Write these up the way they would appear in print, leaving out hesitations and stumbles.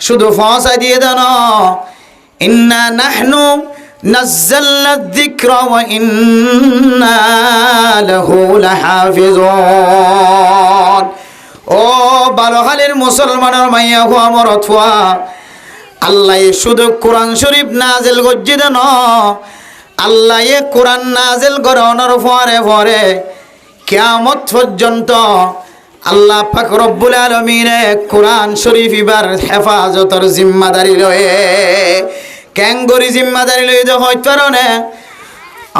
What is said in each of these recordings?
শুধু ফসাই দিয়ে দেন ইন্না নাহনু নাযালনা যিকরা ওয়া ইন্না লাহু লাহাফিজুন। ও বালহালের মুসলমানের মাইয়া হুয়া মরথুয়া, আল্লাহ শুধু কোরআন শরীফ নাজিল করছে দেন, আল্লাহ কোরআন নাজিল করানোর পরে পরে কিয়ামত পর্যন্ত আল্লাহ পাক রব্বুল আলামিনে কোরআন শরীফ এবার হেফাজতের জিম্মাদারি লয়ে ক্যাঙ্গরি জিম্মাদারি লয়ে যে হইতে পারে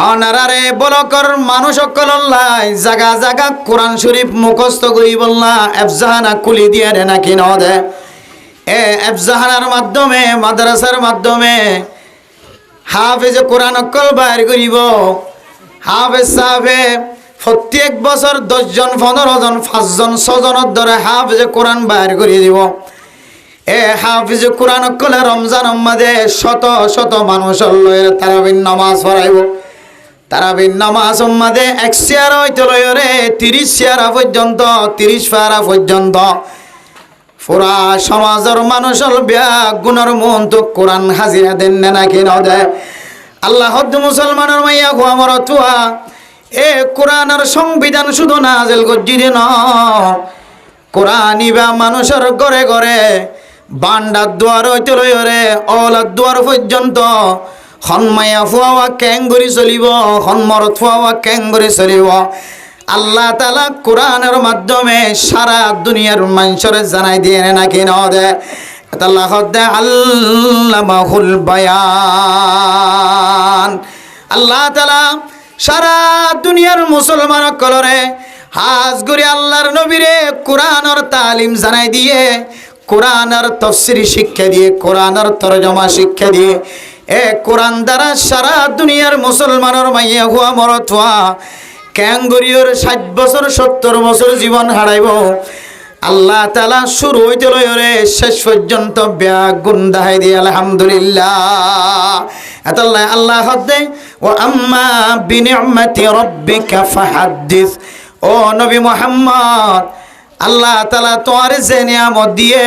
অনারারে বলকর মানুষ সকল জাগা জাগা কোরআন শরীফ মুখস্থ করি বললা এফজাহানা কুলি দিয়ে দে নাকি ন দে। এ এফজাহানার মাধ্যমে মাদ্রাসার মাধ্যমে হাফেজ কোরআন অকল বাইর করিব। হাফেজ সাহেবে প্রত্যেক বছর 10 জন 15 জন 5 জন 6 জনের ধরে হাফেজ কোরআন বাইর করে দিব। এ হাফেজ কোরআন অকলে রমজান মাঝে শত শত মানুষের লয়ে তারাবির নামাজ পড়াইব। তারাবির নামাজ মাঝে 1 সিয়ারা হইতে লয়ে 30 সিয়ারা পর্যন্ত 30 পারা পর্যন্ত পুরা সমাজের মানুষের বিয়া গুণর মন তো কোরআন হাজিরা দেন না নাকি ন দেয়। আল্লাহ মুসলমানের মাইয়া গো আমার তুয়া এ কোরআনের সংবিধান শুধু নাজিল করছি দেন, কোরআন ইবা মানুষের ঘরে ঘরে বান্ডার দুয়ার হইতে লইরে অলাদ দুয়ার পর্যন্ত হনমাইয়া ফুয়াওয়া ক্যাঙ্গুরি চলিব, হনমরত ফুয়াওয়া ক্যাঙ্গুরি চলিব। আল্লাহ তাআলা কোরআনের মাধ্যমে সারা দুনিয়ার মানুষের জানাই দিয়ে নাকি ন দেয়। আল্লাহ আল্লামাহুল বায়ান। আল্লাহ তাআলা সারা দুনিয়ার মুসলমান কলরে হাজ করে আল্লাহর নবীরে কোরআনের তালিম জানাই দিয়ে, কোরআনের তাফসীর শিক্ষা দিয়ে, কোরআনের তরজমা শিক্ষা দিয়ে এ কোরআন দ্বারা সারা দুনিয়ার মুসলমানের মাইয়া হুয়া মরথুয়া ক্যাঙ্গরিয়র 60 বছর 70 বছর জীবন হারাইব। আল্লাহ তাআলা শুরু হইতে লইরে শেষ পর্যন্ত ব্যাগুন দাহাই দিয়ে আলহামদুলিল্লাহ। আল্লাহ আল্লাহ হদে ও আম্মা বিনিআমাতি রাব্বিকা ফাহাদ্দিস। ও নবী মুহাম্মদ, আল্লাহ তাআলা তোমার যে নিয়ামত দিয়ে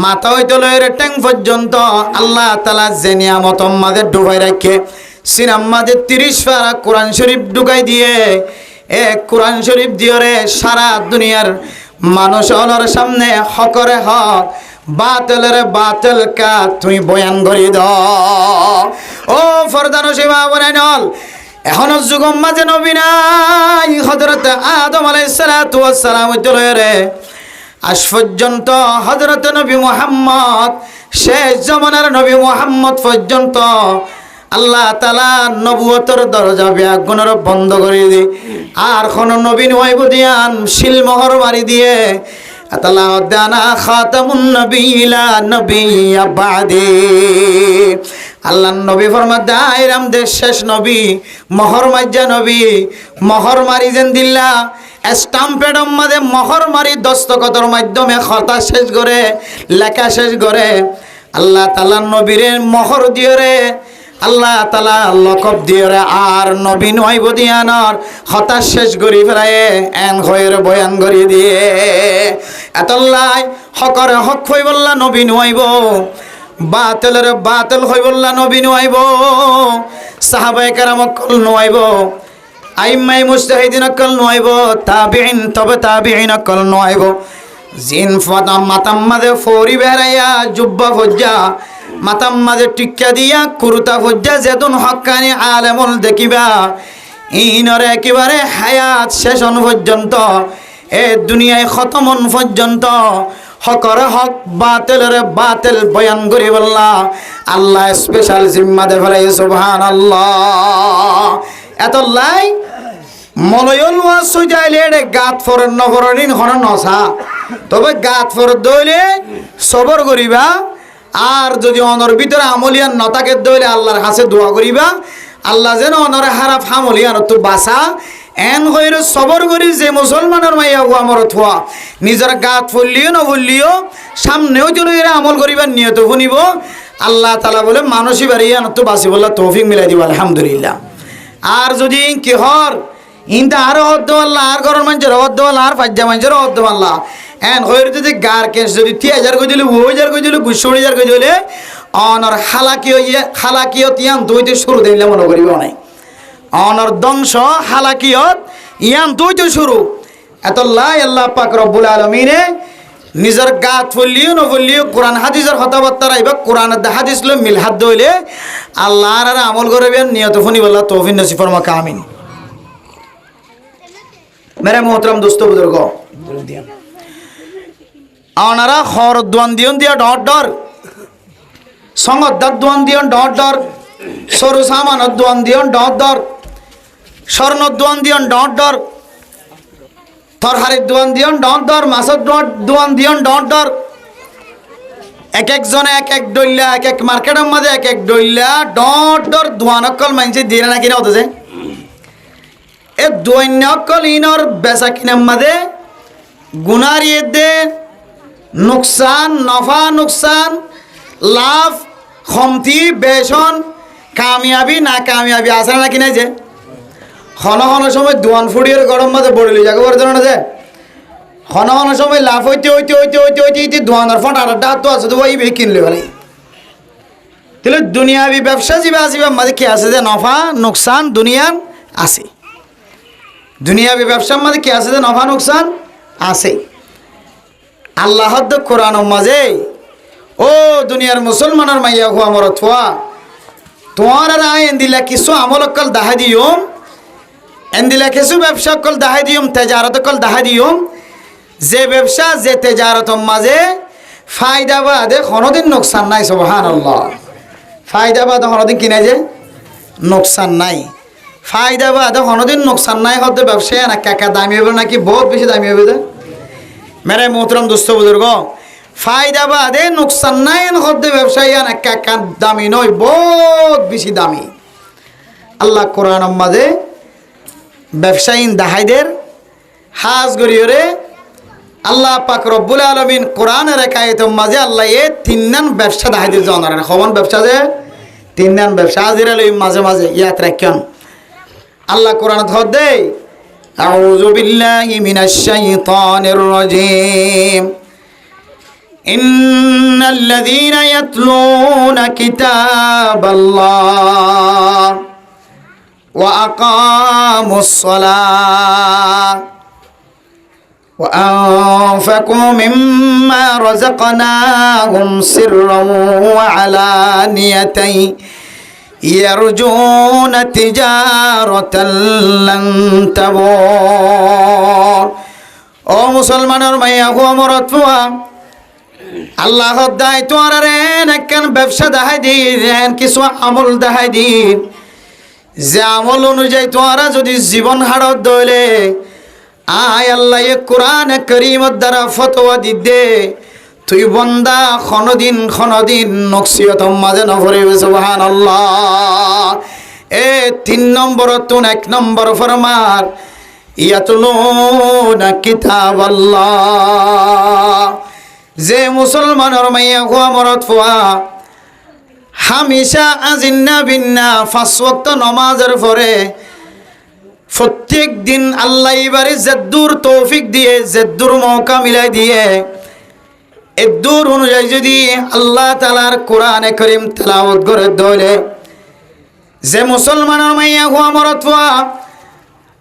মাথা হইতে লইরে ট্যাং পর্যন্ত আল্লাহ তাআলা যে নিয়ামত আমাদের ডুবাই রাখে সিনাম মাঝে 30 পারা কোরআন শরীফ ঢুকাই দিয়ে এ কোরআন শরীফ দিয়ে সারা দুনিয়ার মানুষের সামনে হকরে হক বাতিলের বাতিল কা তুমি বয়ান করি দাও। ও ফরদানো সেবা বনাই নল এখনো যুগম মাঝে নবী নাই। হযরত আদম আলাইহিস সালাতু ওয়াস সালাম রে আজ পর্যন্ত হযরত নবী মুহাম্মদ শেষ জামানার নবী মুহাম্মদ পর্যন্ত আল্লাহ তাআলা নবুয়তের দরজা ব্যাগুণের বন্ধ করে দি। আর কোন নবী নইব দিয়ান শিল মোহর মারি দিয়ে আল্লাহ দানা খাতামুন নবিয়্যিলা নবিয়্যা বাদি। আল্লাহ নবী ফরমাদ দাইরাম দেশ শেষ নবী মোহর মাজ্জা নবী মোহর মারি যেন দিল্লা স্টাম্পের মধ্যে মোহর মারি দস্তখতের মাধ্যমে খাতা শেষ করে লেখা শেষ করে আল্লাহ তাআলা নবীরে মোহর দিয়ে রে আল্লাহ তাআলা লকব দিয়ে রে আর নবী নইব দিয়ানর হতাশ শেষ করি ফেলায় এন হয়ের বয়ান করি দিয়ে এতল্লাই হকরে হক হই বললা নবী নইব, বাতিলের বাতিল হই বললা নবী নইব, সাহাবায়ে কেরাম কল নইব, আইম্মায়ে মুজতাহিদিন কল নইব, তাবিঈন তবে তাবিঈন কল নইব। জিন ফাতাম মাতাম মাদে ফৌরি বেরাইয়া জুব্বা ফজ্জা মাতাম মাঝে টিক্কা দিয়া কুরুতা ফজ্জা যেতুন হক্কানি আলেমুল দেখিবা ইনরে একেবারে হায়াত শেষন পর্যন্ত এ দুনিয়ায় খতমন পর্যন্ত হকর হক বাতিলের বাতিল বয়ান করি বললা আল্লাহ স্পেশাল জিম্মা দে ফেলে সুবহানাল্লাহ। এত লাই মলয়ল ওয়াজ সুজাইলে রে গাত ফর নফরদিন হন নসা তবে গাত ফর দইলে সবর করিবা। আর যদি অনর ভিতরে আমলিয়ান নতাকে দইলে আল্লাহর কাছে দোয়া করিবা আল্লাহ যেন অনরে হারাফ আমলিয়ান তো বাসা এন হইরে সবর করি যে মুসলমানের মাইয়া গো আমার থোয়া নিজের গাত ফুললিও না ফুললিও সামনেও চলে আমল করিবার নিয়ত শুনিব আল্লাহ তাআলা বলে মানুষই বাড়িয়া তো বাসি বললা তৌফিক মিলাই দিব আলহামদুলিল্লাহ। আর যদি কিহর ইনতা আরো হদ্দওয়াল্লা আর গরম মানুষের হদ্দওয়াল্লা আর ফাজ্জা মানুষের হদ্দওয়াল্লা এন হইর যদি গার কেস যদি 3000 কই দিলে 2000 কই দিলে 20000 কই দিলে অনর হালাকিয়ত ইয়ান দুইতে শুরু দিলে মনে করিব নাই অনর দংশ হালাকিয়ত ইয়ান দুইতে শুরু এতল্লাহ আল্লাহ পাক রব্বুল আলামিনে নিজের গাত ফুললিও নফুললিও কোরআন হাদিসের কথাবার্তা রাইবা কোরআন হাদিস লো মিল হাত দইলে আল্লাহর আর আমল করবেন নিয়ত ফনিবাল্লাহ তৌফিক নসিব ফরমাকা আমিন। মেরে মোহতরম দোস্ত বুজুর্গ আনারা খর দোয়ান দিয়ন দিয়া ডর ডর সংগদার দোয়ান দিয়ন ডর ডর সরু সামানত দোয়ান দিয়ন ডর ডর স্বর্ণ দোয়ান দিয়ন ডর ডর তরহারির দোয়ান দিয়ন ডর ডর মাছের দোয়ান দিয়ন ডর ডর এক একজনে এক এক ডইলা এক এক মার্কেটের মাঝে এক এক ডইলা ডর ডর দোয়ান অকল মানছে দিয়ে না কিনা হতেছে এ দোয়ান অকল ইনর বেচা কিনার মাঝে গুনারিয়ে দে নুকসান নফা নুকসান লাভ খমতি বেসন কামিয়াবি না কামিয়াবি আসে না কিনা যে ঘন ঘন সময় দোয়ান ফুড়িয়ে গরম মাঝে বড়লি যাকে বড় জানো না যে ঘন ঘন সময় লাভ হইতে হইতে হইতে হইতে হইতে হইতে দোয়ানের ফট আর ডাক তো আছে তো ওই বে কিনলে ভাই তাহলে দুনিয়াবি ব্যবসা যাবে আসিবে মাঝে কি আছে যে নফা নুকসান দুনিয়ার আছে দুনিয়াবি ব্যবসার মাঝে কি আছে যে নফা নুকসান আছে আল্লাহ কোরআন মাঝে ও দুনিয়ার মুসলমানের মাইয়া হো আমার থোয়া তোমার আর আইন দিলা কিছু আমল অকল দাহাই দিয়ম এন দিলা কিছু ব্যবসা অকল দাহাই দিয়ম তেজারত অকল দাহাই দিয়ম যে ব্যবসা যে তেজারত মাঝে ফায়দা বাদে কোনোদিন নোকসান নাই সুবহানাল্লাহ ফায়দা বাদে কোনোদিন কিনা যে নোকসান নাই ফায়দা বাদে কোনোদিন নোকসান নাই হতে ব্যবসায় না কাকা দামি হবে নাকি বহুত বেশি দামি হবে যে মেরে মোহতরম দোস্ত বুজুর্গ ফায়দা বাদে নুকসান নাই হতে ব্যবসায়ী না কাকা দামি নয় বহুত বেশি দামি আল্লাহ কোরআন মাঝে ব্যবসায়ী দাহাইদের হাজ গরিয়রে আল্লাহ পাক রব্বুল আলামিন কোরআনের একায়েত মাঝে আল্লাহ এ তিননান ব্যবসা দাহাইদের জানার খবর ব্যবসা যে তিননান ব্যবসা হাজিরা লই মাঝে মাঝে ইয়াত রাখেন আল্লাহ কোরআন ধর দেয় আউযু বিল্লাহি মিনাশ শাইতানির রাজীম ইন্নাল্লাযীনা ইয়াতলুনা কিতাবাল্লাহ ওয়া আকামুস সালাহ ওয়া আনফাকু মিম্মা রাযাকনাহুম সিররান ওয়া আলানিয়াতান ইয়ারজুনা তিজারাতান লান তাবুর ও মুসলমানের মাইয়া হো আমরত ফুয়া আল্লাহ দায় তোর রে নেকান ব্যবসা দেখাই দিন কিছু আমল দেখাই দিন যে আমল অনুযায়ী তোরা যদি জীবন হাড়ত দইলে আয় আল্লাহ এ কোরআন করিমত দ্বারা ফতোয়া দিদে তুই বন্দা খনদিন নকশিয়ত মাঝে নভরিবে সুবহানাল্লাহ এ 3 নম্বর তুন 1 নম্বর ফরমার ইয়াতলুনা কিতাবাল্লাহ যে মুসলমানের মাইয়া গোয়া মরত ফুয়া হামেশা আজিন্না বিন্না 5 ওয়াক্ত নামাজের পরে প্রত্যেক দিন আল্লাহ এবারে জদ্দুর তৌফিক দিয়ে জদ্দুর মৌকা মিলাই দিয়ে এদুর অনুযায়ী যদি আল্লাহ তাআলার কোরআনে কারীম তেলাওয়াত করে দলে যে মুসলমানের মাইয়া গোয়া মরত ফুয়া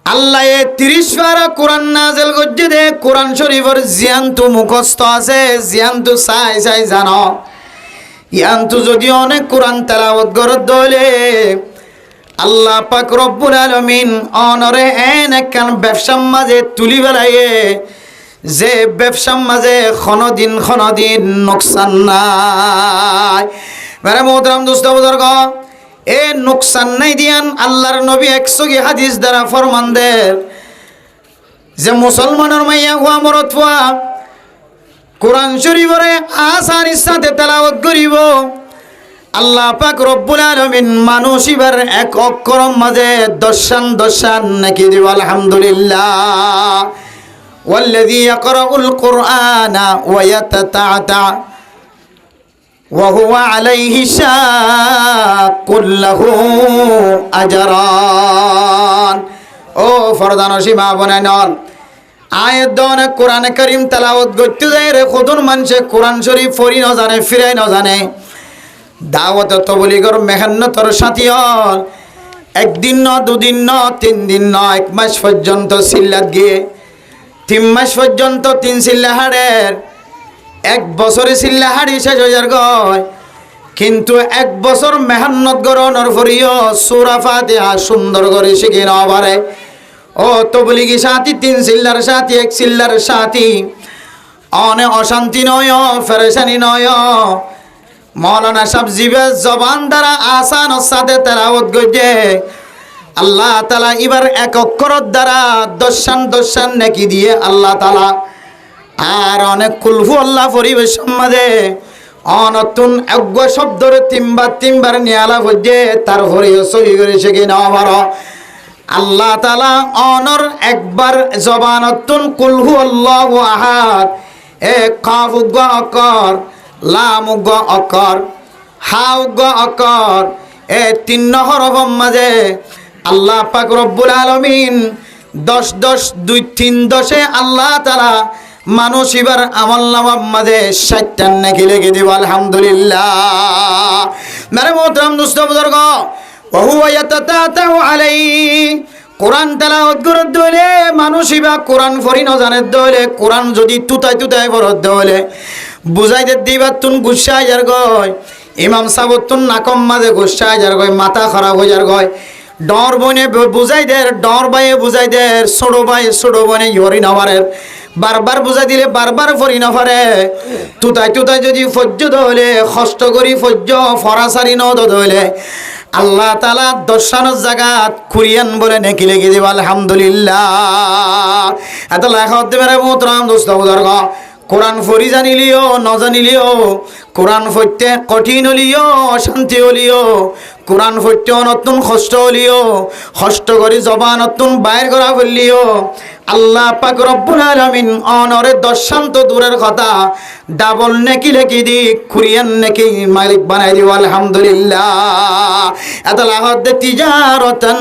আল্লাহ 30 পারা কোরআন নাযিল করতে দে কোরআন শরীফের জিয়ান্তু মুখস্থ আছে জিয়ান্তু সাই জানো ইয়ান্তু যদি অনেক কোরআন তেলাওয়াত করে দলে আল্লাহ পাক রব্বুল আলামিন অনরে এনেকান ব্যবসার মাঝে তুলি বেলায়ে যে ব্যবসার মাঝে খনদিন নোকসান নাই মেরে মোহতরম দোস্ত বুজুর্গ এ নোকসান নাই দিয়ান আল্লাহর নবী 100 হাদিস দ্বারা ফরমান দেন যে মুসলমানের মাইয়া হওয়া মরত ফুয়া কোরআন শরীফের আসানির সাথে তেলাওয়াত করিব আল্লাহ পাক রব্বুল আলামিন মানুষ ইবার এক অক্ষরম মাঝে দশান নাকি দিব আলহামদুলিল্লাহ ওয়াল্লাযী ইয়াকরাউল কুরআনা ওয়া ইয়াতাতাআতা ওয়া হুয়া আলাইহি শাক্কুল লাহু আজরান ও ফরদানসী মা বোনেন আয়াত দনে কোরআন কারীম তেলাওয়াত করতে যায় রে কতন মানুষে কোরআন শরীফ পড়ি না জানে ফিরাই না জানে দাওয়াত তবলিগর মেহনতর সাথী হল একদিন ন দুদিন ন 3 দিন ন 1 মাস পর্যন্ত সিল্লাত গিয়ে 3 মাস পর্যন্ত 3 সিল্লা হাড়ের 1 বছরে সিল্লা হাড়ি শেষ হয়ে যার গয় কিন্তু 1 বছর মেহনত গরনের ফরিও সূরা ফাতিহা সুন্দর করে শিখে না পারে ও তবলিগি সাথী 3 সিল্লার সাথী 1 সিল্লার সাথী অনে অশান্তি নয় ফেরেশানি নয় মৌলানা সাহেব জিবে জবান দ্বারা আসান সাথে তেলাওয়াত করছে আল্লাহ তাআলা এবার এক অক্ষর দ্বারা দশান নেকি দিয়ে আল্লাহ তাআলা আর অনেক কুলহু আল্লাহ পরিবেশ মাঝে অনতুন অজ্ঞ শব্দরে তিনবার নিয়ালা হচ্ছে তার হরিও সহি করে শিখে নেওয়া পারো আল্লাহ তাআলা অনর একবার জবানতুন কুলহু আল্লাহু আহাদ এ কাফ গ অকর লাম গ অকর হাউ গ অকর এ 3 হরফ মাঝে আল্লাহ পাক রব্বুল আলামিন 10 2 3 10 আল্লাহ তাআলা মানুষ এবার আমল নামার মাঝে 60টা নেকি লিখে দিব আলহামদুলিল্লাহ মেরে মোহতারাম দোস্ত বুজুর্গ ওহুয়া ইয়াতাতাউ আলাইহি কোরআন তেলাওয়াত করে দলে মানুষ এবার কোরআন পড়ি না জানে দলে কোরআন যদি তুতাই পড়ত দলে বুঝাইতে দিবা তুন গুসাই যার গয় ইমাম সাহেব তুন নাকম মাঝে গুসাই যার গয় মাথা খারাপ হয়ে যার গয় ডর বনে বুঝাই দের ডর বাইয়ে বুঝাই দের ছোট বনে ইহরি নামারের বারবার বুঝাই দিলে বারবার ফরি না পারে তুতাই যদি ফজ্জ দলে কষ্ট করি ফজ্জ ফরাসারি ন দলে আল্লাহ তাআলা দর্শনের জায়গাত কুরিয়ান বলে নেকি লিখে দিব আলহামদুলিল্লাহ এত লেখা হতে পারে মোহতারাম দোস্ত বুজুর্গ কোরআন ফরি জানিলিও ন জানিলিও কোরআন পড়তে কঠিন হলিও অশান্তি হলিও কোরআন পড়তে নতুন কষ্ট হলিও কষ্ট করে জবান নতুন বাইর করা ফেললিও আল্লাহ পাক রব্বুল আলামিন অনরে দশান্ত দূরের কথা ডাবল নেকি লেখি দি কুরিয়ান নেকি মালিক বানাই দিব আলহামদুলিল্লাহ এত লাহদ তিজারাতান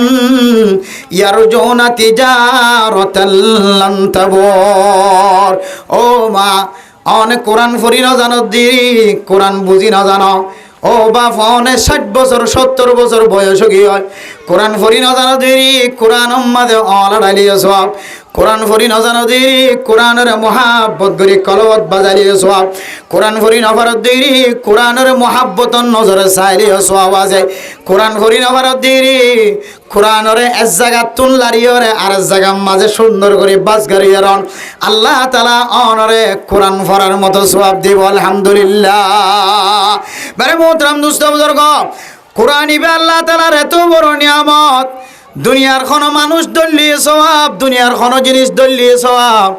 ইয়ারজুনা তিজারাতাল লান তাবুর ও মা অনেক কোরআন পড়ি না জানো দি কোরআন বুঝি না জানো ও বাপ অনেক 60 বছর 70 বছর বয়স কি হয় কোরআন পড়ি না জানো দি কোরআন মাঝে অলাড়ালিয়ে সব কোরআন পড়ি না জানো দি কোরআনের মহাব্বত করি কলবত বাজালিয়ে সব কোরআন পড়ি না পারত দি কোরআনের মহাব্বত নজরে চাইলিয়ে সব আছে কোরআন পড়ি না পারত দি কোরআনের এক জায়গা তুন লারিয়রে আর এক জায়গা মাঝে সুন্দর করে বাস গাড়িয়ে রন আল্লাহ তাআলা অনরে কোরআন পড়ার মতো সওয়াব দিব আলহামদুলিল্লাহ বারে মোহতারাম দোস্ত বুজুর্গ কোরআন ইবে আল্লাহ তাআলার এত বড় নিয়ামত দুনিয়ার কোনো মানুষ দলিয়ে সওয়াব দুনিয়ার কোনো জিনিস দলিয়ে সওয়াব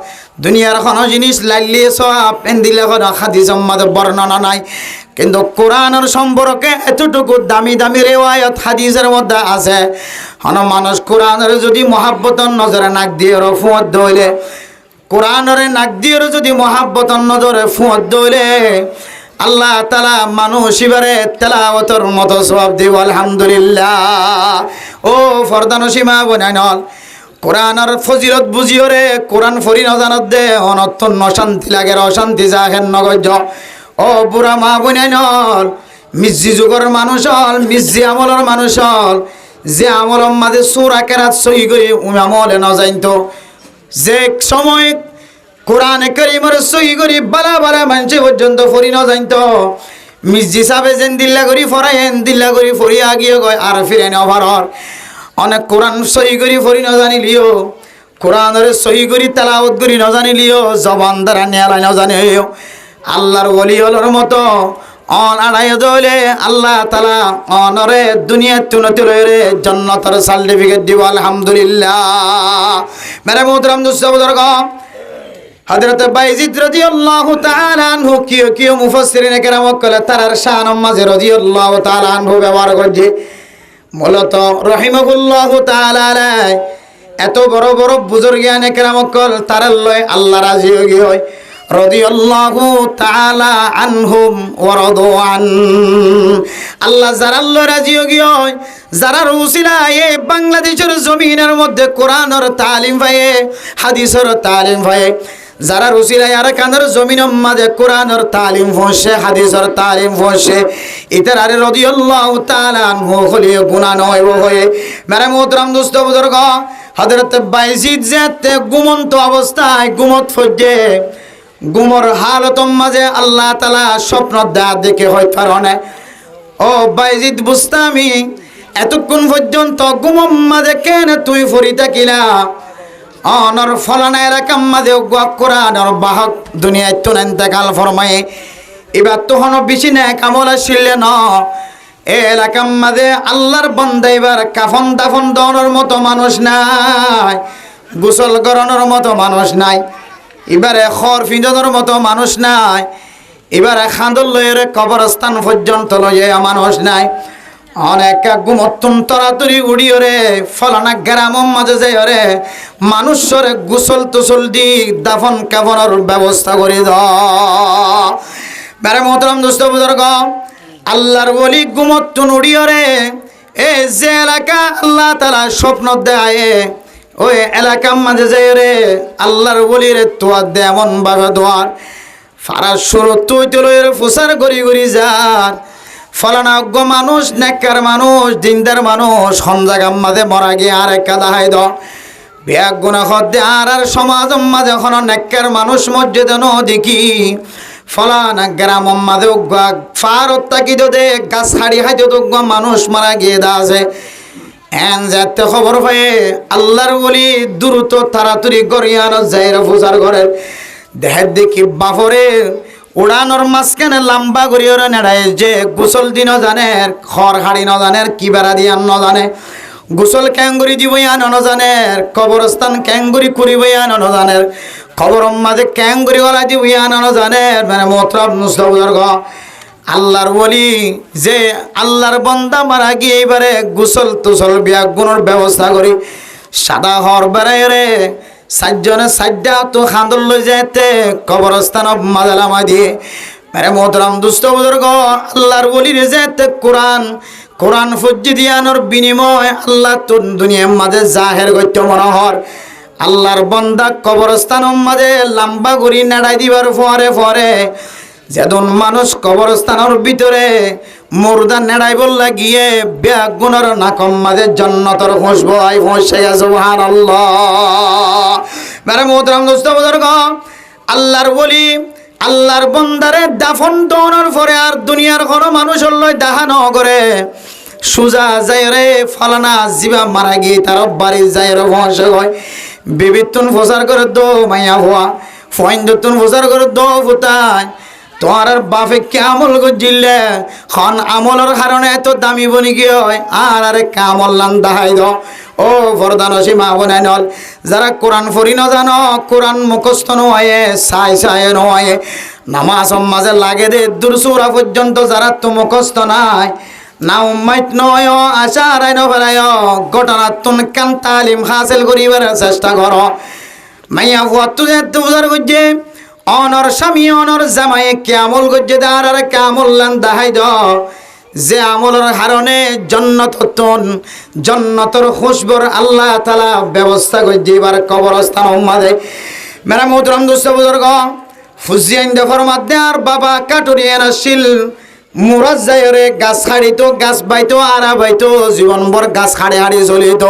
দুনিয়ার কোনো জিনিস লাইলিয়ে সওয়াব পেন্দিলে কোনো হাদিসের মধ্যে বর্ণনা নাই কিন্তু কোরআনের সম্পর্কে এতটুকু দামি রিওয়ায়াত হাদিসের মধ্যে আছে কোনো মানুষ কোরআনের যদি মহাব্বতর নজরে নাক দিয়ে ফুঁত দইলে কোরআনের নাক দিয়ে যদি মহাব্বতর নজরে ফুঁত দইলে আল্লাহ তাআলা মানুষ এবারে তেলাওয়াতের মতো সওয়াব দিব আলহামদুলিল্লাহ ও ফরদানসী মা বোনাইনল কোরআনের ফজিলত বুঝিও রে কোরআন ফরি না জানত দে অনর্থন অশান্তি লাগে অশান্তি যাহেন নগজ ও বুড়া মা বোনাইনল মিজ্জি যুগের মানুষ হল মিজ্জি আমলের মানুষ হল যে আমলের মাঝে সূরা কেরাত সহি করে আমলে না জানতো যে সময় কোরআন কারীমের সহি করি বালা মানুষ পর্যন্ত ফরি না জানতো মির্জি সাহেবে যেন দিল্লা করি ফরাইন দিল্লা করি ফরি আগিয়ে গয় আর ফিরে না ভারর অনেক কোরআন সহি করি ফরি না জানিলিও কোরআনের সহি করি তেলাওয়াত করি না জানিলিও জবান দ্বারা নেয়ালাই না জানিও আল্লাহর ওলি হলোর মতো অন আড়াই দলে আল্লাহ তাআলা অনরে দুনিয়া তুনতে রে জান্নাতের সার্টিফিকেট দিব আলহামদুলিল্লাহ মেরে মোহতারাম দোস্ত বুজুর্গ হযরত বাইজিদ রাদিয়াল্লাহু তাআলা আনহু কিও মুফাসসিরিনে কেরাম কলে তার শান মাঝে রাদিয়াল্লাহু তাআলা আনহু ব্যবহার করছে মূলত রহিমাহুল্লাহু তাআলা এত বড় বড় বুজুর্গানে কেরাম কল তার লয় আল্লাহ রাজি হয়ে হয় রাদিয়াল্লাহু তাআলা আনহুম ওয়া রাদু আন আল্লাহ যারা আল্লাহ রাজি হয়ে হয় যারা রুসিলায় বাংলাদেশের জমিনের মধ্যে কোরআনের তালিম পায়ে হাদিসের তালিম পায়ে যারা রুসিলায় আর কানের জমিনের মাঝে কোরআনের তালিম পৌঁছে হাদিসের তালিম পৌঁছে ইতার আরে রাদিয়াল্লাহু তাআলা আনহু হলে গুনাহ নয় হয়ে মেরে মোহতরম দোস্ত বুজুর্গ হযরত বাইজিদ যেতে ঘুমন্ত অবস্থায় ঘুমত ফজে ঘুমর হালতম মাঝে আল্লাহ তাআলা স্বপ্ন দেখে হয়তো কারণে ও বাইজিদ বুস্তামি এতক্ষণ পর্যন্ত ঘুমম মাঝে কেন তুই ফরি থাকিলা অনর ফলানা এলাকার মাঝে কোরআনের বাহক দুনিয়ায় তো ইন্তেকাল ফরমায়ে এবার তখন বেশি না কামল আসলে ন এ এলাকার মাঝে আল্লাহর বান্দা এবার কাফন দাফন দেওয়ার মতো মানুষ নাই গোসল করানোর মতো মানুষ নাই এবারে খড় ফিঁজানোর মতো মানুষ নাই এবারে খাঁদল লয়ের কবরস্থান পর্যন্ত লয়ে মানুষ নাই অনেক গুমত্তুন তরাতরি উড়িও রে ফলানা গ্রামের মাঝে যাই রে মানুষের গোসল তুসল দি দাফন কাফনের ব্যবস্থা করে দারে মোহতরম দোস্ত বুজুর্গ আল্লাহর ওলি গুমত্তুন উড়িও রে এ যে এলাকা আল্লাহ তাআলা স্বপ্ন দেয় ওই এলাকার মাঝে যাই রে আল্লাহর ওলির তোয়ার দে এমন ভাবে দোয়ার ফারার শুরু তুই তুলের ফুসার গড়ি গড়ি যার ফলানা অজ্ঞ মানুষ নেককার মানুষ দিনদার মানুষ হনজাগাম মাঝে মরা গিয়ে আর একা দাহাই দ ব্যাগ গুণা খদ্দে আর সমাজ মাঝে এখন নেককার মানুষ মসজিদে ন দেখি ফলানা গ্রাম মাঝে ফারত তাকি দে গাছ হাড়ি হাইতে অজ্ঞ মানুষ মারা গিয়ে দা আছে এন যাতে খবর পায়ে আল্লাহর বলি দ্রুত তাড়াতাড়ি গড়িয়ানো যাই ফুসার ঘরের দেহের দেখি বাফরে উড়ানোর মাঝখানে লম্বা করিও নেড়ায় যে গোসল দিন জানে খড় হাড়ি ন জানে কি বেড়া দিয়ে ন জানে গোসল ক্যাঙ্গুরি দিবই আন ন জানে কবরস্থান ক্যাঙ্গুরি করিবই আন ন জানে খবর মাঝে ক্যাঙ্গুরি গলা দিবই আন ন জানে মানে মোহতরম মুস্তাবুজুর্গ আল্লাহর বলি যে আল্লাহর বান্দা মারা গিয়ে এবারে গোসল তুসল বিয়া গুণের ব্যবস্থা করি সাদা হর বেড়ায় রে সাতজনে সাজ্জা তো খান্দল লই যাইতে কবরস্থান মাজালামা দিয়ে মেরে মোহতরম দুস্থ বুজুর্গ আল্লাহর বলি রে যাইতে কোরআন ফজ্জি দিয়ানোর বিনিময় আল্লাহ তো দুনিয়ার মাঝে জাহের গত্য মনোহর আল্লাহর বান্দা কবরস্থান মাঝে লম্বা করি নেড়াই দিবার ফরে যেদিন মানুষ কবরস্থানের ভিতরে মুর্দা নেড়াই বললা গিয়ে ব্যাগ গুণর নাকম মাঝে জন্নতর খুশবু আই পৌঁছে সুবহানাল্লাহ মেরে মোহতরম দোস্ত বুজুর্গ আল্লাহর বলি আল্লাহর বান্দারে দাফন দেওয়ার পরে আর দুনিয়ার কোনো মানুষ লই দাহা ন করে সুজা যায় রে ফলানা জিবা মারা গিয়ে তার বাড়ি যায় রে পৌঁছে হয় বিবিতুন প্রচার করে দো মাইয়া হওয়া ফইন্দতুন প্রচার করে দো ফুতায় তোমার বাপে কে আমল করছিলে খন আমলের কারণে এত দামি বনি কি হয় আর আরে কামল লান দাহাই দ ও বরদানসী মা বোনাই নল যারা কোরআন ফরি ন জানো কোরআন মুখস্থ নয় সাই নয় নামাজ মাঝে লাগে দে দুরসুরা পর্যন্ত যারা তো মুখস্থ নাই না উম্মাইত নয় আশা রায় নয় ঘটনা তুন কান তালিম হাসিল করিবার চেষ্টা কর মাইয়া ভুয়াত্তু যেতে বুঝার করছে অনর স্বামী অনর জামাই কে আমল করছে তার আর কে আমল লান দাহাই দ যে আমলের কারণে জন্নতর খুশবুর আল্লাহ তাআলা ব্যবস্থা করছে এবার কবরস্থান মাঝে মেরা মোহতরম দোস্ত বুজুর্গ ফুজিয়াইন দে ফরমাত দে আর বাবা কাটুরিয়ান আসিল মুরাজ যায়রে গাছ হাড়িতো গাছ বাইতো আর বাইতো জীবনভর গাছ হাড়ি চলিত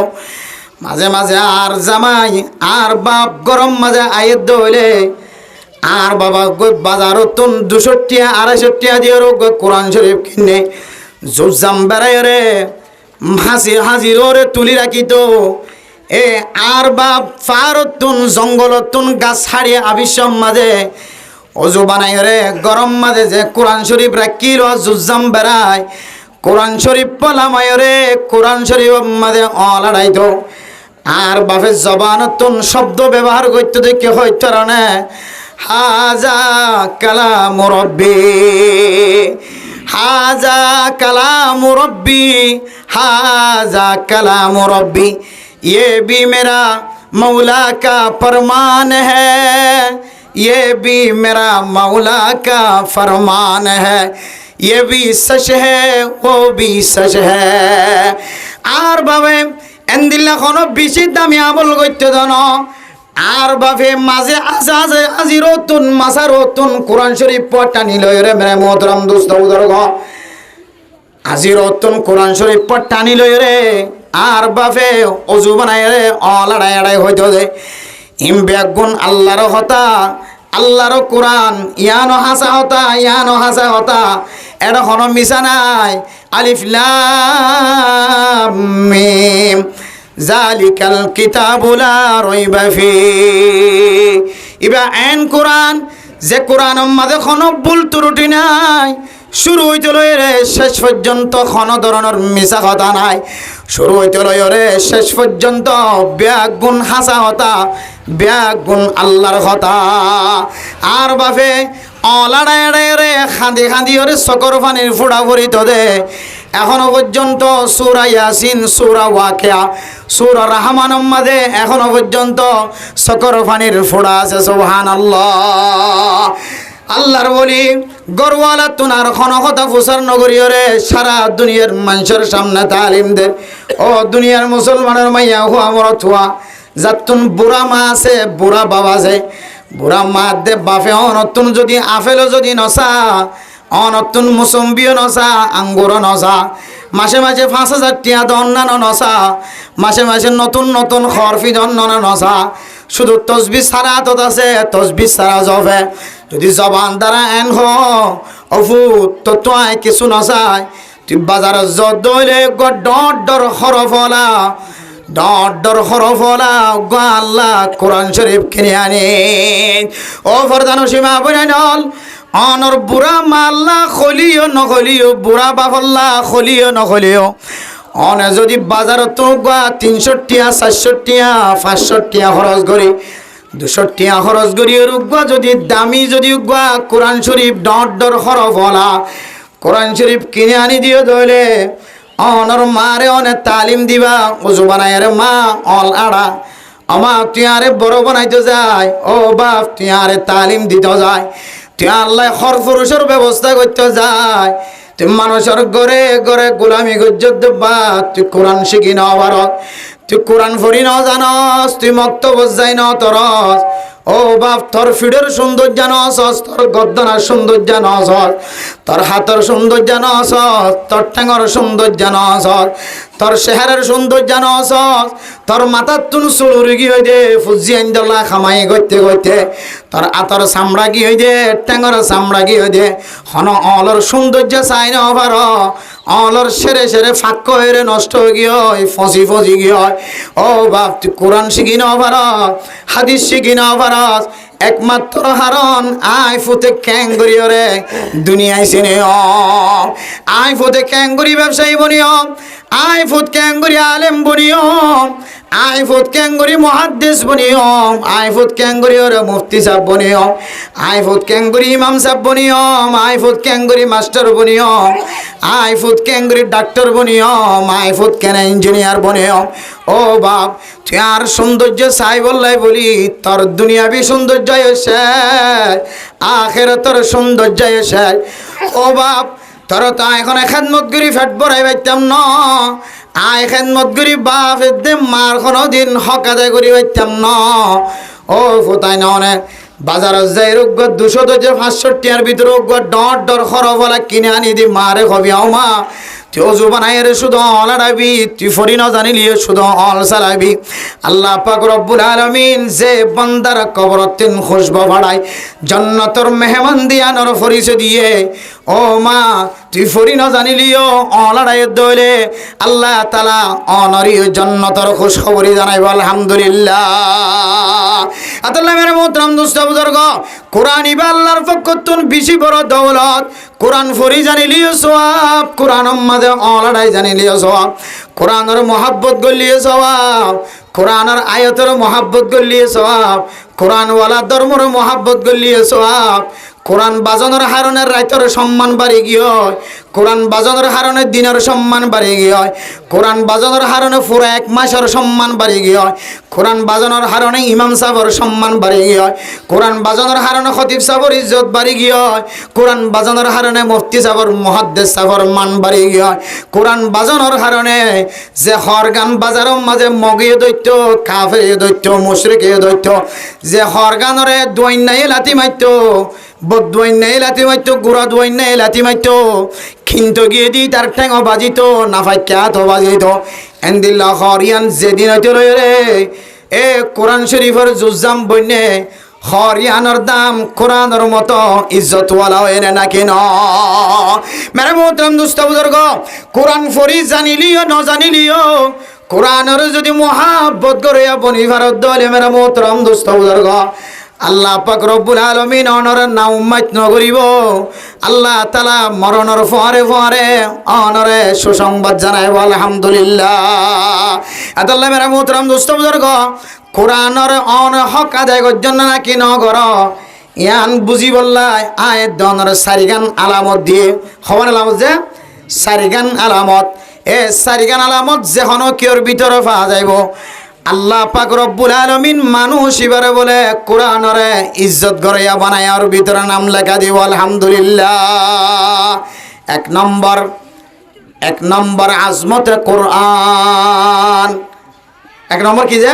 মাঝে মাঝে আর জামাই আর বাপ গরম মাঝে আয়ের হইলে আর বাবা বাজারত তুন 200 টাকা 250 টাকা দিয়ে কোরআন শরীফ কিনে জুজাম বেড়ায় রে হাজির রে তুলি রাখিত এ আর বাপ ফারতুন জঙ্গলতুন গাছ হাড়িয়ে আবিসম মাঝে অজু বানাই রে গরম মাঝে যে কোরআন শরীফ রাখিল জুজাম বেড়ায় কোরআন শরীফ পলামায় রে কোরআন শরীফ মাঝে লড়াইত আর বাপের জবানতুন শব্দ ব্যবহার করতে দেখে হইত না হাজা কালামু রব্বি হাজা কালামু রব্বি हाजा कलाम रब्बी ये भी मेरा मौला का फरमान है, ये भी मेरा मौला का फरमान है, ये भी सच है वो भी सच है। আর ভাবে এন্দিল্লা কোনো বেশি দামি আমল করতে দেন আর ভাবে মাঝে আজে আজি রতুন মাসা রতুন কোরআন শরীফ পড়টা নিল রে মেরে মোহতরম দোস্ত বুজুর্গ আজি রতুন কোরআন শরীফ পড়টা নিল রে আর বাফে অজু বানায় রে অলাড়াই আড়াই হইতে দে ইম বেগুন আল্লাহর হতা আল্লাহর কোরআন ইয়ানো হাসা হতা এটা কোনো মিশা নাই আলিফ লাম মিম জালিকাল কিতাবু লা রাইবা ফি ইবা আইন কোরআন যে কোরআনের মাঝে কোনো ভুল ত্রুটি নাই শুরু হইতে লয় রে শেষ পর্যন্ত কোনো ধরনের মিশা কথা নাই শুরু হইতে লয় রে শেষ পর্যন্ত ব্যাগুন হাসা হতা ব্যাগুন আল্লাহর কথা আর বাফে অলাড়াই রে খাঁদি ওরে সকর পানির ফুড়া ভরিত দে এখনো পর্যন্ত সূরা ইয়াসিন সূরা ওয়াকিয়া সূরা রহমানের মাঝে এখনো পর্যন্ত সকর পানির ফুড়া আছে সুবহানাল্লাহ আল্লাহর বলি গরওয়ালা তুনার খন কথা ফুসার নগরীয়রে সারা দুনিয়ার মানুষের সামনে তালিম দে ও দুনিয়ার মুসলমানের মাইয়া হুয়া মরত হুয়া যাতুন বুড়া মা আছে বুড়া বাবা আছে বুড়া মা দে বাপে অনতুন যদি আপেলও যদি নসা অনতুন মুসম্বিও নসা আঙ্গুরও নসা মাসে মাসে 5,000 টিয়া দন্নানো নসা মাসে মাসে নতুন নতুন খরফি দন্নানো নসা শুধু তসবিহ সারা তো আছে তসবিহ সারা জবে যদি জবান দ্বারা এন হফু তো তোয় কিছু নসায় তুই বাজারে যত দইলে ডর হরফলা ডর হরফলা আল্লাহ কোরআন শরীফ কিনে আনে ও ফরদানো সীমা বলে নল অনর বুড়া মাল্লা খলিও নখলিও বুড়া বাফল্লা খলিও নখলিও অনে যদি বাজারত তো 300 টিয়া 400 টিয়া 500 টিয়া খরচ করি 200 টিয়া খরচ করি রুগা যদি দামি যদি কোরআন শরীফ ডর হরফলা কোরআন শরীফ কিনে আনি দিও দইলে অনর মারে অনে তালিম দিবা ওজু বানায় রে মা অল আড়া আমা তুই আরে বড় বানাইতে যায় ও বাপ তুই আরে তালিম দিতে যায় তুই আল্লাহ খরফুরুষের ব্যবস্থা করতে যায় তুই মানুষের ঘরে ঘরে গোলামি গজ্জত বা তুই কোরআন শিখি ন ভারত তুই কোরআন ফরি ন জানস তুই মক্তব্য যাই ন তরস ও বাপ তোর ফিডের সৌন্দর্য নসস তোর গদ্দনার সৌন্দর্য নসস তোর হাতের সৌন্দর্য নসস তোর ঠ্যাঙর সৌন্দর্য নসস তোর চেহারার সৌন্দর্য নসস তোর মাথার তুন চুলুরি কি হই দে ফুজি আইন্দলা খামাই গইতে গইতে তোর আতর চামড়া কি হই দে ঠ্যাঙর চামড়া কি হই দে হন অলর সৌন্দর্য চাই ন পার অলর সেরে সেরে ফাঁক হয়ে নষ্ট হয়ে গিয়ে হয় ফসি গিয়ে হয় ও বাপ তুই কোরআন শিখি ন পার হাদিস শিখি ন পার একমাত্র হারণ আই ফুতে ক্যাঙ্গুরিও রে দুনিয়ায় চিনে আই ফুতে ক্যাঙ্গুরি ব্যবসায়ী বনিও আই ফুত ক্যাঙ্গুরি আলেম বনিও আই ফুত ক্যাঙ্গুরি মুহাদ্দিস বনিও আই ফুত ক্যাঙ্গুরি ওরে মুফতি সাহেব বনিও আই ফুত ক্যাঙ্গুরি ইমাম সাহেব বনিও আই ফুত ক্যাঙ্গুরি মাস্টার বনিও আই ফুত ক্যাঙ্গুরি ডাক্তার বনিও আই ফুত কেন ইঞ্জিনিয়ার বনিও ও বাপ তুই আর সৌন্দর্য চাই বললাই বলি তোর দুনিয়াবি সৌন্দর্য এসে আখেরাতের সৌন্দর্য এসে ও বাপ তোর তো এখন খেদমত করি ফেট বড়াই পাইতাম ন আয় খেদমত করি বাপ এদে মার কোনো দিন হক আদায় করি পাইতাম ন ও ফোতাই না অনেক বাজারের যাই রোগ 200 তো যে 500 টিয়ার ভিতরে ডর খরফলা কিনে আনি দি মারে কবি আও মা তুই অজু বানাই রে শুধু অলাড়াবি তুই ফরি না জানিলি শুধু অল চালাবি আল্লাহ পাক রব্বুল আলামিন যে বান্দার কবরতিন খুশবু বাড়ায় জান্নাতের মেহমান দিয়া নর ফরিছে দিয়ে ও মা তুই ফরি না জানিলিও অলাড়াই দইলে আল্লাহ তাআলা অনরি জান্নাতের খুশখবরি জানাইব আলহামদুলিল্লাহ আল্লাহ মেরে মোহতরম দোস্ত বুজুর্গ কোরআন ইবা আল্লাহর পক্ষতুন বেশি বড় দৌলত কোরআন ফরি জানিলিও সওয়াব কোরআন মাঝে অলাড়াই জানিলিও সওয়াব কোরআনের মহব্বত গলিয়ে সওয়াব কোরআনের আয়াতের মহব্বত গলিয়ে সওয়াব কোরআন ওয়ালা ধর্মের মহব্বত গলিয়ে সওয়াব কোরআন বাজানোর হারণের রাইতের সম্মান বাড়ি গিয়ে, কোরআন বাজানোর হারণের দিনের সম্মান বাড়ি গিয়ে, কোরআন বাজানোর হারণে পুরো এক মাসের সম্মান বাড়ি গিয়ে, কোরআন বাজানোর হারণে ইমাম সাহেবের সম্মান বাড়ি গিয়ে, কোরআন বাজানোর হারণে খতিব সাহেবের ইজ্জত বাড়ি গিয়ে, কোরআন বাজানোর হারণে মুফতি সাহেবের মুহাদ্দিস সাহেবের মান বাড়ি গিয়ে, কোরআন বাজানোর হারণে যে হরগান বাজারের মাঝে মগিয়ে দৈত্য, কাফের দৈত্য, মুশরিক দৈত্য, যে হরগানরে দৈন্যায় লাথি মারত, বদুয়াইনাই লাথি মারত, গুড়া দুয়াইনাই লাথি মারত, কিন্তু গিয়ে দি তার ঠেঙ বাজিত, নাফাক্যা তো বাজিত। এন্দিল্লা হরিয়ান যেদিন হইতে রে এ কোরআন শরীফের জুজাম বন্যে হরিয়ানোর দাম কোরআনের মতো ইজ্জতওয়ালা হয়ে না কেন? মেরে মোহতরম দোস্ত বুজুর্গ, কোরআন ফরি জানিলিও ন জানিলিও, কোরআনের যদি মহাব্বত করে বনি ভারত দলে মেরে মোহতরম দোস্ত বুজুর্গ, আল্লাহ পাক রব্বুল আলামিন অনরের নাম উম্মাত নগরিব। আল্লাহ তাআলা মরণের পরে পরে অনরে সুসংবাদ জানাইব আলহামদুলিল্লাহ। আল্লাহ মেরা মোহতরম দোস্ত বুজুর্গ, কোরআনের অন হক আদায় করছেন নাকি নগর ইয়ান বুঝি বললাই আয়াত দনের সারিগান আলামত দিয়ে খবর আলামত যে সারিগান আলামত, এ সারিগান আলামত যে হন কিয়র ভিতরে পাওয়া যাইব। আল্লাহ পাক রব্বুল আলামিন মানুষ এবারে বলে কোরআনরে ইজ্জত গড়াইয়া বানায়ার ভিতরে নাম লেখা দিব আলহামদুলিল্লাহ। এক নম্বর আজমতে কোরআন, এক নম্বর কি যে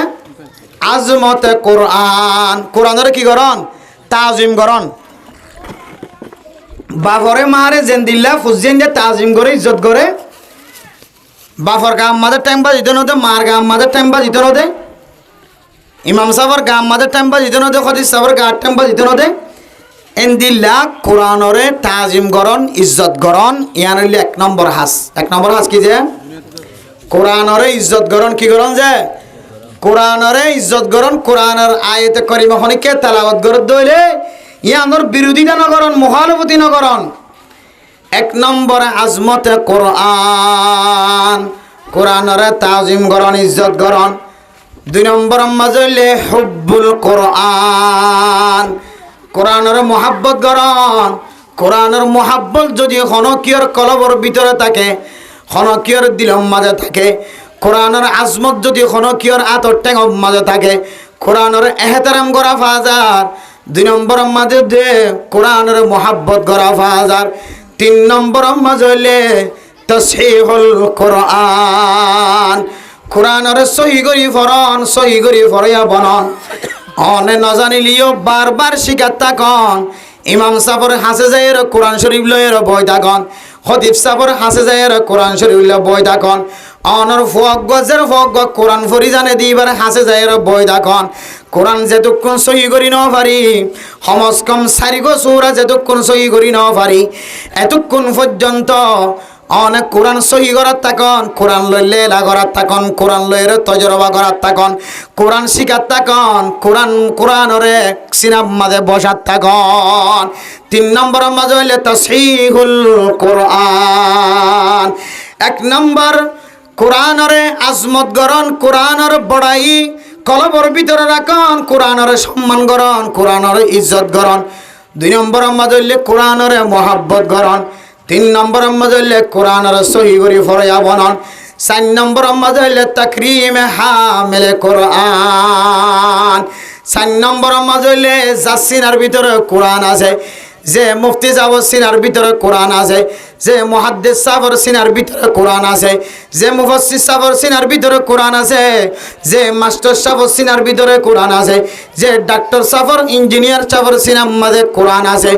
আজমতে কোরআন। কোরআনরে কি করন? তাজিম করন। বাপরে মারে যেন দিল্লা ফুজিয়েন যে তাজিম করে ইজ্জত করে, বাফর গাম মাদের টাইম বা জিতে নদে, মার গাম মাদের টাইম বা জিতে নদে, ইমাম সাহর গাম মাদের টাইম বা জিতে নদে, খদিস সাহর গার টাইম বা জিতে নদে। এন্দিল্লা কোরআনরে তাজিম গরণ ইজ্জত গরণ ইয়ান হইলে এক নম্বর হাস। এক নম্বর হাস কি যে কোরআনরে ইজ্জত গরণ কি গরণ যে কোরআনরে ইজ্জত গরণ, কোরআনের আয়াতে করিমা খনিকে তেলাওয়াত গরত দইলে ইয়ানোর বিরোধিতা নগরণ, মুখালফতি নগরণ। এক নম্বরে আজমতে কোরআন, কোরআনরে তাজিম গরণ ইজ্জত গরণ। দুই নম্বর মাঝে হুব্বুল কোরআন, কোরআনের মহাব্বত গরণ। কোরআনের মহাব্বত যদি হনকিয়র কলবর ভিতরে থাকে, হনকিয়র দিলম মাঝে থাকে, কোরআনের আজমত যদি হনকিয়র আতর টেঙ মাঝে থাকে, কোরআনের এহতারাম করা ফাজার। দুই নম্বর মাঝে দে কোরআনের মহাব্বত করা ফাজার। তিন নম্বর মাঝে হইলে তাসহিহুল কোরআন, কোরআনের সহি করি ফরন, সহি করি ফরয়া বনন। অনে নজানিলিও বারবার শিকার থাকন। ইমাম সাহর হাসে যায় কোরআন শরীফ লয়ের বই থাকন, খতিব সাহর হাসে যায় কোরআন শরীফ লয়ে বই থাকন। অনর ফক গজের ফক কোরআন ফরি জানে দিবার হাসে যায় বই থাকন। কোরআন যেতক্ষণ সহি করি ন পারি, সমস কম 4 গো সূরা যেতক্ষণ সহি করি ন পারি, এতক্ষণ পর্যন্ত অনেক কোরআন সহি করার থাকন, কোরআন লইলে লা করার থাকন, কোরআন লইরে তজরবা করার থাকন, কোরআন শিকার থাকন, কোরআনরে সিনাব মাঝে বসার থাকন। তিন নম্বর মাঝে হইলে তাসহিহুল কোরআন। এক নম্বর কোরআনরে আজমত গরণ, কোরআনর বড়াই কলবর ভিতরে রাখন, কোরআনরে সম্মান গরণ, কোরআনরে ইজ্জত গরণ। দুই নম্বর মাঝে হইলে কোরআনরে মহাব্বত গরণ। তিন নম্বর মাঝে হইলে কোরআনের সহি করি ফরয়া বনন। 4 নম্বর মাঝে হইলে তাকরিমে হামিলে কোরআন। 4 নম্বর মাঝে হইলে জাসিনার ভিতরে কোরআন আছে, যে মুফতি সাহেবের সিনার ভিতরে কোরআন আছে, যে মুহাদ্দিস সাহেবের সিনার ভিতরে কোরআন আছে, যে মুফাসসির সাহেবের সিনার ভিতরে কোরআন আছে, যে মাস্টার সাহেবের সিনার ভিতরে কোরআন আছে, যে ডাক্তার সাহেবের ইঞ্জিনিয়ার সাহেবের সিনার মাঝে কোরআন আছে,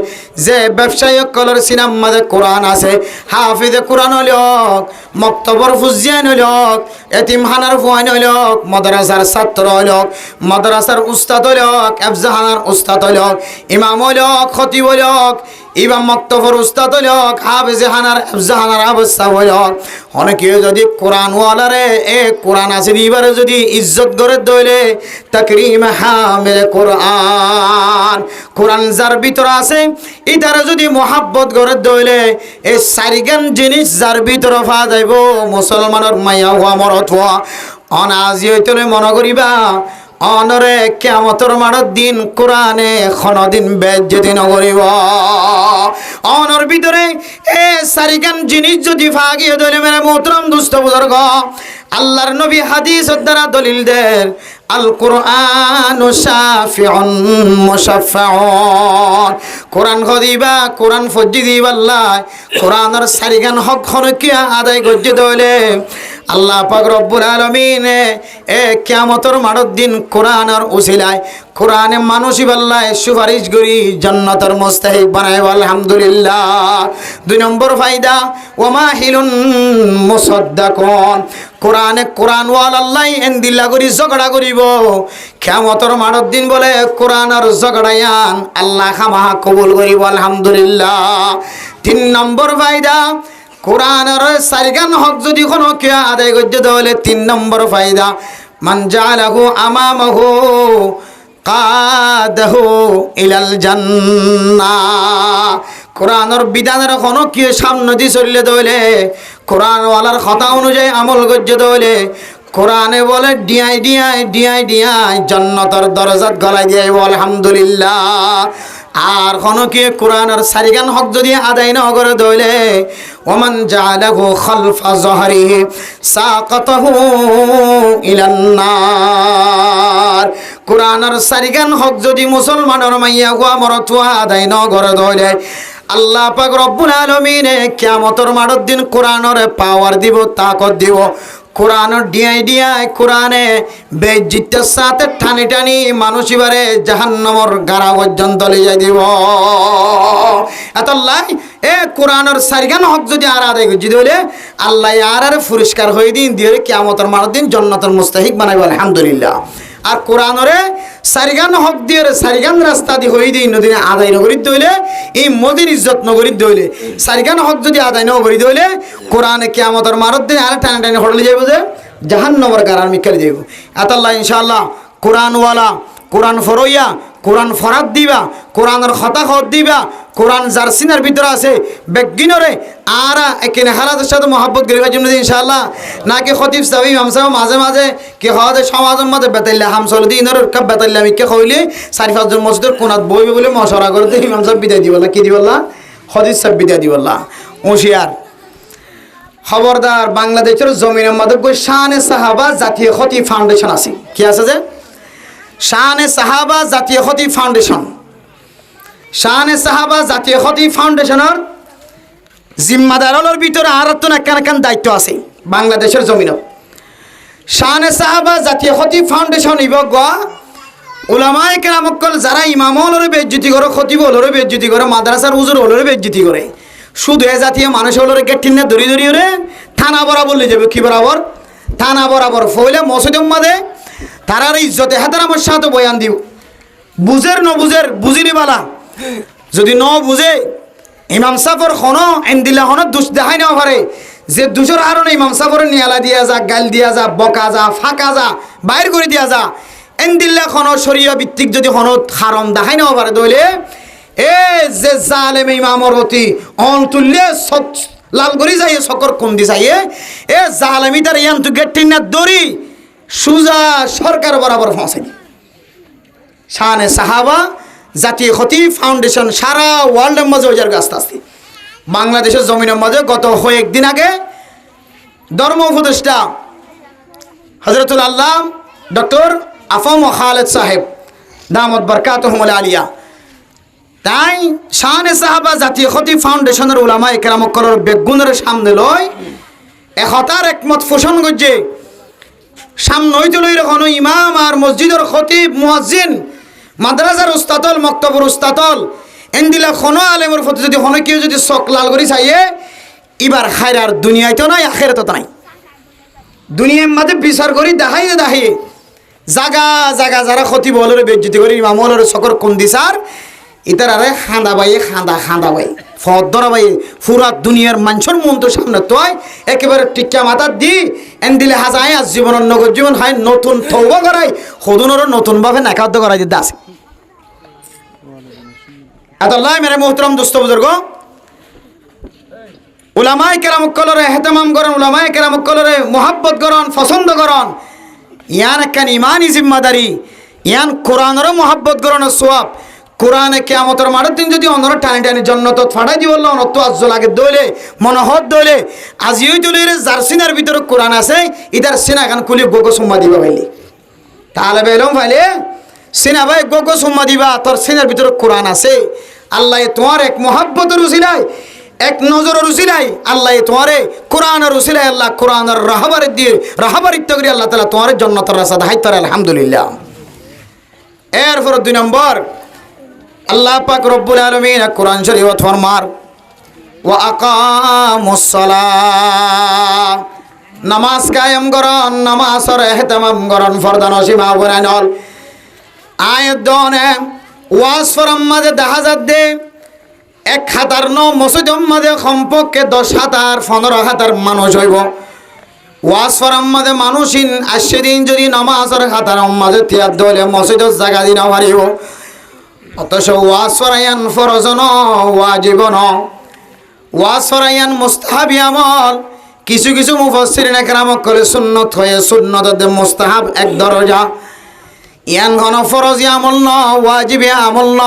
যে ব্যবসায়ী কলর সিনার মাঝে কোরআন আছে। হাফিজে কোরআন হইলক, মক্তবর ফুজিয়ান হইলক, এতিমখানার ফুয়াইন হইলক, মাদ্রাসার ছাত্র হইলক, মাদ্রাসার উস্তাদ হইলক, এফজাহানার উস্তাদ হইলক, ইমাম হইলক, খতিব হইলক, ইমাম মক্তবর উস্তাদ হইলক, হাফিজে হানার এফজাহানার অবস্থা হইলক। অনেকে যদি কোরআন ওয়ালারে এ কোরআন আছে দিবারে যদি ইজ্জত করে দইলে তাকরিম হামিলে কোরআন, কোরআন যার ভিতরে আছে ইতারে যদি মোহাব্বত করে দইলে এই 4 জিনিস যার ভিতরে পাওয়া যাইব মুসলমানের মাইয়া হওয়া মরত হওয়া। অনাজি হইতে মনে করিবা অনরে কিয়ামতের মাঠৰ দিন কোরআনে কোনদিন বেজ্জতি নকৰিব অনর ভিতরে এ সারিগান জিনিস যদি ভাগিয়ে দিলে মেরে মোহতরম দুস্থ বুজুর্গ আল্লাহর নবী হাদিসের দ্বারা দলিল দেন আল কোরআন শাফিউন মুশাফফাউন কোরআন খদিবা কোরআন ফজি দিবা আল্লাহ কোরআনের সারিগান হক হনকিয়া আদায় গজ্জে দইলে আল্লাহ পাক রব্বুল আলামিন এ কিয়ামতের মাঠৰ দিন কোরআনের উসিলায় কোরআনে মানুষই আল্লাহ সুপারিশ করি জান্নাতের মুস্তাহিক বানায় আলহামদুলিল্লাহ। 2 নম্বর ফায়দা ওমা হিলুন মুসাদ্দাকুন কোরআনে কোরআন ওয়াল আল্লাহ এন্দিল্লা করি ঝগড়া করিব কিয়ামতের মাঠৰ দিন বলে কোরআনের ঝগড়ায়ান আল্লাহ খামাহা কবুল করিব আলহামদুলিল্লাহ। 3 নম্বর ফায়দা কোরআনের সারিগান হক যদি কোনো কে আদায় করতে তাহলে 3 নম্বর ফায়দা মান জালাহু আমামাহু কাদাহু ইলাল জান্নাহ কোরআনের বিধানের কোনো কি সামনে দিয়ে চললে তাহলে কোরআন ওয়ালার কথা অনুযায়ী আমল করতে তাহলে কোরআনে বলে ডিয়াই ডিয়াই ডিয়াই ডিয়াই জান্নাতের দরজাত গলায় দিয়ে আলহামদুলিল্লাহ। আর কোনো কি কোরআনের সারিগান হক যদি আদায় না করে দইলে ওমান জালাহু খালফা যহরিহি সাকাতাহু ইলান নার কোরআনের সারিগান হক যদি মুসলমানের মাইয়া গোয়া মরতুয়া আদায় না করে দইলে আল্লাহ পাক রব্বুল আলামিন কিয়ামতের মাঠৰ দিন কোরআনের পাওয়ার দিব তাকত দিব কোরআনের ডিয়াই ডিয়াই কোরআনে বেজ্জিতের সাথে টানি টানি মানুষ এবারে জাহান্নামের গাড়া পর্যন্ত লিয়ে দিব এতলাই এ কোরআনের সারিগান হক যদি আর আদায় করছি দিলে আল্লাহ আর পুরস্কার হয়ে দিন দিয়ে কিয়ামতের মাঠৰ দিন জান্নাতের মুস্তাহিক বানাইব আলহামদুলিল্লাহ। আর কোরআনরে সারিগান হক দিয়ে সারিগান রাস্তা দিয়ে হয়ে দিই নদী আদায় নগরী দইলে এই মোদির ইজ্জত নগরী দইলে সারিগান হক যদি আদায় নগরী দইলে কোরআনে কিয়ামতের মাঠৰ দিন আর টানা টানি হটলে যাইব যে জাহান্নামের গাড়ার মিকালে যাইব এতাল্লাহ ইনশাআল্লাহ কোরআনওয়ালা কোরআন ফরইয়া কোরআন ফরাত দিবা কোরআনের কথা খত দিবা কোরআন জার্সিনার ভিতরে আছে বেগিনরে আর এখানে হারাতের সাথে মহব্বত করিবার জন্য ইনশাআল্লাহ নাকি খতিব সাহেব ইমাম সাহেব মাঝে মাঝে কি হওয়া সমাজের মধ্যে বেতাইল্লা হামসল দিনের কাপ বেতাইল্লা মিকে কইলে 4-5 জন মসজিদের কোনাত বইবে বলে মশরা করে ইমাম সাহেব বিদায় দিবল্লা কি দিবল্লা খতিব সাহেব বিদায় দিবল্লা হুঁশিয়ার খবরদার বাংলাদেশের জমিনের মধ্যে কই শানে সাহাবা জাতীয় খতিব ফাউন্ডেশন আছে কি আছে যে শানে সাহাবা জাতীয় খতিব ফাউন্ডেশন শানে সাহাবা জাতীয় খতিব ফাউন্ডেশনের জিম্মাদারদের ভিতরে আর তো একখান দায়িত্ব আছে বাংলাদেশের জমিনত শানে সাহাবা জাতীয় খতিব ফাউন্ডেশন ইবগ উলামায়ে কেরামকল যারা ইমামলরে বেজ্জতি করে খতিব হলরে বেজ্জতি করে মাদ্রাসার হুজুর হলরে বেজ্জতি করে শুধু এ জাতীয় মানুষ হলরে গেটিনে ধরি ধরি রে থানা বরাবর লই যাবে কি বরাবর থানা বরাবর ফইলে মসজিদের মধ্যে তারার ইজ্জতে হাতারামের সাথে বয়ান দিও বুঝের ন বুঝের বুঝিনি বালা যদি ন বুঝে ইমাম সাফর কোনো এন্দিলা কোনো দুষ দেখাই না পারে যে দুষের কারণে ইমাম সাফর নিয়ালা দিয়া যা গাল দিয়া যা বকা যা ফাঁকা যা বাইর করে দিয়া যা এন্দিল্লা কোনো শরীয় ভিত্তিক যদি কোনো হারম দেখাই না পারে দইলে এ যে জালেম ইমামর অতি অন তুললে লাল করি যাই সকর কন্দি যাইয়ে এ জালেমি তার ইয়ান তু গেট টিনা দড়ি সুজা সরকার বরাবর পৌঁছাই শানে সাহাবা জাতীয় খতিব ফাউন্ডেশন সারা ওয়ার্ল্ডের মাঝে ওজার গাছ আসছে বাংলাদেশের জমিনের মাঝে গত কয়েকদিন আগে ধর্ম উপদেষ্টা হযরতুল আল্লাহ ডক্টর আফম খালেদ সাহেব দামত বরকাতুহুমুল আলিয়া তাই শানে সাহাবা জাতীয় খতিব ফাউন্ডেশনের উলামায়ে কেরামকলের বেগুনের সামনে লয় একতার একমত পোষণ করছে সামনে হইতে লইলে কোনো ইমাম আর মসজিদের খতিব মুয়াজ্জিন মাদ্রাসার উস্তাদল মক্তবর উস্তাদল এন্দিলা কোনো আলেমের প্রতি যদি কোনো কেউ যদি চোখ লাল করে চাইয়ে এবার খায়রার দুনিয়ায় তো নাই আখেরাতে তো নাই দুনিয়ার মাঝে বিচার করি দেখাই না দেখাইয়ে জাগা জাগা যারা খতিব হলরে বেজ্জতি করে ইমাম হলরে চকর কোন দিছার ইতার আরে খান্দা বাইয়ে খান্দা বাই ফদ ধরা বাই পুরা দুনিয়ার মানুষের মন তো সামনে তো একেবারে টিকা মাথা দি এন দিলে হাজায় আজ জীবনের নগর জীবন হয় নতুন থৌবা করাই সদুনর নতুনভাবে নাকাদ্য করাই দিতে আছে আল্লাহ মেরে মোহতরম দোস্ত বুজুর্গ উলামায়ে কেরামকলরে এহতেমাম করেন উলামায়ে কেরামকলরে মোহাব্বত করেন পছন্দ করেন ইয়ান একখান ইমানি জিম্মাদারি, ইয়ান কোরআনেরও মহাব্বত করানোর সোয়াব। কোরআনে কিয়ামতের মাঠের দিন যদি অন্যরা টানি টানি জন্নত ফাটাই দিব অনত আজ লাগে দইলে মনোহর দইলে আজিও দইলে যার সিনার ভিতরে কোরআন আছে ইদার সিনা খান খুলি গোগো সুম্মা দিবা ভাইলি তাহলে বেলম ভাইলে সিনা ভাই গোগো সুম্মা দিবা তোর সিনার ভিতরে কোরআন আছে। আল্লাহ তোমার এক মহাব্বতের উসিলাই, এক নজরের উসিলাই আল্লাহ তোমারে কোরআনের উসিলাই আল্লাহ কোরআনের রাহাবারে দিয়ে রাহাবারিত্য করি আল্লাহ তাআলা তোমার জান্নাতের রাস্তা দেখাইতে পারে আলহামদুলিল্লাহ। এরপর 2 নম্বর আল্লাহ পাক রব্বুল আলামিন কোরআন শরীফত ফরমার ওয়া আকামুস সালাহ, নামাজ কায়েম করন, নামাজের ইহতিমাম করন, ফরজ নসিমা বনাইনল। আয়াত দনে ওয়াজ ফরম মাঝে 10,000 দে 1,000 মসজিদের মাঝে কমপক্ষে 10,000 15,000 মানুষ হইব। ওয়াজ ফরম মাঝে মানুষিন আসছে দিন যদি নামাজের খাতার মাঝে তিয়ার দলে মসজিদের জায়গা দিন পারিব। অথচ ওয়াজ ফরাইয়ান ফরজ ন ওয়াজিব ন, ওয়াজ ফরাইয়ান মুস্তাহাবি আমল। কিছু কিছু মুফাসসিরিন একরাম কলে সুন্নত হয়ে সুন্নততে মুস্তাহাব এক দরজা, ইয়ান ঘন ফরজি আমল ন ওয়াজিবি আমল ন।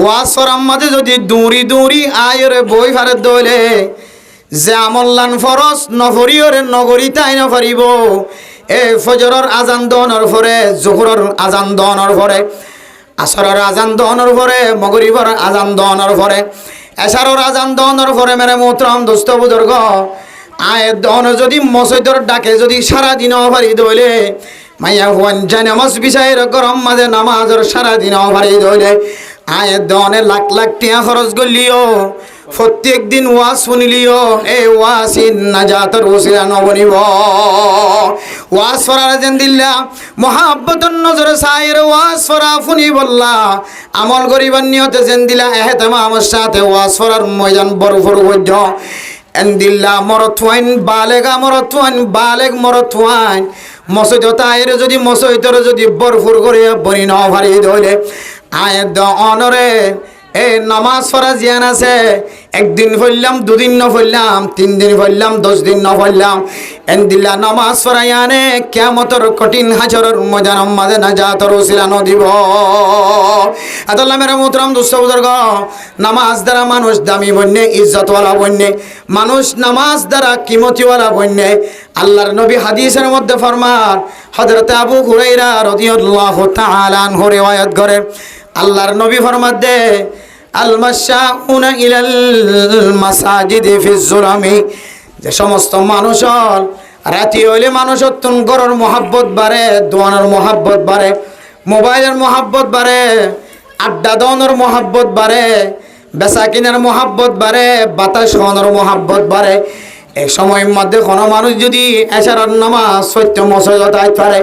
ওয়াজ ফরাম মাঝে যদি দৌড়ি দৌড়ি আয়রে বই ফারে দইলে যে আমল্লান ফরজ নফরিয়রে নগরী তাই নফারিব। এই ফজরের আজান দনের পরে, জোহরের আজান দনের পরে, আসরের আজান দনের পরে, মগরিবের আজান দনের পরে, এশারের আজান দনের পরে মেরে মোহতরম দোস্ত বুজুর্গ আয়ের দন যদি মসজিদের ডাকে যদি সারা দিন ভারি দইলে মাইয়া হুয়ান জানে নামাজ বিষয়ের গরম মাঝে নামাজের সারা দিন ভারি দইলে আয়ের দনে লাখ লাখ টিয়া খরচ করলিও প্রত্যেক দিন ওয়াজ শুনিলিও এই ওয়াসিন নাজাতের ওসিলা নবনিব। ওয়াজ ফরার যেন দিল্লা মহাব্বতন নজরে সাইর ওয়াজ ফরা ফুনি বললা আমল গরিবার নিয়তে যেন দিলা ইহতিমামের সাথে ওয়াজ ফরার ময়দান বড় বড় বৈধ এন্দিল্লা মরথওয়াইন বালেগা মরথওয়াইন বালেগ মরথওয়াইন মসজিদত আইরে যদি মসজিদর যদি বরফুর করে বনি ন ভারি ধইলে আয়ের দ অনরে এই নামাজ ফরা জিয়ান আছে। একদিন পড়লাম, 2 দিন ন পড়লাম, 3 দিন পড়লাম, 10 দিন ন পড়লাম, এন্দিল্লা নামাজ ফরাইয়ানে কিয়ামতের কঠিন হাজরের ময়দানের মাঝে নাজাতের ওসিলা ন দিব। আল্লাহ মেরা মোহতরম দোস্ত বুজুর্গ, নামাজ দ্বারা মানুষ দামি বন্যে, ইজ্জতওয়ালা বন্যে, মানুষ নামাজ দ্বারা কিমতিওয়ালা বন্যে। আল্লাহর নবী হাদিসের মধ্যে ফরমান, হযরত আবু হুরায়রা রাদিয়াল্লাহু তাআলা আনহু রিওয়ায়াত করে আল্লাহর নবী ফরমান দে আল মাশাউনা ইলাল মাসাজিদি ফিজ জুলামি, যে সমস্ত মানুষ রাতি হইলে মানুষের তুন গরর মহাব্বত বাড়ে, দোয়ানোর মহাব্বত বাড়ে, মোবাইলের মহাব্বত বাড়ে, আড্ডা দোয়ানোর মহাব্বত বাড়ে, বেচাকিনের মহাব্বত বাড়ে, বাতাস হওয়ানোর মহাব্বত বাড়ে। এই সময়ের মধ্যে কোনো মানুষ যদি এশারের নামাজ সত্য মসজিদত আইতে পারে,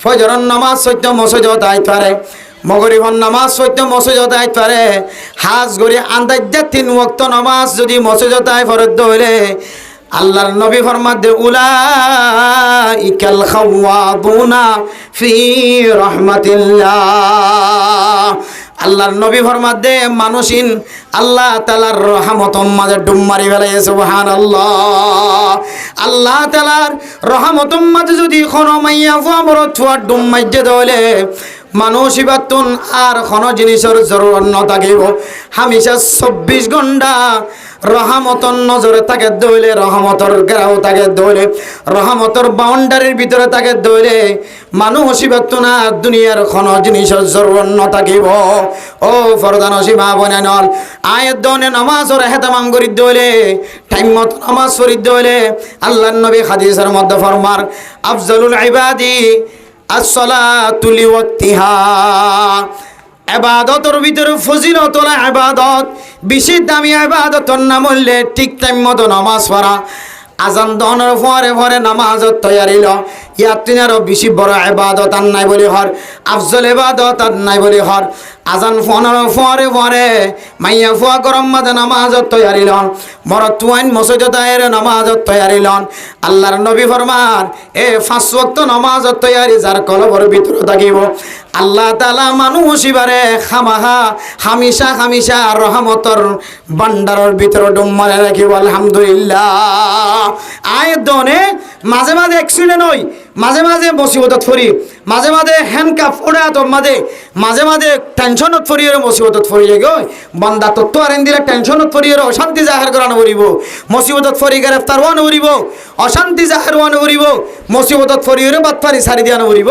ফজরের নামাজ সত্য মসজিদত আইতে পারে, মগরিবের নামাজ সত্য মসজিদত আইতে পারে, হাজ গড়ি আন্দাজে 3 ওয়াক্ত নামাজ যদি মসজিদত আই ফরজ হইলে আল্লাহর নবী ফরমান দে উলাইকাল খাওয়াবুনা ফি রাহমাতিল্লাহ। আল্লাহর নবী ফরমান দে মানুষিন আল্লাহ তাআলার রহমতের মাঝে ডুব মারি ফেলে সুবহানাল্লাহ। আল্লাহ তাআলার রহমতের মাঝে যদি কোনো মাইয়া ফুয়ামর থুয়া ডুব মাইজে দলে মানুষ ইবাতুন আর কোনো জিনিসের জরুরত ন থাকিব। হামেশা 24 ঘন্টা রহমতর নজরে তাকে দইলে, রহমতর গেরাও তাকে দইলে, রহমতর বাউন্ডারির ভিতরে তাকে দইলে মানুষ ইবাতুন আর দুনিয়ার কোনো জিনিসের জরুরত ন থাকিব। ও ফরদান সীমা বনানল আয়াত দনে নামাজের ইহতিমাম করি দইলে, টাইম মতো নামাজ পড়ি দইলে আল্লাহর নবী হাদিসের মধ্যে ফরমার আফজালুল ইবাদি as-salatu li waqtiha। ইবাদতের ভিতরে ফজিলত হলো ইবাদত, বেশি দামি ইবাদতের নাম হইলে ঠিক টাইম মতো নামাজ পড়া। আজান দনের পরে পরে নামাজের তৈয়ারি ল ইয়াতিনারও বেশি বড় ইবাদত আর নাই বলি হর, আফজল ইবাদত আর নাই বলি হর। আজান ফরে ফরে মাইয়া ফুয়া গরম মাঝে নামাজত তৈয়ারি লন মরত তুয়াইন মসজিদ দায়ের নামাজত তৈয়ারি লন আল্লাহর নবী ফরমান এ 5 ওয়াক্ত নামাজত তৈয়ারি যার কলবর ভিতরে থাকিব আল্লাহ তাআলা মানুষ ইবারে খামাহা হামিশা হামিশা রহমতর ভান্ডারের ভিতরে ডুম্মারে রাখিব আলহামদুলিল্লাহ আয় দনে মাঝে মাঝে অ্যাক্সিডেন্ট হই মাঝে মাঝে মুসিবতত পড়ি মাঝে মাঝে হ্যান্ডকাফ ওড়া তো মাঝে মাঝে টেনশনত পড়িয়ে মুসিবতত পড়িয়ে গই বান্দা তত্ত্ব আরেন দিলে টেনশনত পড়িয়ে অশান্তি জাহের করানো করিব মুসিবতত পড়ি গ্রেফতার হওয়ানো করিব অশান্তি জাহের হওয়ানো করিব মুসিবতত পড়িয়ে বাতফারি সারি দিয়ানো করিব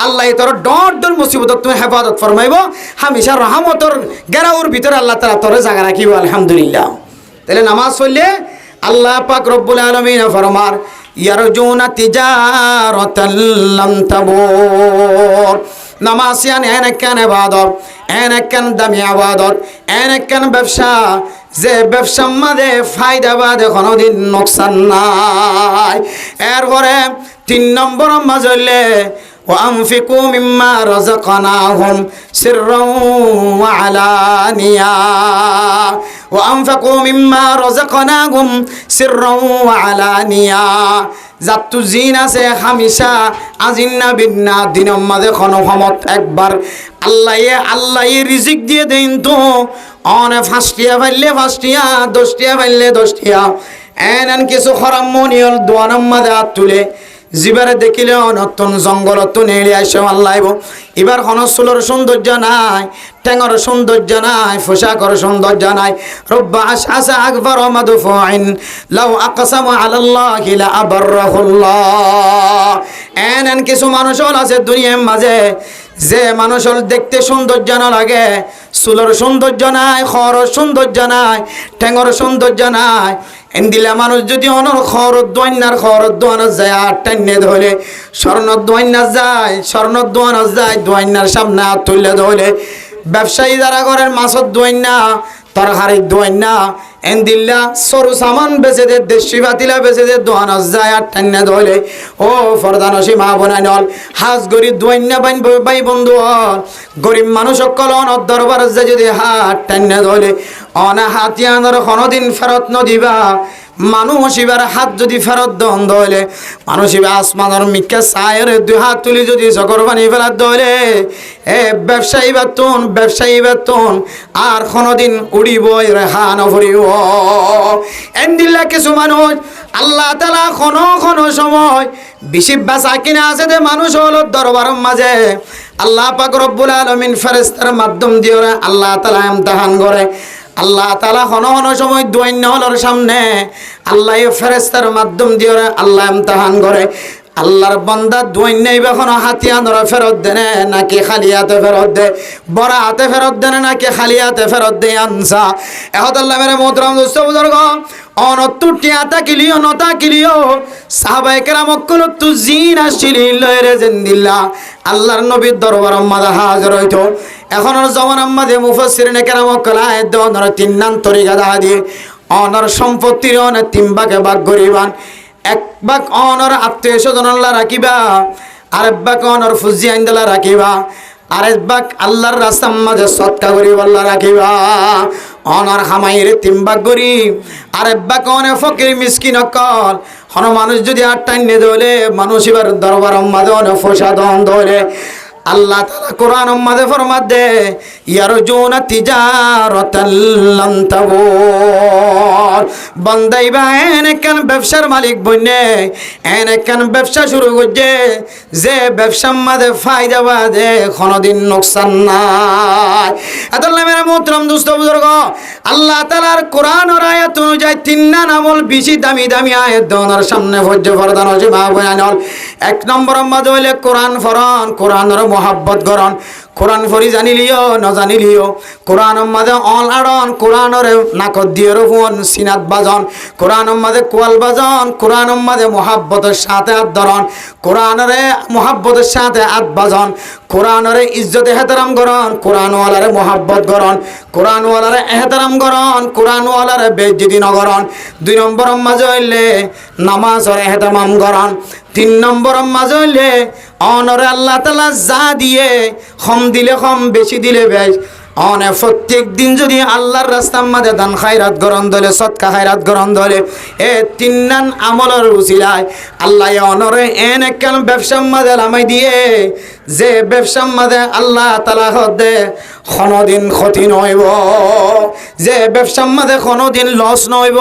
আল্লাহ তোর ডর ডর মুসিবতত তুমি হেফাজত ফরমাইব হামেশা রহমতর গেরাউর ভিতরে আল্লাহ তাআলা তোরে জায়গা রাখিব আলহামদুলিল্লাহ তাহলে নামাজ পড়লে আল্লাহ পাক রব্বুল আলামিন ফরমার ইয়ারজুনা তিজারাতাল লাম তাবুর নামাজ ইয়ান এনেকান ইবাদত এনেকান দামি ইবাদত এনেকান ব্যবসা যে ব্যবসার মাঝে ফায়দা বাদে কোনোদিন নোকসান নাই এরপরে 3 নম্বর মাঝলে وأنفقوا مما رزقناهم سرا وعلانية وأنفقوا مما رزقناهم سرا وعلانية জাতু জিন আছে হামেশা আজিন্না বিন্না দিনের মাঝে খনহমত একবার আল্লাহ রিজিক দিয়ে দেন তো অনে 5টিয়া পাইলে 5টিয়া 10টিয়া পাইলে 10টিয়া এন কিছু খরাম মনিয়ল দোয়ানার মাঝে হাত তুলে জিবারে দেখিলে নতুন জঙ্গলত নেড়ে আসে আল্লাহব এবার হনসুলোর সৌন্দর্য নাই টেঙর সৌন্দর্য নাই পোশাকর সৌন্দর্য নাই রব্বা আশআসা আকবার মাদফুইন লাউ আকসামু আলাল্লাহি লা আবরাহুল্লাহ এন কিছু মানুষ আছে দুনিয়ার মাঝে যে মানুষ দেখতে সৌন্দর্য না লাগে চুলোর সৌন্দর্য নাই খরর সৌন্দর্য নাই টেঙর সৌন্দর্য নাই এন্দিলা মানুষ যদি অনর খরর দোয়ান্নার যায় আর টান্নে ধরে স্বর্ণর দোয়ান্নার যায় দোয়ান্নার সামনে হাত তুললে ধরে ব্যবসায়ী যারা করেন মাছের দোয়ান্না তরকারির দোয়ান্না এন্দিল্লা সরু সামান বেচে দে দেশি বাতিলা বেচে দে দোয়ানস যায় আর টান্নে ধরে ও ফরদানসি মা বোনাই নল হাজ গরিব দোয়ান্না বাই বন্ধু গরিব মানুষ সকল অনর দরবার যায় যদি হাত টান্নে ধরে অনা হাতিয়ানোর কোনোদিন ফেরত নদিবা মানুষ এবার হাত যদি ফেরত দন ধরে মানুষ এবার আসমানের মিক্কা সায়ের 2 হাত তুলি যদি চকর পানি ফেরাত ধরে এ ব্যবসায়ী বেতন আর কোনোদিন উড়িব রেহা নভরিব এন্দিল্লা কিছু মানুষ আল্লাহ তাআলা কোনো সময় বেশি বেচা কিনা আছে যে মানুষ হলো দরবারের মাঝে আল্লাহ পাক রব্বুল আলামিন ফেরেশতার মাধ্যম দিয়ে আল্লাহ তাআলা ইমতিহান করে আল্লাহ তাআলা হন সময় দোয়াইন্নহলের সামনে আল্লাহ ফেরেশতার মাধ্যম দিয়ে আল্লাহ ইমতিহান করে আল্লাহর বান্দা দোয়াইন্নাই এখনো হাতিয়ানোর ফেরত দেনে নাকি খালি হাতে ফেরত দে বড় হাতে ফেরত দেনে নাকি খালি হাতে ফেরত দে আনসা এখন আল্লাহ মেরে মোহতরম দোস্ত বুজুর্গ অনতুটিয়া তাকিলিও নতাকিলিও সাহাবায়ে কেরাম কলতু জিন আসিলি লয়রে জিন্দিল্লাহ আল্লাহর নবীর দরবার মাঝে হাজির হইতো এখনের জমানার মাঝে মুফাসসিরিনে কেরাম কলায় দনর 3 নাম তরিকা দা দিয়ে অনর সম্পত্তির অনে 3 ভাগে ভাগ করিবান 1 ভাগ অনর আত্মীয় স্বজনলা রাখিবা আরেক ভাগ অনর ফুজি আইন্দলা রাখিবা আরেক ভাগ আল্লাহর রাস্তার মাঝে সদকা করিবাল্লা রাখিবা অনর হামাইর 3 ভাগ করি আরেক ভাগ অনে ফকির মিসকিন অকল হন মানুষ যদি আর টাইনে দলে মানুষ এবার দরবার মাঝে অনে ফসা দন ধরে আল্লাহ তাআলা কোরআন মাঝে ফরমাত দে ইয়ারজুনা তিজারাতাল লাম তাবুর বান্দাইবা এনেকান ব্যবসার মালিক বনে এনেকান ব্যবসা শুরু করছে যে ব্যবসার মাঝে ফায়দা বাদে কোনোদিন নোকসান নাই আল্লাহ মেরা মোহতরম দোস্ত বুজুর্গ আল্লাহ তাআলার কোরআনের আয়াত অনুযায়ী 3 নামল বেশি দামি আয়াত দনের সামনে ভজ্য ফরদান হচ্ছে মা বয়ানল 1 নম্বর মাঝে হইলে কোরআন ফরন কোরআনের মোহাব্বত করন কোরআন ফরি জানিলিও ন জানিলিও কোরআনের মাঝে অল আড়ন কোরআনের নাকত দিয়ে রফুন সিনাত বাজন কোরআনের মাঝে কোয়াল বাজন কোরআনের মাঝে মোহাব্বতের সাথে হাত ধরন কোরআনের মোহাব্বতের সাথে হাত বাজন কোরআনের ইজ্জত এহতারাম করন কোরআনওয়ালারে মোহাব্বত করন কোরআনওয়ালারে এহতারাম করন কোরআনওয়ালারে বেইজ্জতি ন করন 2 নম্বরের মাঝে হইলে নামাজের এহতারাম করন 3 নম্বরের মাঝে হইলে অনরে আল্লাহ তাআলা যা দিয়ে কম দিলে কম বেশি দিলে বেশ অনে প্রত্যেক দিন যদি আল্লাহর রাস্তার মাঝে দান খায়রাত গ্রহণ দলে সদকা খায়রাত গ্রহণ দলে এ তিননান আমলের উসিলায় আল্লাহ অনরে এন একখান ব্যবসার মাঝে লামাই দিয়ে যে ব্যবসার মাঝে আল্লাহ তাআলা হদে কোনোদিন ক্ষতি নইব, যে ব্যবসার মাঝে কোনোদিন লস নইব।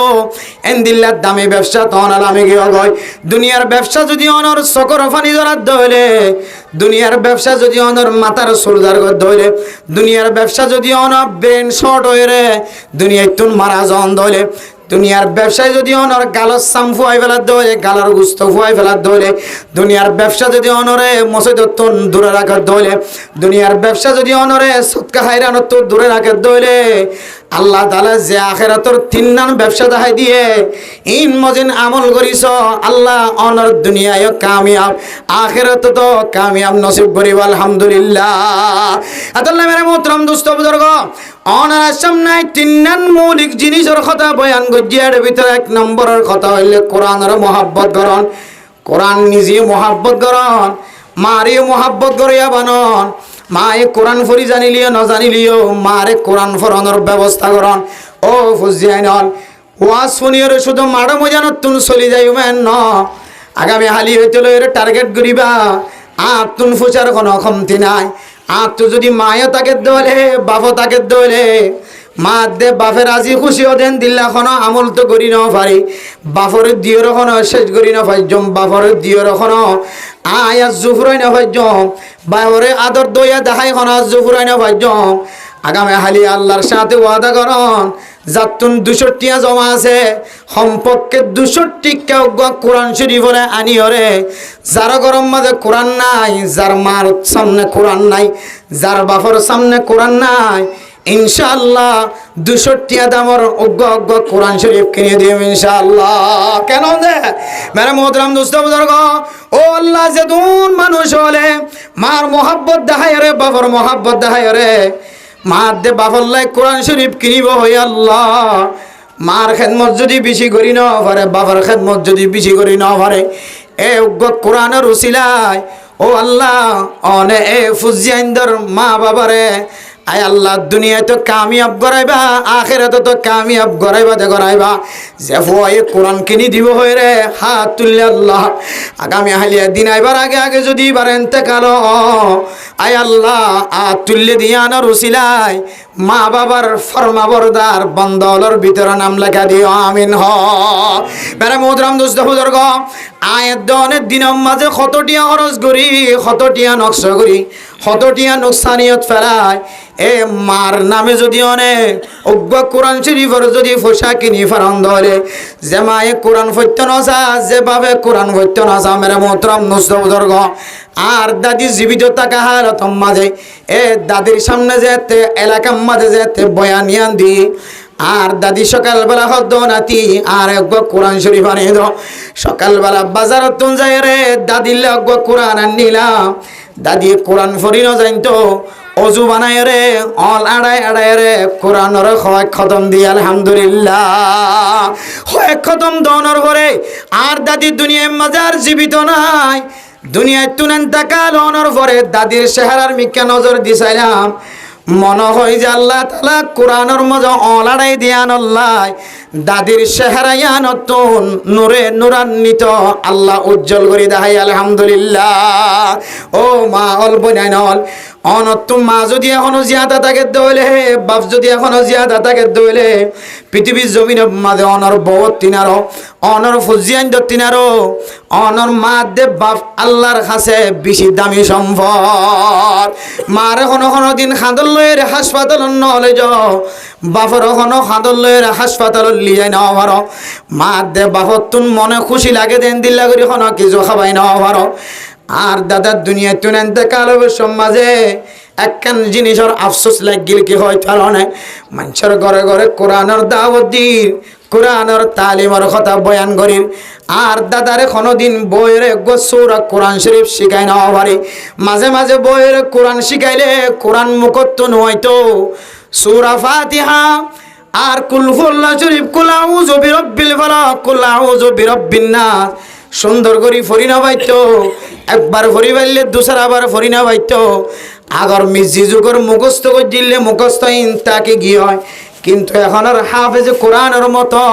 এন্দিল্লার দামি ব্যবসা তখন আলামে গিয়ে গয় দুনিয়ার ব্যবসা যদি অনর চকর ফানি ধরার ধরে, দুনিয়ার ব্যবসা যদি অনর মাথার সুরদার ধরে, দুনিয়ার ব্যবসা যদি অনর ব্রেন শর্ট হয়ে রে দুনিয়ায় তুন মারা জন ধরে, দুনিয়ার ব্যবসায় যদি অনর গালর সাম ফুয়াই ফেলার ধরে, গালার গুস্ত ফুয়াই ফেলার ধরে, দুনিয়ার ব্যবসা যদি অনরে মসজিদত্তন দূরে রাখার ধরে, দুনিয়ার ব্যবসা যদি অনরে সৎকা হাইরানত দূরে রাখার ধরে, আল্লাহ তাআলা যে আখিরাতর তিননান ব্যবসা দেখাই দিয়ে ইন মজিন আমল করিস আল্লাহ অনর দুনিয়ায় কামিয়াব আখিরাত তো কামিয়াব নসিব করিব আলহামদুলিল্লাহ। আল্লাহ মেরে মোহতরম দোস্ত বুজুর্গ অনার সামনে তিননান মৌলিক জিনিসের কথা বয়ান গজিয়ার ভিতরে এক নম্বরের কথা হইলে কোরআনের মহব্বত করণ, কোরআন নিজে মহব্বত করণ, মারে মহব্বত করিয়া বানন, মায়ে কোরআন ফরি জানিলিও ন জানিলিও মারে কোরআন ফরানোর ব্যবস্থা করন। ও ফুজিয়াইনল ওয়াজ শুনিয়রে শুধু মাড়ো মজানত তুন চলি যাই মেন ন আগামী হালি হইতে লইরে টার্গেট করিবা আর তুন ফুচার কোনো কমতি নাই। আর তো যদি মায়ও তাকে দলে বাপও তাকে দলে মা দে বাপের আজি খুশিও দেন দিল্লা কোনো আমল তো করি ন পারি, বাপর দিয়র কোনো শেষ করি না পাইজম, বাপর দিয়র কোনো আয়া জুফরাই না পাইজম, বাপরে আদর দইয়া দেখাই কোনো জুফরাই না পাইজম। আগামী হালি আল্লাহর সাথে ওয়াদা করন যাতুন 200 টিয়া জমা আছে সম্পর্কে 200 টিকা কোরআন শরীফরে আনি হরে, যার গরম মাঝে কোরআন নাই, যার মার সামনে কোরআন নাই, যার বাপর সামনে কোরআন নাই, ইনশাআল্লাহ 200 টিয়া দামর অজ্ঞ অজ্ঞ কোরআন শরীফ কিনে দিও ইনশাআল্লাহ। কেন দে মেরে মোহতরম দোস্ত বুজুর্গ ও আল্লাহ যেদুন মানুষ হলে মার মোহাব্বত দেখায় রে, বাপর মোহাব্বত দেখায় রে, মার দে বাপর লাই কোরআন শরীফ কিনিব হই আল্লাহ। মার খেদমত যদি বেশি করি না পারে, বাবার খেদমত যদি বেশি করি না পারে, এ অজ্ঞ কোরআনের উসিলায় ও আল্লাহ অনে এ ফুজিয়াইন্দর মা বাবারে আয় আল্লাহ দুনিয়ায় তো কামিয়াব করাইবা, আখিরাতে তো কামিয়াব করাইবা দে করাইবা। যে ফুয়াই কোরআন কিনি দিব হয়ে রে হাত তুললে আল্লাহ আগামী হালিয়া দিন আইবার আগে আগে যদি এবার এন্তেকাল আয় আল্লাহ হাত তুললে দিয়ানোর উসিলায় মা বাবার ফরমা বরদার বন্দলর ভিতরে নাম লেখা দিও আমিন হ। মেরে মোহতরম দোস্ত বুজুর্গ আয়ের দনের দিনের মাঝে কতটিয়া খরচ করি, কতটিয়া নকশ করি, কতটিয়া নোকসানিয়ত ফেলায়। এ মার নামে যদি অনেক অজ্ঞ কোরআন শরীফের যদি পোশাক কিনি ফারন ধরে, যে মায়ে কোরআন ফৈত্য নসা, যেভাবে কোরআন ফৈত্য নসা মেরে মোহতরম দোস্ত বুজুর্গ আর দাদি জীবিত থাকা হালতম মাঝে এ দাদির সামনে যেতে এলাকার মাঝে যেতে বয়ানিয়ান দি আর দাদি সকালবেলা হদ নাতি আর এক কোরআন শরীফ আনিয়ে দাও। সকালবেলা বাজারত তুন যাই রে দাদির এক কোরআন আনিলাম, দাদি কোরআন ফরি ন জানতো অজু বানায় রে অল আড়ায় আড়ায় রে কোরআনের কয়েক খতম দিয়ে আলহামদুলিল্লাহ কয়েক খতম দনের পরে আর দাদি দুনিয়ার মাঝে আর জীবিত নাই। দুনিয়ায় তুনেন তাকাল অনর পরে দাদির চেহারার মিক্কা নজর দিছাইলাম, মনে হয় যে আল্লাহ তাআলা কোরআনের মাঝে অলাড়াই দিয়ান আল্লাহ দাদির চেহারাইয়া নতুন নূরে নূরান্বিত আল্লাহ উজ্জ্বল করে দেখাই আলহামদুলিল্লাহ। ও মা অল্প নাইনল অনত্তম মা যদি এখনো জিয়াদা থাকে দইলে, বাপ যদি এখনো জিয়াদা থাকে দইলে পৃথিবীর জমিনের মাঝে অনর বহুত তিনারো অনর ফুজিয়ান তিনারো অনর মা দে বাপ আল্লাহর কাছে বেশি দামি সম্পদ। মার কোনো দিন খাদল লয়ের হাসপাতাল নলে যাও, বাপর কোনো খাদল লয়ের হাসপাতাল লিয়ে নেওয়া পারো। মা দে বাপর তুন মনে খুশি লাগে দেন দিল্লা করি কোনো কিছু খাবাই নেওয়া পারো। আর দাদার দুনিয়া তুন এতেকাল সমাজে একখান জিনিসের আফসোস লাগিল কি হয় কারণে মানুষের ঘরে ঘরে কোরআনের দাওয়াত দিন, কোরআনের তালিমের কথা বয়ান করি। আর দাদারে কোনোদিন বইয়ের গোসুরা কোরআন শরীফ শিখাই নেওয়া পারে। মাঝে মাঝে বইয়ের কোরআন শিখাইলে কোরআন মুখত্ব নয়তো সূরা ফাতিহা আর কুল হুয়াল্লাহু শরীফ কুল আউযু বিরাব্বিল ফালাক কুল আউযু বিরাব্বিন নাস সুন্দর করে ফরি না পাইতো, একবার ফরি পাইলে দুসরা বার ফরি না পাইতো। আগর মিজি যুগর মুখস্থ করে দিলে মুখস্থ তাকে গিয়ে হয়, কিন্তু এখন আর হাফেজ কোরআনের মতো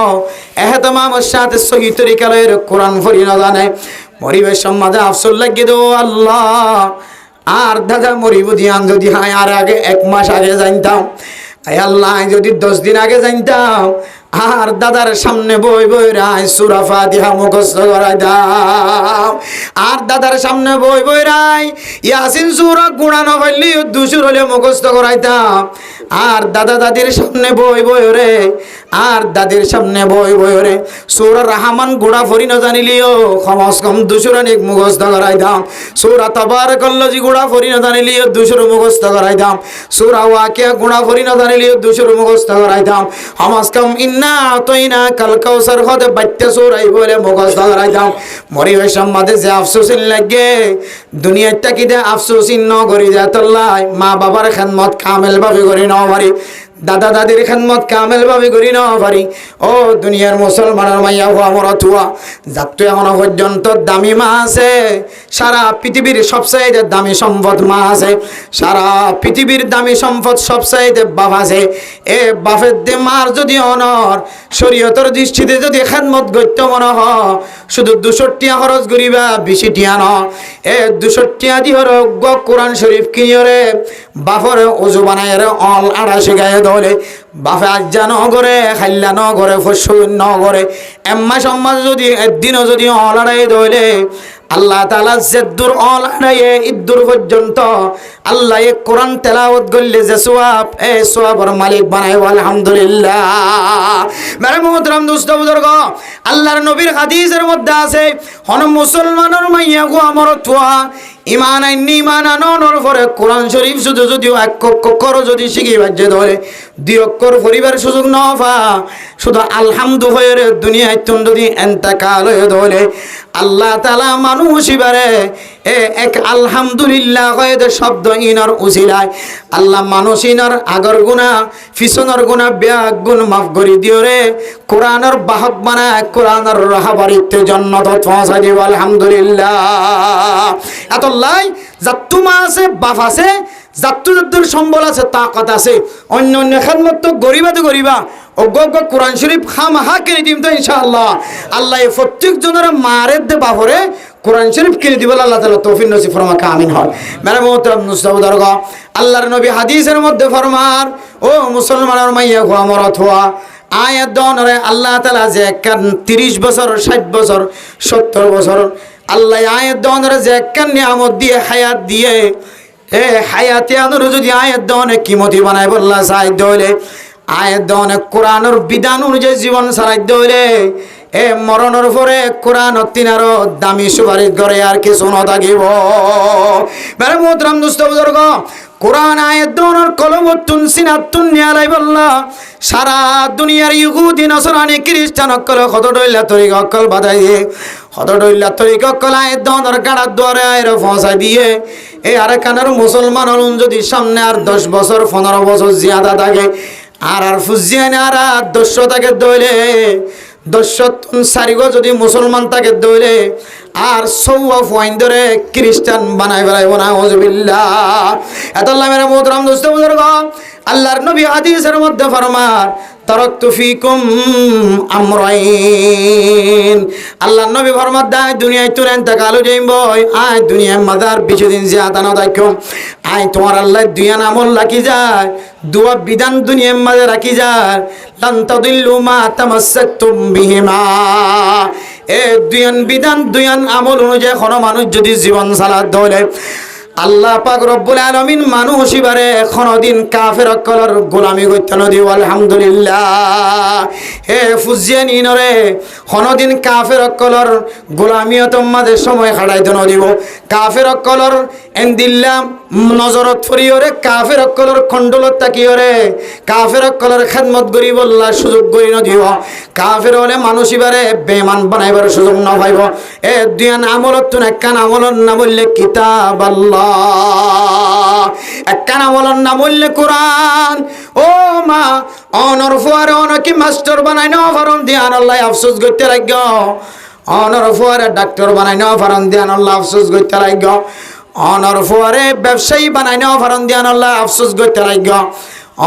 এহতমামের সাথে সহি তরিকার কোরআন ফরি না জানে। মরিবের সমাজে আফসোস লাগিয়ে দো আল্লাহ, আর দাদা মরিব দিয়ান যদি হায় আর আগে 1 মাস আগে জানতাম, আল্লাহ যদি 10 দিন আগে জানতাম, আর দাদার সামনে বই বই রায় সূরা ফাতিহা মুখস্থ করাই দাও, আর দাদার সামনে বই বই রায় ইয়াসিন সূরা গুণানো পারলি 200 হলে মুখস্থ করাইতাম। আর দাদা দাদির সামনে বই বই রে, আর দাদির সামনে বই বই রে সূরা রহমান গুণা ফরি না জানিলিও কমস কম 200 রানিক মুখস্থ করাইতাম। সূরা তাবারাকাল্লাজি গুণা ফরি না জানিলিও 200 মুখস্থ করাইতাম। সূরা ওয়াকিয়া গুণা ফরি না জানিলিও 200 মুখস্থ করাইতাম। কমস কম ইন্না আতাইনা কাল কাউসার হতে বাইতে সূরাই বলে মুখস্থ করাইতাম। মরিবের সম্মাদে যে আফসোস লাগে দুনিয়াটা কি দে আফসোস ন করি যাতল্লাই, মা বাবার খেদমত কামেল ভাবে করি ন পারি, দাদা দাদির খেদমত কামেল ভাবে করি ন পারি। ও দুনিয়ার মুসলমানের মাইয়া হওয়া মরা থুয়া যাত্র এখনো পর্যন্ত দামি মা আছে, সারা পৃথিবীর সবচাইতে দামি সম্পদ মা আছে, সারা পৃথিবীর দামি সম্পদ সবচাইতে বাপ আছে। এ বাপের দে মার যদি অনর শরীয়তের দৃষ্টিতে যদি খেদমত গত্য মনে হ, শুধু 200 টিয়া খরচ করিবা, বেশি টিয়া ন। এ 200 টিয়া দিহর কোরআন শরীফ কিনিয়রে বাপরে ওজু বানায় অল আড়া শিখায় দলে, বাপে আজ্জা ন করে খাইলা ন করে ফসল ন করে, এম্মা সম্মাস যদি একদিনও যদি অল আড়াই দলে আল্লাহ তাআলা জেদ্দুর অল আড়াইয়ে ইদ্দুর পর্যন্ত আল্লাহ এ কোরআন তেলাওয়াত করলে যে সওয়াব, এ সওয়াবের মালিক বানায় আলহামদুলিল্লাহ। মেরে মুহতারাম দোস্ত বুজুর্গ, আল্লাহর নবীর হাদিসের মধ্যে আছে হন মুসলমানের মাইয়া গো আমার তুয়া ইমান আইনি ইমান আনর পরে কোরআন শরীফ শুধু যদিও 1 অক্ষর যদি শিখি বাজে ধরে 2 অক্ষর পরিবার সুযোগ না পা, শুধু আলহামদু হয়ে রে দুনিয়ায় তুন যদি এন্তেকাল হয়ে ধরে আল্লাহ তাআলা মানুষ ইবারে এক আলহামদুলিল্লাহ হয়ে শব্দ ইনার উসিলায় আল্লাহ মানুষ ইনার আগর গুনাহ পিছনের গুনাহ ব্যাগ গুণ মাফ করে দিও রে, কোরআনের বাহক বানায় কোরআনের রাহবারিতে জান্নাত পৌঁছাই দিব আলহামদুলিল্লাহ। এতলাই যাত্তু মা আছে, বাপ আছে, যাত্তু যাত্তুর সম্বল আছে, তাকত আছে, অন্য অন্য খেদমত তো গরিবা তো গরিবা অজ্ঞ কোরআন শরীফ খামাহা কিনে দিম তো ইনশাআল্লাহ। আল্লাহ এই প্রত্যেক জনের মারের দে বাপরে কোরআন শরীফ কিনে দিব, আল্লাহ তাআলা তৌফিক নসিব ফরমাক আমিন হয়। মেরে মুহতারাম মুস্তাফাদরগ, আল্লাহর নবী হাদিসের মধ্যে ফরমান ও মুসলমানের মাইয়া গো আমার অথবা আয়াত দনরে আল্লাহ তাআলা যে 30 বছর 60 বছর 70 বছর আল্লাহ আয়াত দনরে যে নিয়ামত দিয়ে হায়াত দিয়ে হায়াতে আনর যদি আয়াত দনে কিমতি বানায় বললা সাহায্য হইলে আয়াত দনে কোরআনের বিধান অনুযায়ী জীবন সাহায্য হইলে এ মরণের পরে কোরআন তিনারও দামি সুপারিশ করে আর কিছু না থাকিব। মেরে মুহতারাম দোস্ত বুজুর্গ, কোরআন আয়াত দনের কলমতুন সিনাতুন নিয়ালাই বললা সারা দুনিয়ার ইহুদি নসরানি খ্রিস্টান অকল কত ডইলা তরিক অকল বাধাই দিয়ে কত ডইলা তরিক অকল আয়াত দনের গাড়ার দ্বারে আয়রে পৌঁছাই দিয়ে এই আর কানার মুসলমান হলুন যদি সামনে আর 10 বছর 15 বছর জিয়াদা থাকে আর ফুজিয়ান আর 200 থাকে দইলে 204 যদি মুসলমান থাকে দইলে আর 100 পয়েন্ট ধরে খ্রিস্টান বানাই বেড়াইব না আউযুবিল্লাহ। এতাল্লাহ মেরে মুহতারাম দোস্ত বুজুর্গ, আল্লাহর নবী হাদিসের মধ্যে ফরমান তারাকতু ফিকুম আমরাইন, আল্লাহর নবী ফরমান দাই দুনিয়ায় তুই ইন্তেকাল হয়ে যাইব, আয় দুনিয়ার মাদার বেশি দিন জিয়াদা না দেখো, আয় তোমার আল্লাহ দুনিয়ার আমল রাখি যায়, দুয়া বিধান দুনিয়ার মাঝে রাখি যায়, লান তাদিল্লু মা তামাসসাকতুম বিহিমা, এ দুয়ান বিধান দুয়ান আমল অনুযায়ী কোনো মানুষ যদি জীবন চালাত ধরে আল্লাহ পাক রব্বুল আলামিন মানুষ ইবারে কোনদিন কাফের কলর গোলামি করতে না দিব আলহামদুলিল্লাহ। হে ফুজিয়ানি নরে কোনদিন কাফের কলর গোলামিয়ত মাঝে সময় কাটাইতে না দিব, কাফের কলর এন্দিল্লাম নজরত ফরিয়রে কাফের কলর খণ্ডলত তাকিয়রে কাফের কলর খেদমত করি বললা সুযোগ করি না দিব, কাফের হলে মানুষ ইবারে বেমান বানাইবার সুযোগ না পাইব। এ দুয়ান আমলত তুন একখান আমলত না বললে কিতাব আল্লাহ, একখান আমলত না বললে কোরআন। ও মা অনর ফুয়ারে অনকি মাস্টার বানাই না ফরম দিয়ান আল্লাহ আফসোস করতে রাখ অনর ফুয়ারে ডাক্তার বানাই নেওয়া ফারন দিয়ান আল্লাহ আফসোস করতে লাগ অনর ফুয়ারে ব্যবসায়ী বানাই নেওয়া ফারন দিয়ান আল্লাহ আফসোস করতে লাগ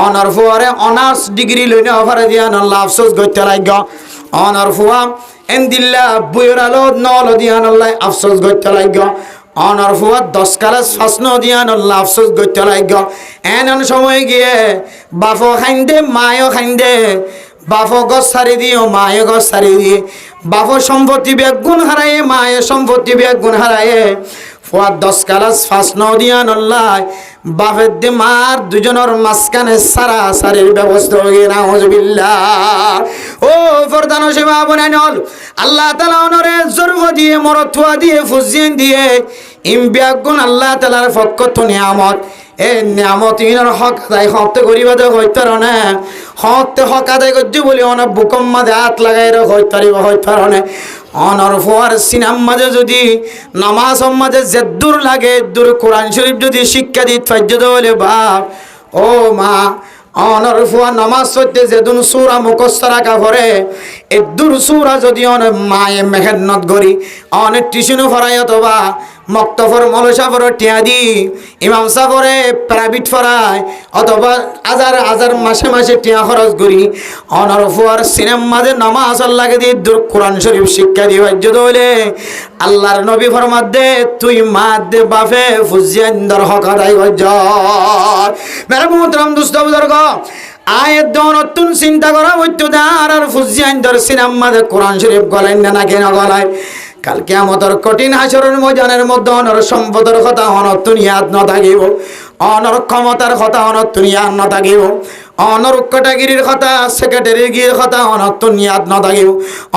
অনর ফুয়ারে অনার্স ডিগ্রি লই নেওয়া ফারে দিয়ান আল্লাহ আফসোস করতে লাগ অনর ফুয়া এন্দিল্লা বইয়ের আলো নল দিয়ান আল্লাহ আফসোস করতে লাগ অনর ফুয়া 10 ক্লাস ফাসন দিয়ান আল্লাহ আফসোস করতে লাগ এন সময় গিয়ে বাফো খাইন্দে মায়ও খাইন্দে বাফো গছ সারি দিও মায়ে গছ সারি দিয়ে বাফো সম্পত্তি বেগুন হারায়ে মায়ে সম্পত্তি বেগুন হারায়ে ফুয়া 10 ক্লাস ফাসন দিয়ান আল্লাহ বাফের দে মার দুজনের মাঝখানে সারা সারির ব্যবস্থা হয়ে নাউজুবিল্লাহ ও ফরদানো সেবা বনাইনল আল্লাহ তাআলা অনরে জরফ দিয়ে মরতুয়া দিয়ে ফুজিন দিয়ে ইমবিয়াগুন আল্লাহ তাআলার পক্ষ তো নিয়ামত এ নিয়ামত ইনার হক আদায় হতে করিবা দে হইতার না হতে হক আদায় করতে বলি অনেক বুকম মাঝে হাত লাগাই হইতারিব হইতার না অনর ফুয়ার সিনাম মাঝে যদি নামাজ মাঝে জেদ্দুর লাগে দূর কোরআন শরীফ যদি শিক্ষা দিত ফাইদ্য বলে বাপ ও মা অনর ফুয়া নামাজ পড়তে যেদিন সূরা মুখস্থ রাখা পড়ে এদুর সূরা যদি অনেক মায়ে মেহনত করি অনেক টিউশনও পড়াই অথবা মক্তফর মলসাফর টিয়া দি ইমাম সাফরে প্রাইভেট পড়ায় অথবা হাজার মাসে মাসে টিয়া খরচ করি অনর ফুয়ার সিনেমা মাঝে নামাজ লাগে দিয়ে দূর কোরআন শরীফ শিক্ষা দিয়ে বাজ্য হলে আল্লাহর নবী ফরমাত দে তুই মা দে বাফে ফুজিয়ান্দর হক আদায় গজ্জ মেরা মোহতরম দোস্ত বুজুর্গ আয়াত দনতুন চিন্তা করা হইতো দার আর ফুজিয়ান্দর সিনেমা মাঝে কোরআন শরীফ গলাইন না কেন গলায় কাল কিয়ামতের কঠিন হাসরের ময়দানের মধ্যে অনর সম্পদের কথা অনতুন ইয়াদ ন থাকিব অনর ক্ষমতার কথা অনতুন ইয়াদ ন থাকিব অনর উৎকটাগিরির কথা সেক্রেটারিগিরির কথা অনতুন ইয়াদ ন থাকিব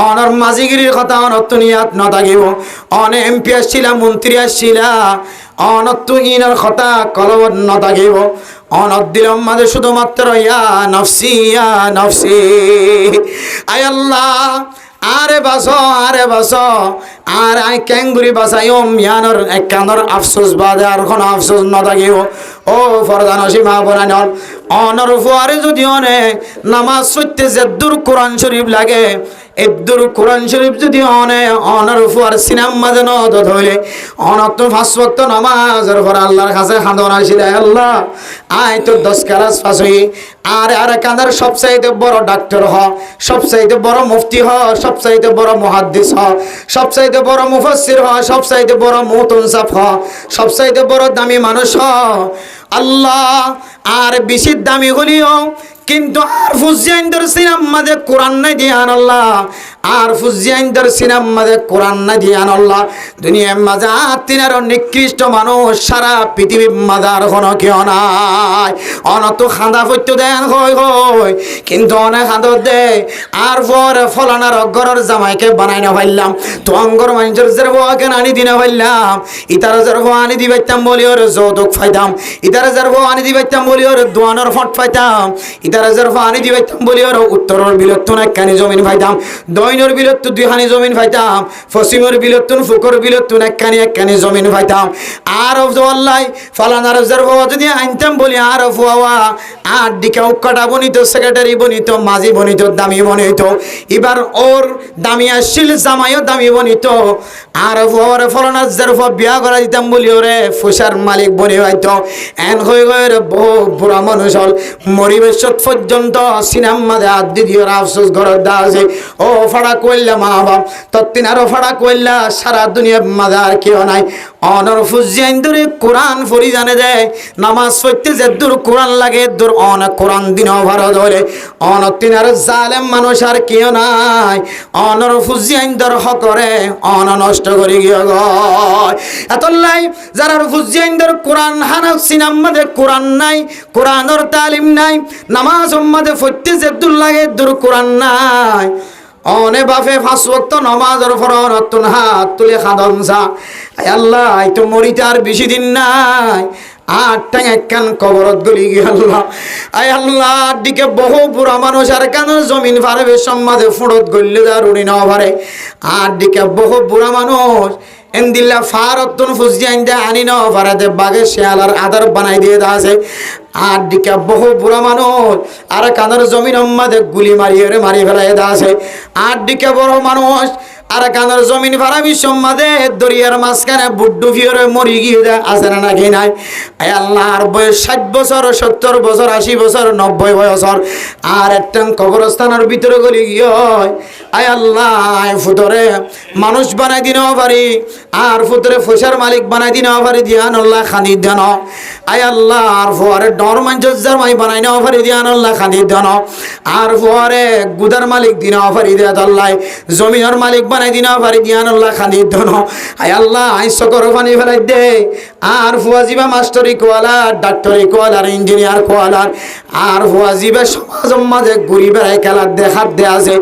অনর মাঝিগিরির কথা অনতুন ইয়াদ ন থাকিব অনে এমপি আসছিলা মন্ত্রী আসছিলা অনতুন ইনার কথা কলবত ন থাকিব অনত দিলম মাঝে শুধুমাত্র ইয়া নফসি আয় আল্লাহ আরে বাস আর আই ক্যাঙ্গুরি বাসাইম ইয়ানোর একানোর আফসোস বাদে আর কোনো আফসোস ন থাকিব ও ফরদান সীমা বনানল অনর ফুয়ারে যদি অনে নামাজ পড়তে যেদুর কোরআন শরীফ লাগে এদুর কোরআন শরীফ যদি অনে অনর ফুয়ার সিনাম মাঝে ন ধইলে অনত 5 ওয়াক্ত নামাজের পর আল্লাহর কাছে খাদন আসিল আল্লাহ আই তো 10 ক্লাস পাস হই আর কানার সবচাইতে বড় ডাক্তার হ সবচাইতে বড় মুফতি হ সবচাইতে বড় মুহাদ্দিস হ সবচাইতে বড় মুফাসসির হ সবচাইতে বড় মুতনসাফ হ সবচাইতে বড় দামি মানুষ হ আল্লাহ আর বেশি দামি হলিও কিন্তু আর ফুজিয়াইন্দর সিনাম মাঝে কোরআন নাই দিয়ান আল্লাহ আর ফুজিয়াইন্দর সিনাম মাঝে কোরআন নাই দিয়ান আল্লাহ দুনিয়ার মাঝে তিনার নিকৃষ্ট মানুষ সারা পৃথিবীর মাঝে আর কোনো কেউ নাই অনত খাঁদা ফত্য দেন হয় কিন্তু অনেক খাঁদ দে আর পরে ফলানার অগরের জামাইকে বানাই না পাইলাম তো অঙ্গর মানুষের জেরবাকে আনি দিনে পাইলাম ইতারা জেরব আনি দিবাইতাম বলি ওর যৌতুক ফাইতাম ইতারা জেরব আনি দিবাইতাম বলি ওর দোয়ানোর ফট পাইতাম ইতারা জেরব আনি দিবাইতাম বলি ওর উত্তরের বিলত্তন একখানি জমিন পাইতাম দৈনর বিলত্তন 2খানি জমিন পাইতাম পশ্চিমের বিলত্তন ফুকর বিলত্তন একখানি জমিন পাইতাম আর আল্লাহ ফলানার জেরব যদি আনতাম বলি আর ফুয়া আর দিকে উক্কাটা বনিত সেক্রেটারি বনিত মাঝি বনিত দামি বনিত এবার ওর দামি আসছিল জামাইও দামি বনিত আর ফুয়ারে ফলানার জেরব বিয়া করা দিতাম বলি ওরে ফুসার মালিক বনি হয়তো এন হয়ে গয়ে বহু বুড়া মানুষ হল মরিবেশ পর্যন্ত সিনাম মাঝে হাত দিয়ে আফসোস ঘরের দা আছে ও ফাড়া কইলা মা বাপ তত্তিনারও ফাড়া কইলা সারা দুনিয়ার মাঝে আর কেউ নাই অনর ফুজিয়াইন দূরে কোরআন ফরি জানে দেয় নামাজ পড়তে যে দূর কোরআন লাগে দূর অনেক কোরআন দিন ভারত ধরে অনতিনার জালেম মানুষ আর কেউ নাই অনর ফুজিয়াইন দর হকরে অন নষ্ট করে গিয়ে গয় এতলাই যারা ফুজিয়াইন দর কোরআন হানাফ সিনাম মাঝে কোরআন নাই কোরআনর তালিম নাই নামাজ মাঝে পড়তে যে দূর লাগে দূর কোরআন নাই অনে বাফে 5 ওয়াক্ত নামাজের ফরন নতুন হাত তুলে খাদম সা আয় আল্লাহ এই তো মরিতে আর বেশি দিন নাই আর টাং একখান কবরত গলি গেল আয় আল্লাহ দিকে বহু বুড়া মানুষ আর কেন জমিন ফারবে সমাজে ফুড়ত গড়লে যা রুড়ি না পারে আর দিকে বহু বুড়া মানুষ এন্দিল্লা ফারতুন ফুজিয়াইন দে আনি না পারাতে বাগে শেয়ালার আদার বানাই দিয়ে আছে আর দিকে বহু বুড়া মানুষ আর কানার জমিন মাঝে গুলি মারি ফেলাই আছে আর দিকে বড় মানুষ আর কানের জমিন ফারা বিশ্বমাদে দরিয়ার মাঝখানে বুড্ডু ফিরে মরি গিয়ে দেয় আছে না নাকি নাই আয় আল্লাহর বয়স 60 বছর 70 বছর 80 বছর 90 বছর আর একটা কবরস্থানের ভিতরে গলি গিয়ে আয় আল্লাহ ফুতরে মানুষ বানাই দিনও পারি আর ফুতরে ফসার মালিক বানাই দিনও পারি দিয়ান আল্লাহ খানি দেন আয় আল্লাহ আর ফুয়ারে ডর মাঞ্জার মাই বানাই নেওয়া পারি দিয়ান আল্লাহ খানি দেন আর ফুয়ারে গুদার মালিক দিনও পারি দিয়া আল্লাহ জমিনের মালিক বানাই দিনও পারি দিয়ান আল্লাহ খানি দেন আয় আল্লাহ আই সকর পানি ফেলাই দে আর ফুয়াজিবা মাস্টারি কোয়ালা ডাক্তারি কোয়ালার ইঞ্জিনিয়ার কোয়ালার আর ফুয়াজিবা সমাজ মাঝে ঘুরি বেড়ায় খেলার দেখার দে আছে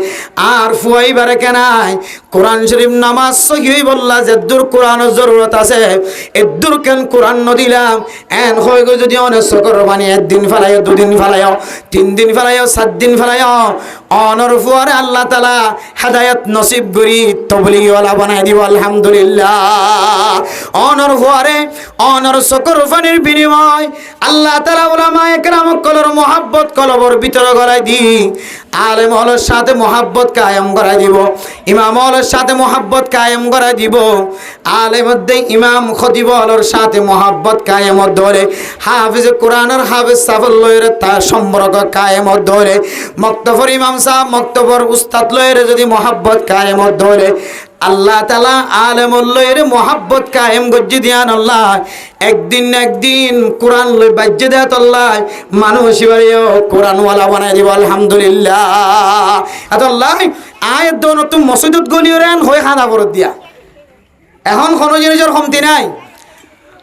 আর ফুয়াই বেড়ে কেনাই কোরআন শরীফ নামাজ সহি বললা যে দূর কোরআনের জরুরত আছে এদূর কেন কোরআন নদিলাম এন হয়ে গো যদি অনেক সকর বানি একদিন ফেলাইও দুদিন ফেলাইও 3 দিন ফেলাইও 7 দিন ফেলাইও অনর ফুয়ারে আল্লাহ তাআলা হেদায়েত নসিব করি তবলিগওয়ালা বানাই দিব আলহামদুলিল্লাহ অনর ফুয়ারে অনর সকর ফানির বিনিময় আল্লাহ তাআলা উলামায়ে কেরাম কলর মোহাব্বত কলবর ভিতরে গড়াই দি আলেম হলের সাথে মোহাব্বত কায়েম করাই দিব ইমাম হলের সাথে মোহাব্বত কায়েম করাই দিব আলেম মধ্যে ইমাম খতিব হলের সাথে মোহাব্বত কায়েম ধরে হাফিজ কোরআনের হাফিজ সাফল লয়ের তার সম্পর্ক কায়েম ধরে মক্তবর ইমাম সাহেব মক্তবর উস্তাদ লয়ের যদি মোহাব্বত কায়েম ধরে আল্লাহ তাআলা আলেমুল লয়ের মোহাব্বত কায়েম গজ্জি দিয়ান আল্লাহ একদিন কোরআন লই বাজ্যে দেত আল্লাহ মানুষ বাড়িও কোরআনওয়ালা বানাই দিব আলহামদুলিল্লাহ আল্লাহ আয়াত দন তো মসজিদত গলিওরেন হই খানা পরত দিয়া এখন কোনো জিনিসের কমতি নাই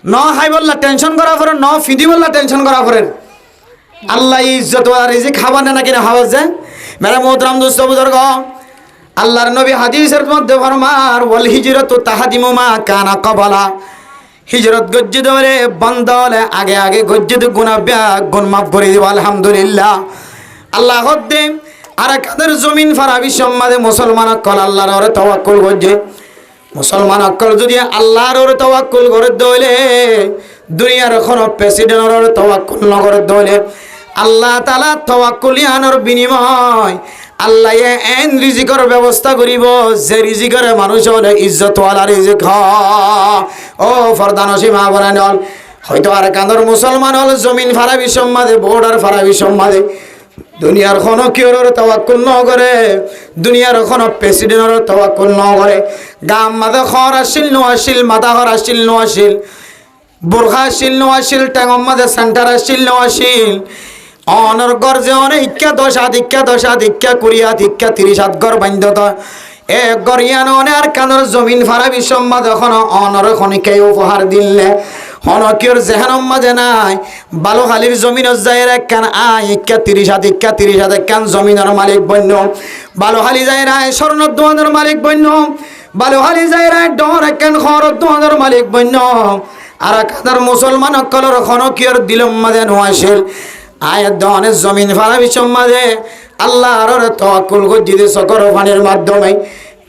ন হাই বললা টেনশন করা পরে ন ফিদি বললা টেনশন করা পরে আল্লাহ ইজ্জত আর রিজিক খাবার না কিনা খাবার যায় মেরা মোহতরম দোস্ত বুজুর্গ আল্লাহর নবী হাদিসের মধ্যে ফরমার ওয়াল হিজরাতু তাহদিমু মা কানা ক্বাবলা হিজরত গজ্জি ধরে বন্দলে আগে আগে গজ্জি গুণ মাফ করে দিব আলহামদুলিল্লাহ আল্লাহ হদ্দে আর কাদের জমিন ফারা বিশ্বমাদে মুসলমান কল আল্লাহর ওরে তাওয়াক্কুল করছে মুসলমান অকল যদি আল্লাহর ওরে তাওয়াক্কুল করে দইলে দুনিয়ার কোনো প্রেসিডেন্টের ওরে তাওয়াক্কুল না করে দইলে আল্লাহ তাআলা তাওয়াক্কুলিয়ানোর বিনিময় আল্লাহ এন রিজিকের ব্যবস্থা করিব যে রিজিকের মানুষ হলে ইজ্জতওয়ালা রিজিক ও ফরদান সীমা বরানল হয়তো আর কান্দর মুসলমান হল জমিন ফারা বিশ্বমাদে বর্ডার ফারা বিশ্বমাদে দুনিয়ার কোনো কিওর তাওয়াক্কুল ন করে দুনিয়ার কোনো প্রেসিডেন্টের তাওয়াক্কুল ন করে গাম মাদে খর আসিল ন আসিল মাথা খর আসিল ন আসিল বোরখা আসিল ন আসিল ট্যাঙ্গম মাদে সেন্টার আসিল ন আসিল অনর গর্জে অনেক ইক্কা 10 ইক্কা 20 ইক্কা 30 গর বান্ধত এক গরিয়ান অনেক কানর জমিন ফারা বিশ্বমাদ এখন অনর খনিকে উপহার দিলে হনকিয়র জেহানম মাঝে নাই বালুখালির জমিনের জায়গা কান ইক্কা 30 কান জমিনের মালিক বন্য বালুখালি জায়গা স্বর্ণ দোয়ানের মালিক বন্য বালুখালি জায়গা ডর কান খর দোয়ানের মালিক বন্য আর কাদার মুসলমান কলর খনকিয়র দিলম মাঝে নোয়াশিল আয়াত দনের জমিন ফারা বিশ্বমাদে আল্লাহর তাওয়াক্কুল গজ্জিদে সকর পানির মাধ্যমে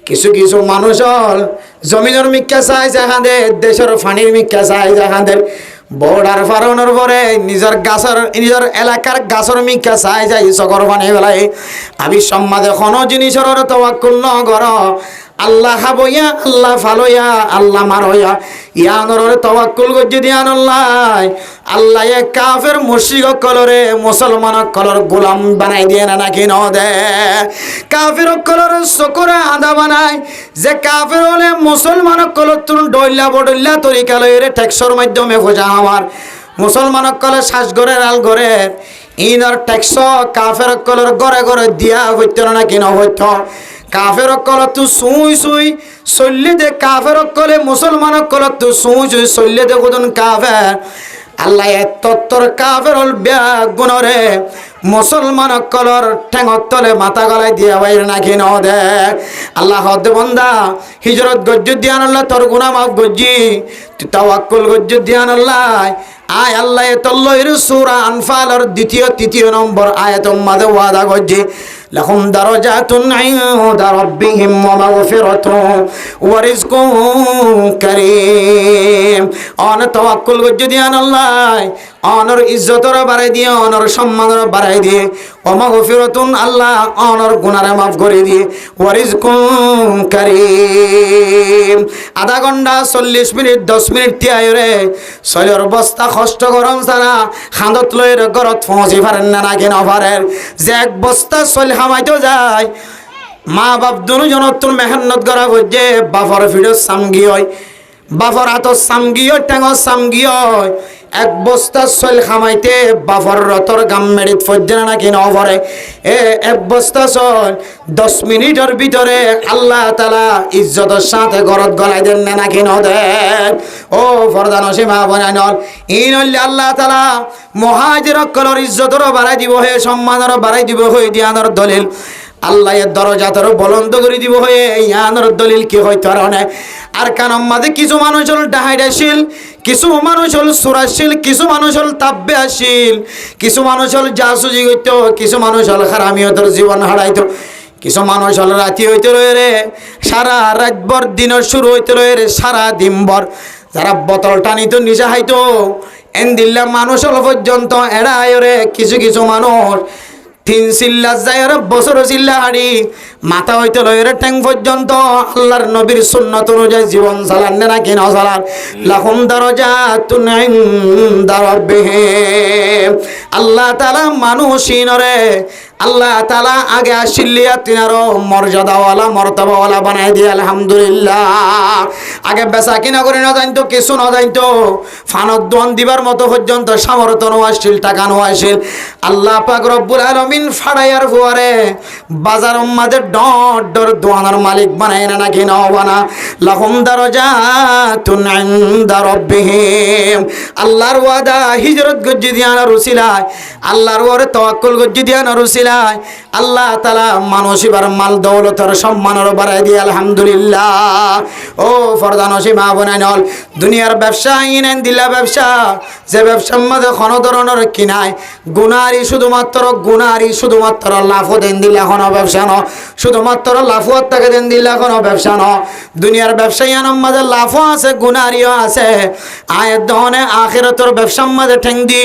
কিছু কিছু মানুষ জমিনের মিক্কা চাই যাহাদের দেশের পানির মিক্কা চাই যাহাদের বর্ডার ফারানোর পরে নিজের এলাকার গাছের মিক্কা চাই যাই সকর পানি বেলায় আমি সম্মাদে কোনো জিনিসের তাওয়াক্কুল ন কর আল্লাহ হাবইয়া আল্লাহ ফালইয়া আল্লাহ মারইয়া ইয়ানোর তাওয়াক্কুল গজ্জি দিয়ান আল্লাহ কাফের মুশরিক কলরে মুসলমান কলর গোলাম বানাই দিয়ে না নাকি ন দে কাফের কলর সকরে আদা বানাই যে কাফের হলে মুসলমান কলর তুন ডইলা বডইলা তরিকা লইরে ট্যাক্সর মাধ্যমে খোঁজা আমার মুসলমান কলে শ্বাস ঘরে আল ঘরে ইনার ট্যাক্স কাফের কলর ঘরে ঘরে দিয়া হইত না নাকি ন হইত কাফের কল তু সুই চললে দে কাফের কলে মুসলমান কল তু সুই চললে দে কোন কাফের আল্লাহ তত্তর কাফের গুণরে মুসলমান কলর ঠেঙত তলে মাথা গলায় দিয়া বাইরে নাকি ন দে আল্লাহ হদ বন্দা হিজরত গজ্জু দিয়ান আল্লাহ তোর গুনাহ মাফ গজ্জি তুই তাওয়াক্কুল গজ্জু দিয়ান আল্লাহ আয় আল্লাহ তল্লইর সূরা আনফালের দ্বিতীয় তৃতীয় নম্বর আয়াতের মধ্যে ওয়াদা গজ্জি লাহুম দারাজাতুন ইনদা রাব্বিহিম ওয়া মাগফিরাতুন ওয়া রিজকুন কারীম। অন তাওয়াক্কুল যদি আল্লাহ অনর ইজ্জতর বাড়াই দিয়ে, অনর সম্মানের বাড়াই দিয়ে, ওয়া মাগফিরাতুন আল্লাহ অনর গুনাহ মাফ করে দিয়ে, ওয়া রিজকুন কারীম। আধা ঘন্টা 40 মিনিট 10 মিনিট তিয়ায়রে শৈলর বস্তা কষ্ট গরম সারা খান্দত লইর গরত পৌঁছি পারেন না নাকি না পারেন, যে এক বস্তা শৈল হামাইতে যায় মা বাপ দুজন তোর মেহনত করা করছে, বাপর ফিরো সামগি হয়, বাপর হাতর সামগি হয়, টেঙর সামগি হয়। এক বস্তা শৈল খামাইতে বাপর রতর গাম মেরিত ফজ্জনা নাকি না পারে। এক বস্তা শৈল 10 মিনিটের ভিতরে আল্লাহ তাআলা ইজ্জতের সাথে গরত গলাই দেন না নাকি না দেন। ও ফরদান সীমা বনাইনল ইন হইলে আল্লাহ তাআলা মুহাজির কলর ইজ্জতর বাড়াই দিব, হে সম্মানের বাড়াই দিব, হয়ে দিয়ানোর দলিল আল্লাহ এর দরজা তোর বলন্দ করে দিব, হয়ে ইয়ানোর দলিল কি হয় তোর অনেক। আর কারণ মাঝে কিছু মানুষ হল ডাহাইডাশীল, কিছু মানুষ হল সুরাশীল, কিছু মানুষ হল তাব্যাশীল, কিছু মানুষ হল জাসুজি হইত, কিছু মানুষ হল হারামি তোর জীবন হারাইতো, কিছু মানুষ হল রাতি হইতে রয়ে রে সারা রাতভর, দিনের শুরু হইতে রয়ে রে সারা দিনভর, যারা বোতল টানিত নিজে হাইতো এন দিল্লা মানুষ হল পর্যন্ত এড়ায় রে। কিছু কিছু মানুষ 3 চিল্লা যায় আর বছর চিল্লা হাড়ি মাথা হইতে লয়ের ট্যাং পর্যন্ত আল্লাহর নবীর সুন্নত অনুযায়ী জীবন চালান না কি না চালান। লাহুম দারাজাতুন ইনদা রাব্বিহিম। আল্লাহ তাআলা মানুষিনরে আল্লাহ তাআলা আগে আসিলিয়া তিনারও মর্যাদাওয়ালা মর্তবাওয়ালা বানাই দিয়ে আলহামদুলিল্লাহ। আগে বেচা কিনা করে না জানতো, কিছু না জানতো, ফানত দোয়ান দিবার মতো পর্যন্ত সামর্থ্য আসছিল, টাকা আসছিল। আল্লাহ পাক রব্বুল আলামিন ফাড়াইয়ার ফুয়ারে বাজার মাঝে ডট ডর দোয়ানার মালিক বানায় না নাকি না বানা। লাহুম দারাজাতুন ইনদা রাব্বিহিম। আল্লাহর ওয়াদা হিজরত গজ্জি দিয়ানা রুসিলায়, আল্লাহর ওরে তাওয়াক্কুল গজ্জি দিয়ানা রুসিলায় আল্লাহ তাআলা মানুষ এবার মাল দৌলতের সম্মানের বাড়াই দিয়ে আলহামদুলিল্লাহ। ও ফরদান সীমা বনাইনল দুনিয়ার ব্যবসা ইনেন দিলা ব্যবসা, যে ব্যবসার মধ্যে কোনো ধরনের কিনায় গুনারি শুধুমাত্র লাভ দেন দিলা কোনো ব্যবসা ন, শুধুমাত্র লাফুয়ার টাকা দেন দিলা কোনো ব্যবসা ন। দুনিয়ার ব্যবসায়ীর মাঝে লাফও আছে গুনারিও আছে। আয়ের দহনে আখিরাতের ব্যবসার মাঝে ঠেং দি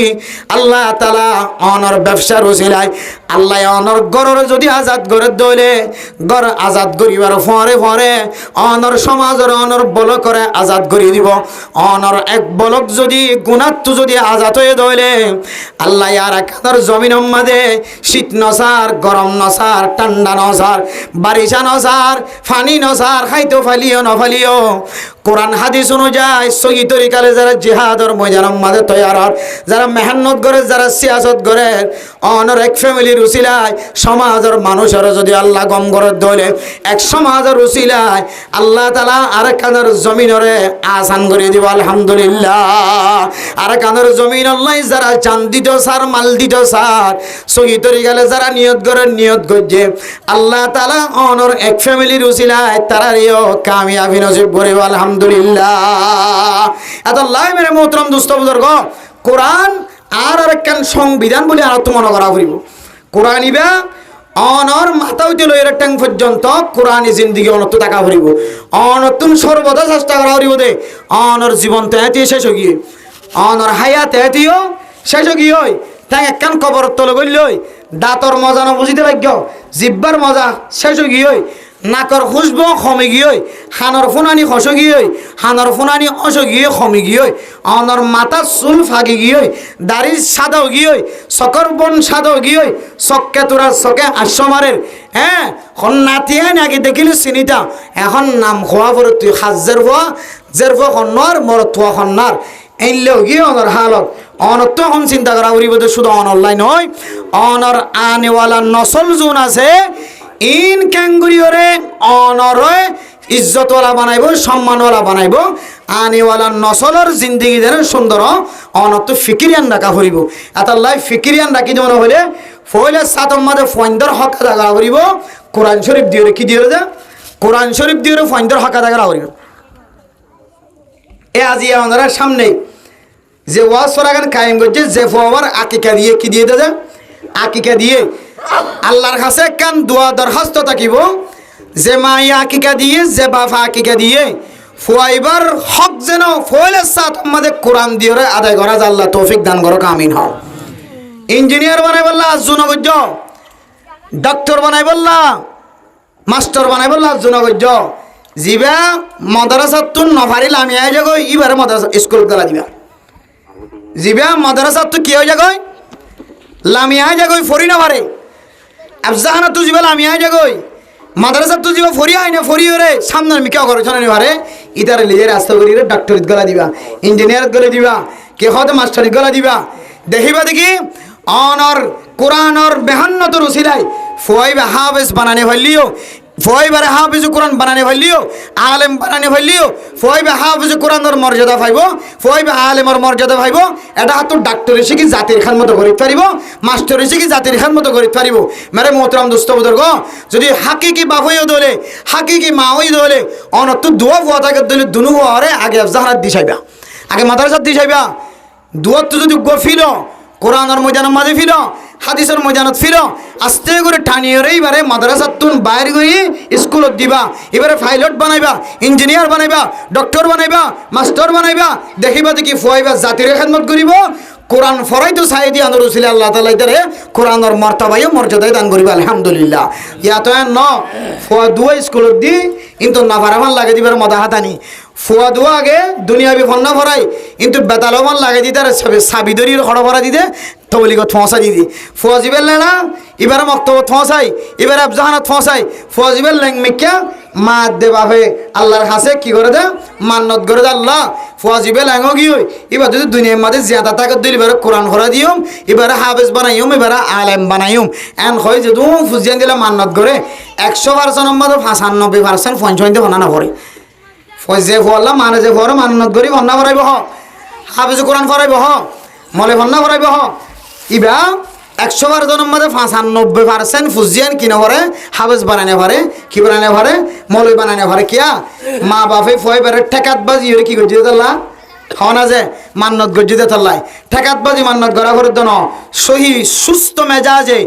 আল্লাহ তাআলা অনর ব্যবসার উসিলায় আল্লাহ অনর গরর যদি আজাদ করে দইলে গর আজাদ করিবার ফরে ফরে অনর সমাজের অনর বল করে আজাদ করিয়ে দিব। অনর এক বলক যদি গুণাত্ম যদি আজাদ হয়ে দইলে আল্লাহ আর একাদর জমিনের মাঝে শীত নসার, গরম নসার, ঠান্ডা নসার, বারিশা নসার, ফানি নসার, খাইতো ফালিও নফালিও কোরআন হাদিস অনুযায়ী সহি তরিকালে যারা জিহাদর ময়দানের মাঝে তৈয়ার, যারা মেহনত করে, যারা সিয়াসত করে অনর এক ফ্যামিলির উসিলায় সমাজের মানুষের যদি আল্লাহ গম করে দইলে এক সমাজের উসিলায় আল্লাহ তাআলা আর কানের জমিনরে আসান করে দিব আলহামদুলিল্লাহ। আর কানের জমিন আল্লাহ যারা চান দিত সার, মাল দিত সার, সহি তরিকালে যারা নিয়ত করে নিয়ত করছে আল্লাহ তাআলা অনর এক ফ্যামিলির উসিলায় তারারিও কামিয়াবি নসিব করে আলহামদুলিল্লাহ। এত আল্লাহ মেরে মোহতরম দুস্থ বুজুর্গ, কোরআন আর একখান সংবিধান বলে আর তো মনে করা করিব। কোরআন ইবা অনর মাথা হইতে লইয়ের ট্যাং পর্যন্ত কোরআনি জিন্দিগি অনত টাকা ভরিব, অনতুন সর্বদা চেষ্টা করা করিব দে অনর জীবন তেহাতি শেষ গিয়ে, অনর হায়া তেহাতিও শেষ গিয়ে তাই একখান কবর তলে গইলই দাঁতর মজা না বুঝিতে লাগ্য, জিব্বার মজা শেষ গিয়ে, নাকর খুশব কমে গিয়ে, হানর ফুনানি হস গিয়ে, হানর ফুনানি অস গিয়ে কমে গিয়ে, অনর মাথা চুল ফাঁকি গিয়ে, দাড়ি সাদাও গিয়ে, চকর বন সাদাও গিয়ে, চক্কে তোরা চকে আশ্বমারের হ্যাঁ নাতিয়ে নাকি দেখিলি চিনিতা এখন নাম খোয়া পরে তুই সাজের ভুয়া জের ভুয়া খন্নার মর থুয়া খন্নার এইলেও গিয়ে অনর হালত অনর তো এখন চিন্তা করা উড়িব শুধু অনলাইন নয়, অনর আনেওয়ালা নসল জোন আছে ইন ক্যাঙ্গুরিওরে অনরে ইজ্জতওয়ালা বানাইব, সম্মানওয়ালা বানাইব, আনেওয়ালা নসলের জিন্দিগি যেন সুন্দর অনত তো ফিকিরিয়ান রাখা হইব। এত লাই ফিকিরিয়ান রাখি যেমন হইলে ফইলে সাতম মাঝে ফয়ন্দর হক জাগা করিব, কোরআন শরীফ দিয়ে কি দিয়ে যা কোরআন শরীফ দিয়ে ফয়ন্দর হক জাগা করিব। এ আজি আমাদের সামনে যে ওয়াজ সরাগান কায়েম করছে যে ফোয়ার আকিকা দিয়ে কি দিয়ে দাদা আকিকা দিয়ে আল্লাহর কাছে কান দোয়া দরখাস্ত থাকিব যে মাই আকিকা দিয়ে যে বাবা আকিকা দিয়ে ফুয়াইবার হক যেন ফয়েলের সাথ আমাদের কোরআন দিয়ে আদায় করা যায়। আল্লাহ তৌফিক দান করো, আমিন হও। ইঞ্জিনিয়ার বানাই বললা জুনগজ্য, ডক্টর বানাই বললা, মাস্টার বানাই বললা জুনগজ্য, জিবা মাদ্রাসাত তুন নফারিল আমি আই যাগো ইবারে মাদ্রাসা স্কুল গলা দিবা, জিবা মাদ্রাসাত তো কি হয়ে যাগো লামিয়া যাগো ফরি না পারে আফজাহানা তু জিবা লামিয়া যাগো মাদ্রাসা তু জিবা ফরি আইনা ফরি রে সামনে মিকা করে জানি পারে ইদারে লিয়ে রাস্তা করি রে ডাক্তার গলা দিবা, ইঞ্জিনিয়ার গলা দিবা, কে হতে মাস্টার গলা দিবা। দেখিবা দেখি অনর কোরআনর মেহান্নত রসিলাই ফয়বা হাফেজ বানানে হলিও, ফয়বারে হাফেজ কোরআন বানানে হলিও, আলেম বানানে হলিও, ফয়বা হাফেজ কোরআনর মর্যাদা পাইব, ফয়বা আলেমর মর্যাদা পাইব। এটা হাত ডাক্তার শিখি জাতির খান মতো করিতে পারিব, মাস্টার শিখি জাতির খান মতো করিতে পারিব। মেরে মোহতরাম দোস্ত বুজুর্গ, যদি হাকিকি বাপইও দলে হাকিকি মাওই দলে অনত দুয়া ফুয়া থাকে দলে দুনু হরে আগে আফজাহারাত দিছাইবা, আগে মাদ্রাসাত দিছাইবা। দুয়াত যদি গফিল কোরআনের ময়দানের মাঝে ফিল, হাদিসের ময়দানত ফিল, আস্তে করে টানিয়ে এবারে মাদ্রাসাত তুন বাইর করে স্কুলত দিবা। এবারে পাইলট বানাইবা, ইঞ্জিনিয়ার বানাইবা, ডক্টর বানাইবা, মাস্টার বানাইবা। দেখিবা দেখি ফুয়াইবা জাতির খেদমত করিব। কোরআন ফরাই তো চাই দিয়ে আন্দর ছিল আল্লাহ তালা ইতারে কোরআনের মর্তাবাইও মর্যাদায় দান করিবা। আলহামদুলিল্লাহ। ইয়াত ন ফুয়া দুয়া স্কুলত দি কিন্তু না ভাড়ামান লাগে দিবার মদা হাতানি ফুয়া দুয়া আগে দুনিয়াবি ফন্না ভরাই কিন্তু বেতালমান লাগে দিতে আর সাবিদরির খড় ভরা দিতে তবলিগত ফসা দিদি ফুয়া জিবেল না এবারে মক্তব ফসাই এবারে আফজাহানাত ফসাই ফুয়া জিবেল লেং মিক্যা মা দে বাপে আল্লাহর কাছে কি করে দে মান্নত করে দে আল্লাহ ফুয়া জিবেল লেঙ্গো কি হই এবার যদি দুনিয়ার মাঝে জিয়াদা তাকত দিল এবারে কোরআন ভরা দিওম এবারে হাফেজ বানাইম এবারে আলেম বানাইম এন হয় যে তুমি ফুজিয়ান দিলে মান্নত করে 100% মধ্যে 95% পঞ্চায়েতে বানানো পড়ে ফজে ফল্লা মানে যে ফর মান্নত করি ভন্না ভরাইব হ হাফেজ কোরআন ভরাইব হ মলে ভন্না ভরাইব হ ইবা 100% মধ্যে 95% ফুজিয়ান কিনা ভরে হাফেজ বানানে ভরে কি বানানে ভরে মলে বানানে ভরে কিয়া মা বাপে ফয় বেরে ঠেকাত বাজি কি করছি আল্লাহ হনা যে মান্নত গজ্জিতে তাল্লাই ঠেকাত বাজি মান্নত গড়া করে দন সহি সুস্থ মেজাজে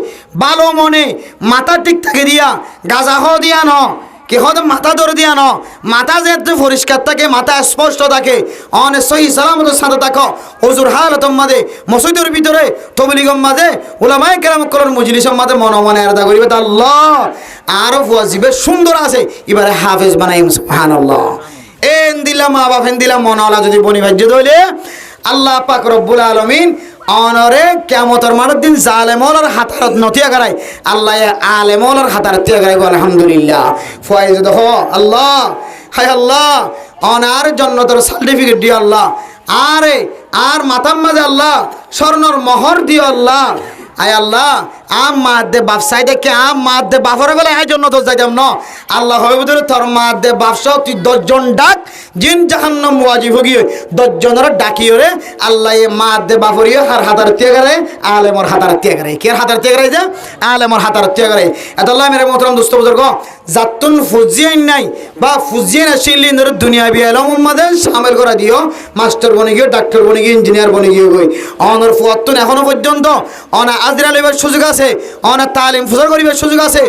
ভালো মনে মাথা ঠিক থাকে দিয়া গাজা হ দিয়া ন কে হতে মাথা ধরে দিয়া ন মাথা যেতে পরিষ্কার থাকে মাথা স্পষ্ট থাকে অনেক সহি সালামতের সাথে থাকো হুজুর হালতম মাঝে মসজিদের ভিতরে তবলিগম মাঝে উলামায়ে কেরাম কলর মজলিসের মাঝে মনে মনে আলাদা করিবে তা আল্লাহ আরো ওয়াজিবে সুন্দর আছে এবারে হাফেজ বানাই সুবহানাল্লাহ এন দিলাম মা বাপ এন দিলাম মনওয়ালা যদি বনি ভাজ্য দইলে আল্লাহ পাক রব্বুল আলামিন অনরে কিয়ামতের মাঠের দিন জালেমওয়ালার হাতারত নতিয়া করায় আল্লাহ আলেমওয়ালার হাতারত তিয়া করাইব আলহামদুলিল্লাহ ফয়েজ দেখো আল্লাহ হায় আল্লাহ অনার জান্নাতের সার্টিফিকেট দিও আল্লাহ আরে আর মাথার মাঝে আল্লাহ স্বর্ণর মোহর দিও আল্লাহ আয় আল্লাহ আম মাদে ব্যবসায় দেখে আম মাদে বাফরে গেলে এই জন্য তো যাইতাম না আল্লাহ হবে বুঝলে তোর মাদে ব্যবসা তুই 10 জন ডাক জিন জাহান্নাম ওয়াজিব গিয়ে 10 জনের ডাকিও রে আল্লাহ এ মাদে বাফরিও আর হাতার তে করে আলেমর হাতার তে করে কে হাতার তে করে যে আলেমর হাতার তে করে এত আল্লাহ মেরে মোহতরম দোস্ত বুজুর্গ জাতুন ফুজিয়ান নাই বা ফুজিয়ান আসিলি নর দুনিয়াবি আলম মাদে শামিল করে দিও মাস্টার বনে গিয়ে ডাক্তার বনে গিয়ে ইঞ্জিনিয়ার বনে গিয়ে কই অনর ফুয়াতুন এখনো পর্যন্ত অনা আজরা লেবার সুযোগ আছে অনা তালিম ফুজর করিবার সুযোগ আছে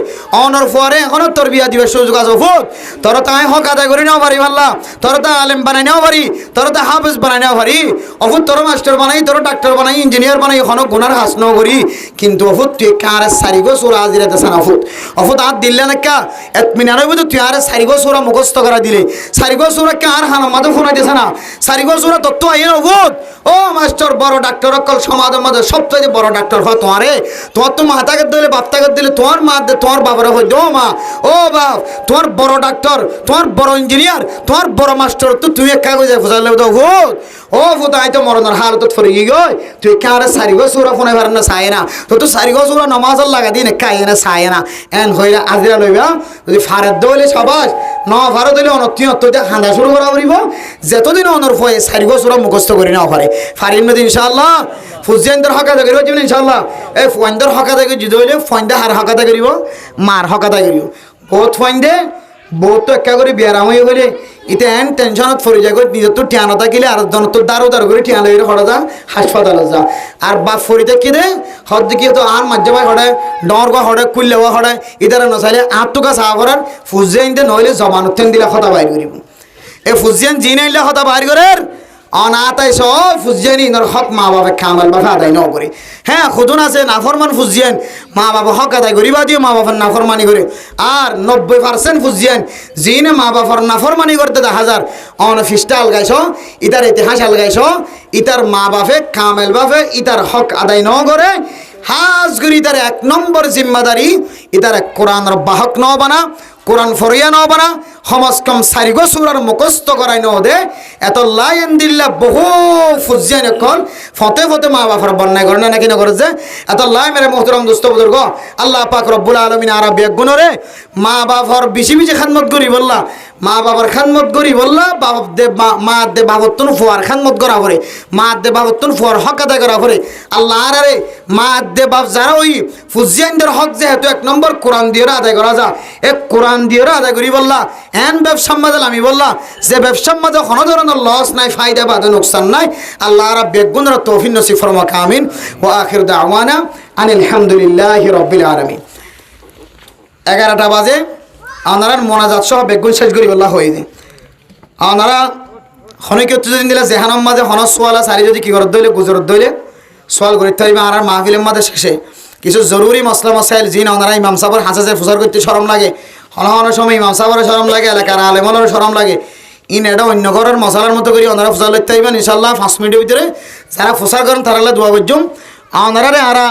অনর পরে এখনো তরবিয়া দিবার সুযোগ আছে ফুত তোর তাই হক আদায় করে নাও পারি আল্লাহ তোর তা আলেম বানাই নাও পারি তোর তা হাফেজ বানাই নাও পারি অফুত তোর মাস্টার বানাই তোর ডাক্তার বানাই ইঞ্জিনিয়ার বানাই এখনো গুনার হাস নাও করি কিন্তু অফুত তুই কার সারিগো সুরা হাজিরা দেসান অফুত অফুত হাত দিলে না কা এতমিনারে বুঝু তুই আর সারিগো সুরা মুখস্থ করা দিলে সারিগো সুরা কার হানা মাদে ফোনা দেছ না সারিগো সুরা তত্ত্ব আইন অফুত ও মাস্টার বড় ডাক্তার অকল সমাজের মধ্যে সবচেয়ে বড় ডাক্তার হয় তোমারে তোমার তো মাথাকে দিলে বাপটাকে দিলে তোমার মা তোমার বাবারা হয় দো মা ও বাপ তোমার বড় ডাক্তার তোমার বড় ইঞ্জিনিয়ার তোমার বড় মাস্টার তো তুই এক কাগজে ফুসালে তো ভূত ও ভূত আই তো মরণের হালত ফরে গই তুই কারে সারিগো সুরা ফোনে পারেন না চায় না তো সারিগো সুরা নামাজ লাগা দিন কায় না চায় না এন হইয়া আজিরা লইবা যদি ফারেদ দইলে সবাস ন ফারদ দইলে অনতি অত্যতে হাঁদা শুরু করা পড়িব যতদিন অনর ফয়ে সারিগো সুরা মুখস্থ করি না পারে ফারিম নদী ইনশাআল্লাহ ফুজিয়ানদের হক আদায় করিব ইনশাআল্লাহ এই ফয়েন্দার হক আদায় করি যদি হইলে ফয়েন্দা হার হক আদায় করিব মার হক আদায় করিব বহুত ফয়েন্দে বহুত তো একা করে বিয়ারাম হয়ে গেলে ইতে এন টেনশনত পড়ে যায় নিজের তো ঠিয়ানো থাকিলে আর জন তো দারো দারো করে ঠিয়া লেগে হড়া যা হাসপাতালে যা আর বাপ ফরি থাকি দে হদ দেখিয়ে তো আর মাঝে ভাই হড়ে ডর গা হড়ে কুল্লেওয়া হড়ে ইদারা নচাইলে আর তো গা চা করার ফুজিয়াইন দে নইলে জবানত দিলে কথা বাইর করিব এই ফুজিয়ান জি নাইলে কথা বাইর করার অনাতাই সব ফুজিয়ানি ইনর হক মা বাবা কামাল বাবা আদায় ন করে হ্যাঁ খুদুন আছে নাফরমান ফুজিয়ান মা বাবা হক আদায় করিবা দিয়ে মা বাবার নাফরমানি করে আর 90% ফুজিয়ান জিনে মা বাবার নাফরমানি করতে 1000 অন ফিস্টা আলগাইছ ইতার ইতিহাস আলগাইছ ইতার মা বাপে কামেল বাপে ইতার হক আদায় ন করে হাজ করি ইতার 1 নম্বর জিম্মাদারি ইতার কোরআনের বাহক ন বানা কোরআন ফরিয়া ন বানা সমাজ কম চারিগো চূড়াৰ মুখস্থ কৰাই নদে এত লাইন দিল্লা বহু ফুজিয়ান এখন ফতে ফতে মা বাবার বন্যায় করে নাকি নগর যে এত লাই মেরে মোহতরম দোস্ত বুজুর্গ আল্লাহ পাক রব্বুল আলামিন আর বেগুনরে মা বাবার বেশি বেশি খাদমত করি বললা মা বাবার খাদমত করি বললা বাপ দে মা দে বাবতন ফুয়ার খাদমত করা পরে মা দে বাবতন ফুয়ার হক আদায় করা পরে আল্লাহ আরে মা দে বাপ যারা ওই ফুজিয়ানদের হক যেহেতু 1 নম্বর কোরআন দিয়ে আদায় করা যা এক কোরআন দিয়ে আদায় করি বললা এন ব্যবসার মাঝে আমি বললাম যে ব্যবসার মাঝে কোনো ধরনের লস নাই ফায়দা বাদে নোকসান নাই আল্লাহ রাব্বুল বেগুনর তৌফিক নসিব ফরমাক আমিন ওয়া আখির দাওয়ানা আনিল হামদুলিল্লাহি রাব্বিল আলামিন 11টা বাজে আপনারা মোনাজাত সহ বেগুন শেষ করি বললা হয়ে দিন আপনারা খনিকে যদি দিলে জেহানম মাঝে হন সোয়ালা সারি যদি কি করত দইলে গুজরত দইলে সোয়াল করিতে পারবে আর মাহফিলের মাঝে শেষে কিছু জরুরি মশলা মশাইল জিন ওনারা ইমাম সাহেবের হাসাজের ফুসার করতে শরম লাগে হন সময় ইমাম সাহেবের শরম লাগে এলাকার আলেমনের শরম লাগে ইন এটা অন্য ঘরের মশলার মতো করে ওনারা ফুসার লইতে পারবেন ইনশাল্লাহ 5 মিনিটের ভিতরে যারা ফুসার করেন তারা দোয়া করছুম ওনারা আরা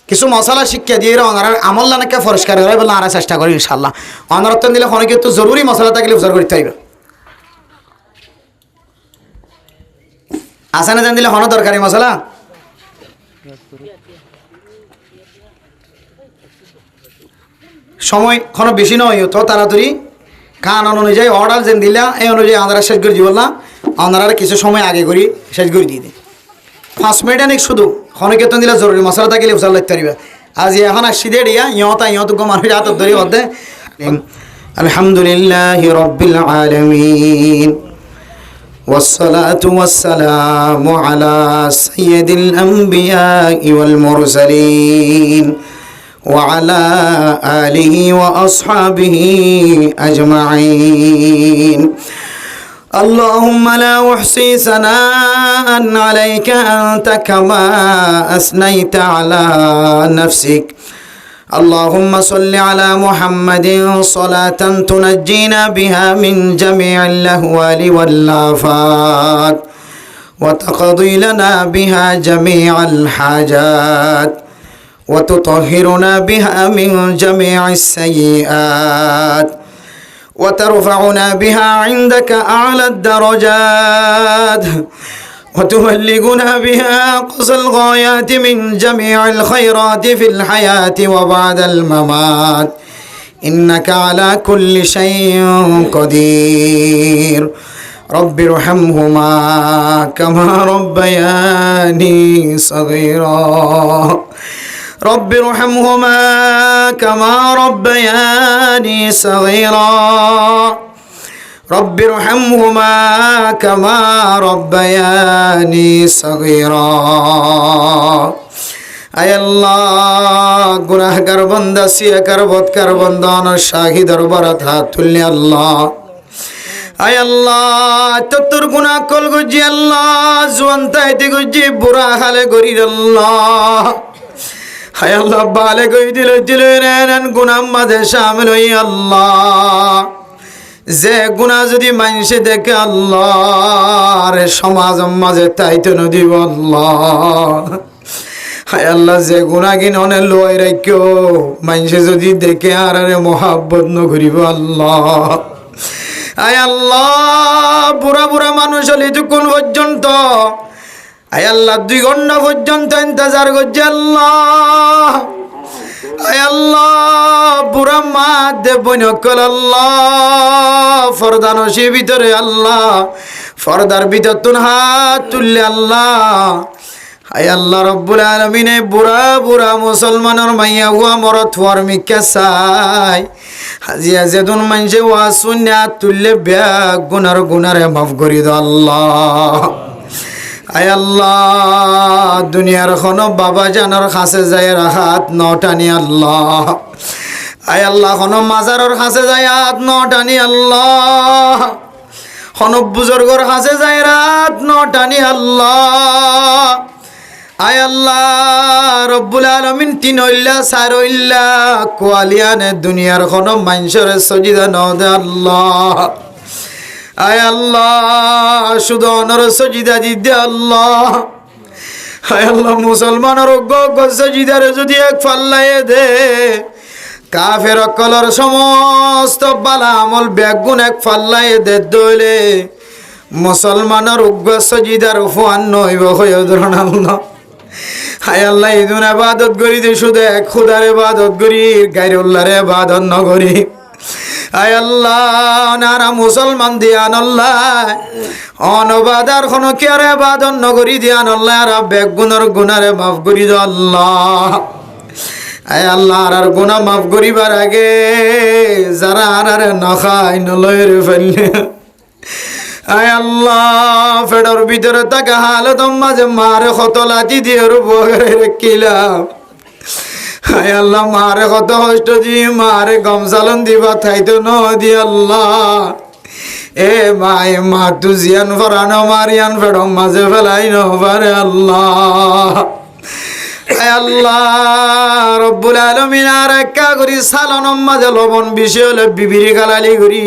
কিছু মশলা শিক্ষা দিয়ে ওনারা আমল নানাকে পরিষ্কার করে বলে আরা চেষ্টা করি ইনশাল্লাহ ওনারা তো দিলে খনিকে তো জরুরি মশলা থাকলে ফুসার করতে পারবে আসানে জান দিলে হন দরকারি মশলা সময় কোনো বেশি নয় তো তাড়াতাড়ি কান অনুযায়ী অর্ডার যেন দিলা এই অনুযায়ী আমরা শেষ করে দিব না আমরা কিছু সময় আগে করি শেষ করে দিয়ে দিই 5 মিনিট অনেক শুধু খনকেতন দিলে জরুরি মশলা থাকলে উচাল লাগতে পারিবা আজ এখন আসছি দে দিয়া ইহত মানুষ হাত ধরে হতে আলহামদুলিল্লাহি রাব্বিল আলামিন والصلاة والسلام على سيد الأنبياء والمرسلين وعلى آله وأصحابه أجمعين اللهم لا أحصي ثناء عليك أنت كما أثنيت على نفسك اللهم صل على محمد صلاة تنجينا بها من جميع الأهوال والآفات وتقضي لنا بها جميع الحاجات وتطهرنا بها من جميع السيئات وترفعنا بها عندك أعلى الدرجات وتبلغنا بها أقصى الغايات من جميع الخيرات في الحياة وبعد الممات إنك على كل شيء قدير رب ارحمهما كما ربياني صغيرا رب ارحمهما كما ربياني صغيرا رب ارحمهما كما ربياني صغيرا আয় আল্লাহ গুনাহগার বান্দা সিয়াকার বদকার বান্দা শাহী দরবারত হাত তুললে আল্লাহ আয় আল্লাহ তোর গুনাহ কল গজি আল্লাহ জওয়ান তাইতে গজি বুড়া হালে গরির আল্লাহ আয় আল্লাহ বালে গই দিল নেন গুনাহ মাঝে শামিল হই আল্লাহ যে গুনাহ যদি মানুষে দেখে আল্লাহ রে সমাজ মাঝে তাইতে নদীব আল্লাহ হায় আল্লাহ যে গুনাহগিন অনে লয় রাখিও মানুষে যদি দেখে আর মোহাব্বত নকরিব আল্লাহ আয় আল্লাহ বুড়া বুড়া মানুষ হলে কোন পর্যন্ত আয় আল্লাহ 2 ঘন্টা পর্যন্ত ইন্তজার করছে আল্লাহ আয় আল্লাহ বুড়া মা দেব নকল আল্লাহ ফরদা নসির ভিতরে আল্লাহ ফরদার ভিতর তুন হাত তুললে আল্লাহ আয় আল্লাহ রব্বুল আলামিন বুড়া বুড়া মুসলমানের মাইয়া হুয়া মরত হওয়ার মিকা চাই হাজিয়া যেদন মানুষে ওয়া শুনিয়া তুললে ব্যাগ গুনারে মাফ করি দাও আল্লাহ। আয় আল্লাহ দুনিয়ার কোনো বাবা জানার কাছে যায় হাত নটানি আল্লাহ। আয় আল্লাহ কোনো মাজারের কাছে যায় হাত নটানি আল্লাহ। কোনো বুজুর্গর কাছে যায় রাত নটানি আল্লাহ। আয় আল্লাহ রব্বুল আলামিন তিন হইলা চার হইলা কোয়ালিয়ানে দুনিয়ার কোনো মানুষের সজিদা নদে আল্লাহ। আয় আল্লাহ শুধু অনর সজিদা দিদে আল্লাহ। আয় আল্লাহ মুসলমানের সজিদারে যদি এক ফাল্লাই দে কাফের অকলর সমস্ত বালা আমল বেগুন এক ফাল্লাই দে দইলে মুসলমানের উগ্র সজিদার ফুয়ান নইব হয়ে ধরন আল্লাহ। হায় আল্লাহ ইদুন আবাদত করি দে শুধু এক খুদার ইবাদত করি গায়রুল্লাহর ইবাদত ন করি। আয় আল্লাহ নারা মুসলমান দিয়ান আল্লাহ অনবাদার কোনো কেয়ার ইবাদত ন করি দিয়ান আল্লাহ আর বেগুনের গুনারে মাফ করি দাও আল্লাহ। আয় আল্লাহ আর গুনাহ মাফ করিবার আগে যারা আর নখাই নলয়ের ফেললে আয় আল্লাহ ফেডর ভিতরে তাকে হালত মাঝে মারে কত লাঠি দিয়ে বগরে রেখিলাম। আয় আল্লাহ মারে কত কষ্ট দিয়ে মারে গমসালন দিবা থাইতো নদী আল্লাহ। এ মা তু জিয়ান ফরানো মারিয়ান ফেডর মাঝে ফেলাই নবারে আল্লাহ। আয় আল্লাহ রব্বুল আলামিন আর একা করি সালন মাঝে লবণ বেশি হলে বিবিরি গালালি করি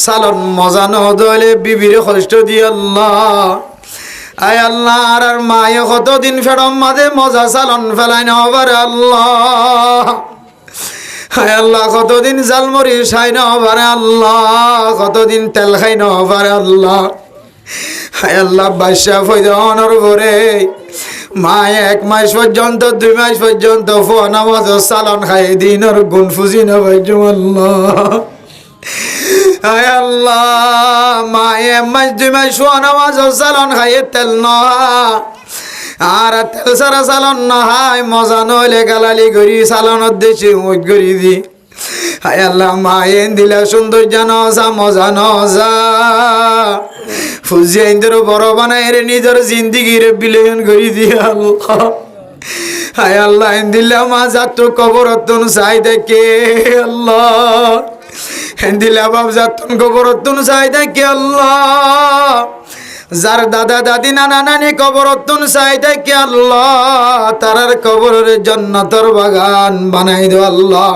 সালন মজা নদলে বিবিরে কষ্ট দি আল্লাহ। আয় আল্লাহ আর মায়ে কতদিন ফেরম মাঝে মজা সালন ফেলাই নবারে আল্লাহ। আয় আল্লাহ কতদিন জালমরি খাই নবারে আল্লাহ, কতদিন তেল খাই নবারে আল্লাহ। আয় আল্লাহ বাদশা ফয়দানোর পরে মায়ে 1 মাস পর্যন্ত 2 মাস পর্যন্ত ফোয়া নামাজ সালন খাই দিনের গুণ ফুজি নবাইজু আল্লাহ। আয় আল্লাহ মায়ে 1 মাস 2 মাস ফোয়া নামাজ সালন খাই তেল না আর তেল সারা সালন না হাই মজা নইলে গালালি করি সালনের দেশে মুখ করি দি। হায় আল্লাহ মায়ে দিলা সুন্দর জানসা মজা নজা ফুজিয়া ইন্দ্র বড় বানাই রে নিজের জিন্দিগিরে বিলীন করি দিয়া আল্লাহ। হায় আল্লাহ দিলা মা যাত কবরতন চাই দেখে আল্লাহ। দিলা বাপ যাতন কবরতন চাই দেখে আল্লাহ। যার দাদা দাদি নানা নানি কবরতন চাই দেখে আল্লাহ তারার কবরের জান্নাতের বাগান বানাই দো আল্লাহ।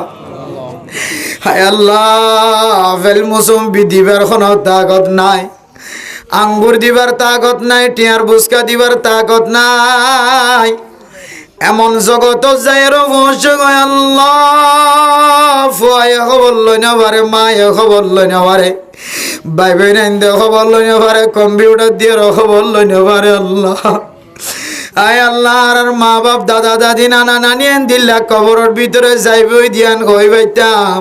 হায় আল্লাহ ফেল মুসুম্বি দিবার কোনো তাকত নাই, আঙ্গুর দিবার তাকত নাই, টিয়ার বুসকা দিবার তাকত নাই। এমন জগত যায় রহস্যময় আল্লাহ। ফুয়ায় খবর লই না পারে, মায়ে খবর লই না পারে, ভাই বোন আইন্দে খবর লই না পারে, কম্পিউটার দিয়ে খবর লই না পারে আল্লাহ। আয় আল্লাহ আর মা বাপ দাদা দাদি নানা নানি দিল্লা কবরের ভিতরে যাইবই দিয়ান কই বাইতাম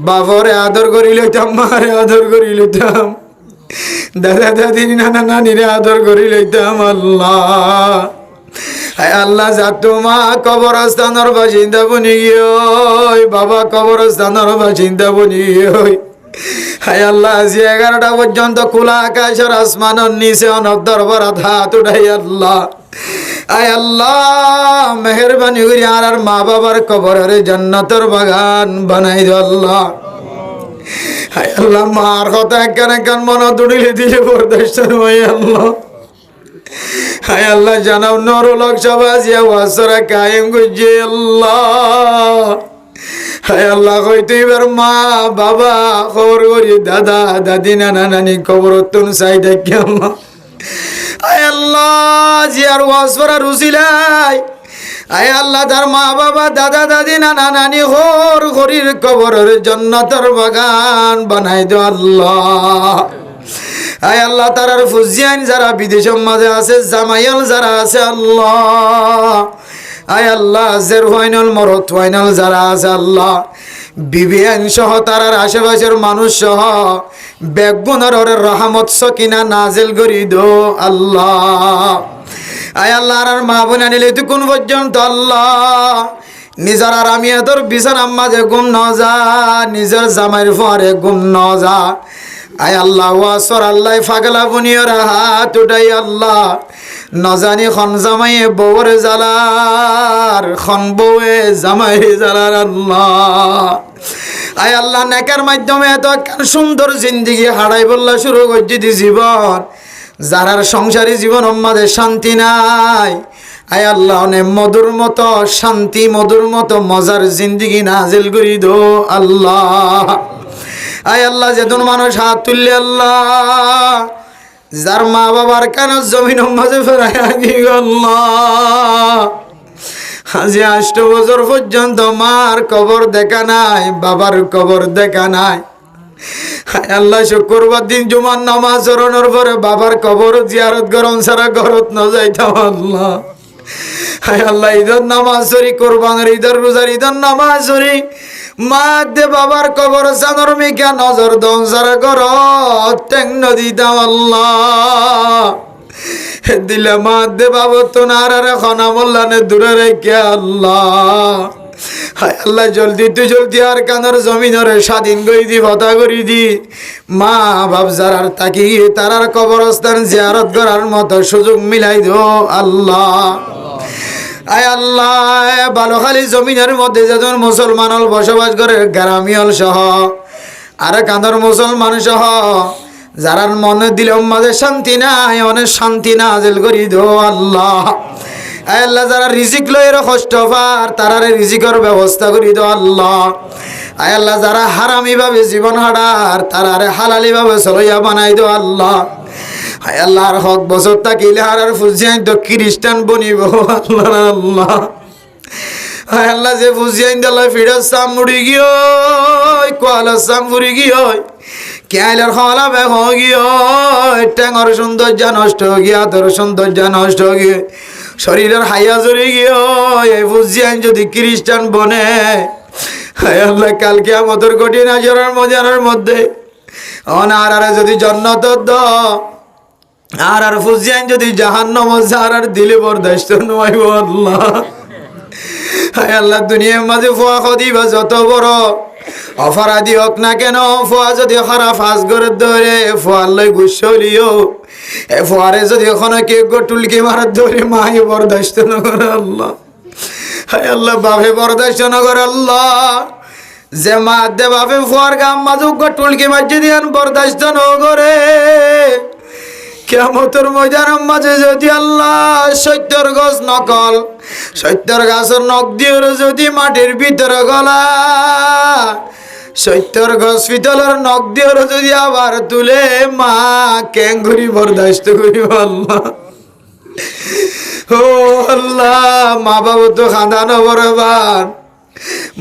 বাবরে আদর করি লইতাম, মারে আদর করি লইতাম, দাদা দাদি নানা নানিরে আদর করি লইতাম আল্লাহ। আয় আল্লাহ যাতো মা কবরস্থানের বাসিন্দা বনি গিয়ে বাবা কবরস্থানের বাসিন্দা বনি গিয়ে হায় আল্লাহ আজি 11টা পর্যন্ত খোলা আকাশের আসমানের নিচে অনব দরবারাত হাত উঠাই আল্লাহ। আয় আল্লাহ মেহেরবানি করি আর মা বাবার কবরের জান্নাতের বাগান বানাই দো আল্লাহ। হায় আল্লাহ মার কথা একখান মনে দুড়িলে দিলে বরদাস্ত নয় আল্লাহ। হায় আল্লাহ জানাও নরলোক সবাজিয়া ওয়াসরা কায়েম করছে আল্লাহ। হায় আল্লাহ কইতে এবার মা বাবা খবর করি দাদা দাদি নানা নানি খবর তুন চাই দেখি আল্লাহ। আয় আল্লাহ জিয়ার ওয়াসরা রুসিলাই আয় আল্লাহ তার মা বাবা দাদা দাদি নানা নানি হর হরির কবরের জান্নাতের বাগান বানাই দো আল্লাহ। আয় আল্লাহ তারার ফুজিয়ান যারা বিদেশের মাঝে আছে, জামাইয়াল যারা আছে আল্লাহ। আয় আল্লাহ জের হইনাল মরত হইনাল যারা আছে আল্লাহ, বিবিয়ান সহ তারার আশেপাশের মানুষ সহ বেগুনের রহমত সকিনা নাজিল করি দো আল্লাহ। আয় আল্লাহ আর মা বোন আনিলে তুই কোন পর্যন্ত আল্লাহ নিজের আর আমি তোর বিছানার মাঝে ঘুম ন যা, নিজের জামাইয়ের পরে ঘুম ন যা। আয় আল্লাহ ওয়াসর আল্লাহ ফাগলা বুনিয়র হাত উঠাই আল্লাহ নজানি খন জামাইয়ে বউর জালার খন বউয়ে জামাইয়ে জালার আল্লাহ। আয় আল্লাহ নেকের মাধ্যমে এত সুন্দর জিন্দিগি হারাই বললা শুরু করছি দি জীবন, যারার সংসারী জীবন আমাদের শান্তি নাই। আয় আল্লাহ অনেক মধুর মতো শান্তি, মধুর মতো মজার জিন্দিগি নাজিল করি দো আল্লাহ। আয় আল্লাহ যেদিন মানুষ হাত তুললে আল্লাহ যার মা বাবার কেন জমিন মাঝে ফেরাই আগে আল্লাহ, আজি 8 বছর পর্যন্ত মার কবর দেখা নাই, বাবার কবর দেখা নাই। আল্লাহ শুক্রবার দিন জুমার নামাজ চরণের পরে বাবার কবর জিয়ারত গরম সারা ঘরত ন যাইতাম আল্লাহ। হায় আল্লাহ ঈদের নামাজ সরি, কোরবানের ঈদের রোজার ঈদের নামাজ সরি, মা দে বাবার কবর সানর মিকা নজর দন সারা ঘরত টেং দিতাম আল্লাহ। দিলে মা দে বাবু তো নারে খনা মোল্লানে দূরে রেখে আল্লাহ। হায় আল্লাহ জলদি তুই জলদি আর কানের জমিনরে স্বাধীন করে দি, ভতা করি দি। মা বাপ যারার তাকি তারার কবরস্থান জিয়ারত করার মতো সুযোগ মিলাই দো আল্লাহ। আয় আল্লাহ বালুখালী জমিনের মধ্যে যেজন মুসলমান বসবাস করে গ্রামীণ সহ আর কাঁদর মুসলমান সহ যারার মনে দিলে মাঝে শান্তি নাই, অনেক শান্তি নাজিল করি দো আল্লাহ। আয় আল্লাহ যারা রিজিক লয়ের কষ্ট পার তারারে রিজিকের ব্যবস্থা করি দো আল্লাহ। আয় আল্লাহ যারা হারামি ভাবে জীবন হারার তারারে হালালি ভাবে চলইয়া বানাই দো আল্লাহ। আয় আল্লাহর হক বছর তাকিলে হারার ফুজিয়াই তো খ্রিস্টান বনিব আল্লাহ আল্লাহ। আয় আল্লাহ যে ফুজিয়াই দিল্লা ফিরার সাম মুড়ি গিয়ে কোয়ালার সাম ফুরি গিয়ে কেয়াইলার খাওয়ালা বেগ গিয়ে ট্যাঙর সৌন্দর্য নষ্ট গিয়া, তোর সৌন্দর্য নষ্ট গিয়ে শরীরের হাইয়া জড়ি গিয়ে এই ফুজিয়াই যদি খ্রিস্টান বনে, হায় আল্লাহ কালকে আমাদের কঠিন আচরণের মজার মধ্যে অনার যদি জন্নত দ আর ফুজিয়ান যদি জাহান্নাম আর দিলে বরদাস্ত নইব আল্লাহ। হায় আল্লাহ দুনিয়ার মাঝে ফুয়া খদিবা যত বড় অপরাধী হোক না কেন, ফুয়া যদি খারাপ ফাঁস করে ধরে ফুয়ার লই গুসলিও এ ফুয়ারে যদি ওখানে কে টুলকি মারার ধরে মাই বরদাস্ত নগর আল্লাহ। হায় আল্লাহ বাপে বরদাস্ত নগর আল্লাহ। যে মা দে বাপে ফুয়ার গাম মাজুক টুলকি মাঝে দিয়ান বরদাস্ত নগরে কিয়ামতের ময়দানের মাঝে যদি আল্লাহ 70 গজ নকল 70 গাছের নখ দিয়ে যদি মাটির ভিতরে গলা 70 গজ পিতলের নখ দিয়ে যদি আবার তুলে মা ক্যাঙ্গুরি বরদাস্ত করিব আল্লাহ। ও আল্লাহ মা বাবু তো খাঁদানো বরবার,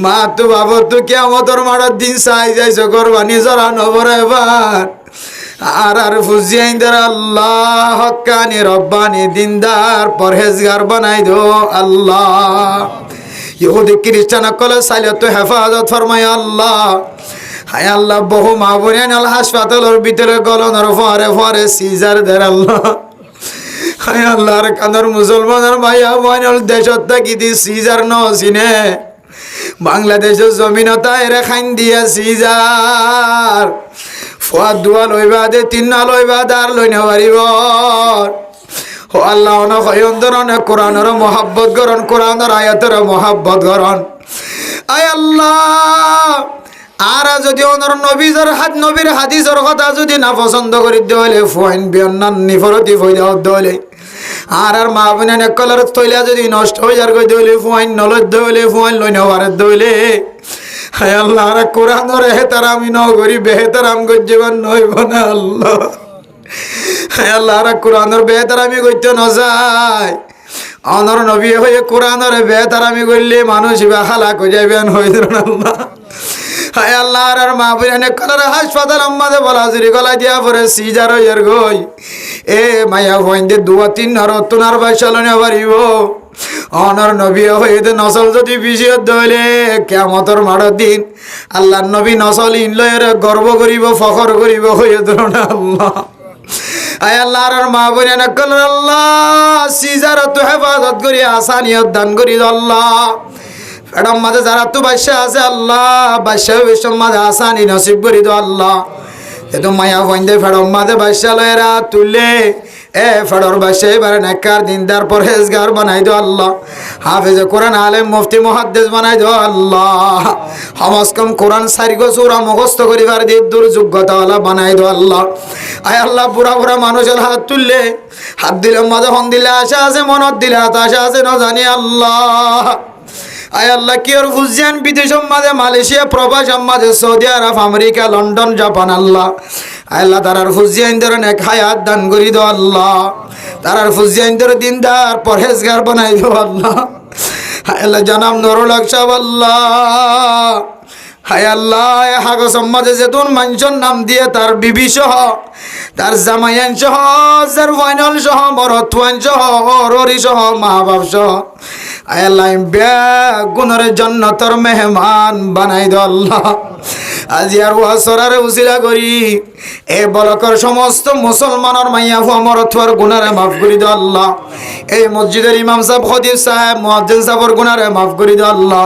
মা তো বাবু তো কিয়ামতের মারার দিন চাই যাইছো কোরবানি জড়ানো বরবার। আর ফুজিয়াইন্দার আল্লাহ হক্কানি রব্বানি দিনদার পরহেজগার বানাই দো আল্লাহ। ইহুদি খ্রিস্টান কলে চাইলে তো হেফাজত ফরমাই আল্লাহ। হায় আল্লাহ বহু মা বোন হাসপাতালের ভিতরে গলনের ফরে ফরে সিজার দের আল্লাহ। হায় আল্লাহর কান্দর মুসলমানের ভাইয়া বোন দেশত থাকি দি সিজার ন চিনে, বাংলাদেশের জমিনতা এরে খাইন দিয়া সিজার ফুয়া দুয়া লইবা দে 3 লইবা দার লই না পারিব। ও আল্লাহ অনেক অন্তর অনেক কোরআনের মহাব্বত করন, কোরআনের আয়াতের মহাব্বত করন। আয় আল্লাহ আর যদি ওনার নবীর হাদিসের কথা যদি না পছন্দ করি দেওয়ালে ফুয়াইন বিয়ন্নান নিফরতি ফইদাও দেওয়ালে আর মা বোন কলার তৈলা যদি নষ্ট হয়ে যার কই দেওয়ালে ফুয়াইন নলদ দেওয়ালে ফুয়াইন লই না পারে দেওয়ালে। হায় আল্লাহ আর কোরআনের হেতারামি ন করি বেহেতারাম গজ্জেবান নইব না আল্লাহ। হায় আল্লাহ আর কোরআনের বেহেতারামি করতে ন যায়, অনর নবী হয়ে কোরআনের বেহেতারামি করলে মানুষ বা খালা কই যাবেন হইল না আল্লাহ। হায় আল্লাহ আর মা বোন কলার হাসপাতাল আমাদে বলা জুরি গলা দিয়া পরে সিজার হইয়ার গই এ মায়া হইন দে 2-3 আর তোনার বাইশালনে পারিব। অনর নবী হয়ে নসল যদি বিষয় দইলে কিয়ামতের মাড়ের দিন আল্লাহর নবী নসল ইনলয়ের গর্ব করিব ফখর করিব হয়ে না আল্লাহ। আয় আল্লাহ আর মা বোনে নকল আল্লাহ সিজারত হেফাজত করি আসানিয়ত দান করি আল্লাহ ফেডম মাঝে যারা তো বাদশা আছে আল্লাহ বাদশা বিশ্বম মাঝে আসানি নসিব করি দো আল্লাহ এতো মায়া বন্ধে ফেডম মাঝে বাদশা লয়েরা তুললে এ ফেডর বাদশা এবারে নেককার দিনদার পরহেজগার বানাই দো আল্লাহ হাফেজে কোরআন আলেম মুফতি মুহাদ্দিস বানাই দো আল্লাহ হমস্কম কোরআন সারিগো সূরা মুখস্থ করিবার দিয়ে দুর্যোগ্যতা ওয়ালা বানাই দো আল্লাহ আয় আল্লাহ বুড়া বুড়া মানুষের হাত তুললে হাত দিলে মাঝে হন দিলে আশা আছে মনত দিলে হাত আশা আছে না জানি আল্লাহ আয় আল্লাহ কি ওর ফুজিয়ান বিদেশ মাঝে মালয়েশিয়া প্রবাস মাঝে সৌদি আরব আমেরিকা লন্ডন জাপান আল্লাহ আয় আল্লাহ তারার ফুজিয়ান ধরে নেক হায়াত দান করি দো আল্লাহ তারার ফুজিয়ান ধরে দিনদার পরহেজগার বানাই দো আল্লাহ আয় আল্লাহ জানাম নুরুল হক সাহেব আল্লাহ হায় আল্লাহ হাগো সমাজে যেতুন মানুষের নাম দিয়ে তার বিবি সহ তার জামাইয়ান সহ যার ফাইনাল সহ মরত্বান সহ অররি সহ মা বাপ সহ আয় আল্লাহ গুণরে জান্নাতের মেহমান বানাই দো আল্লাহ আজি আর ওয়াসরারে উসিলা করি এ বলকর সমস্ত মুসলমানের মাইয়া ফুয়া মরত্বার গুনারে মাফ করি দো আল্লাহ এই মসজিদের ইমাম সাহেব খতিব সাহেব মুয়াজ্জিন সাহেবের গুনারে মাফ করি দো আল্লাহ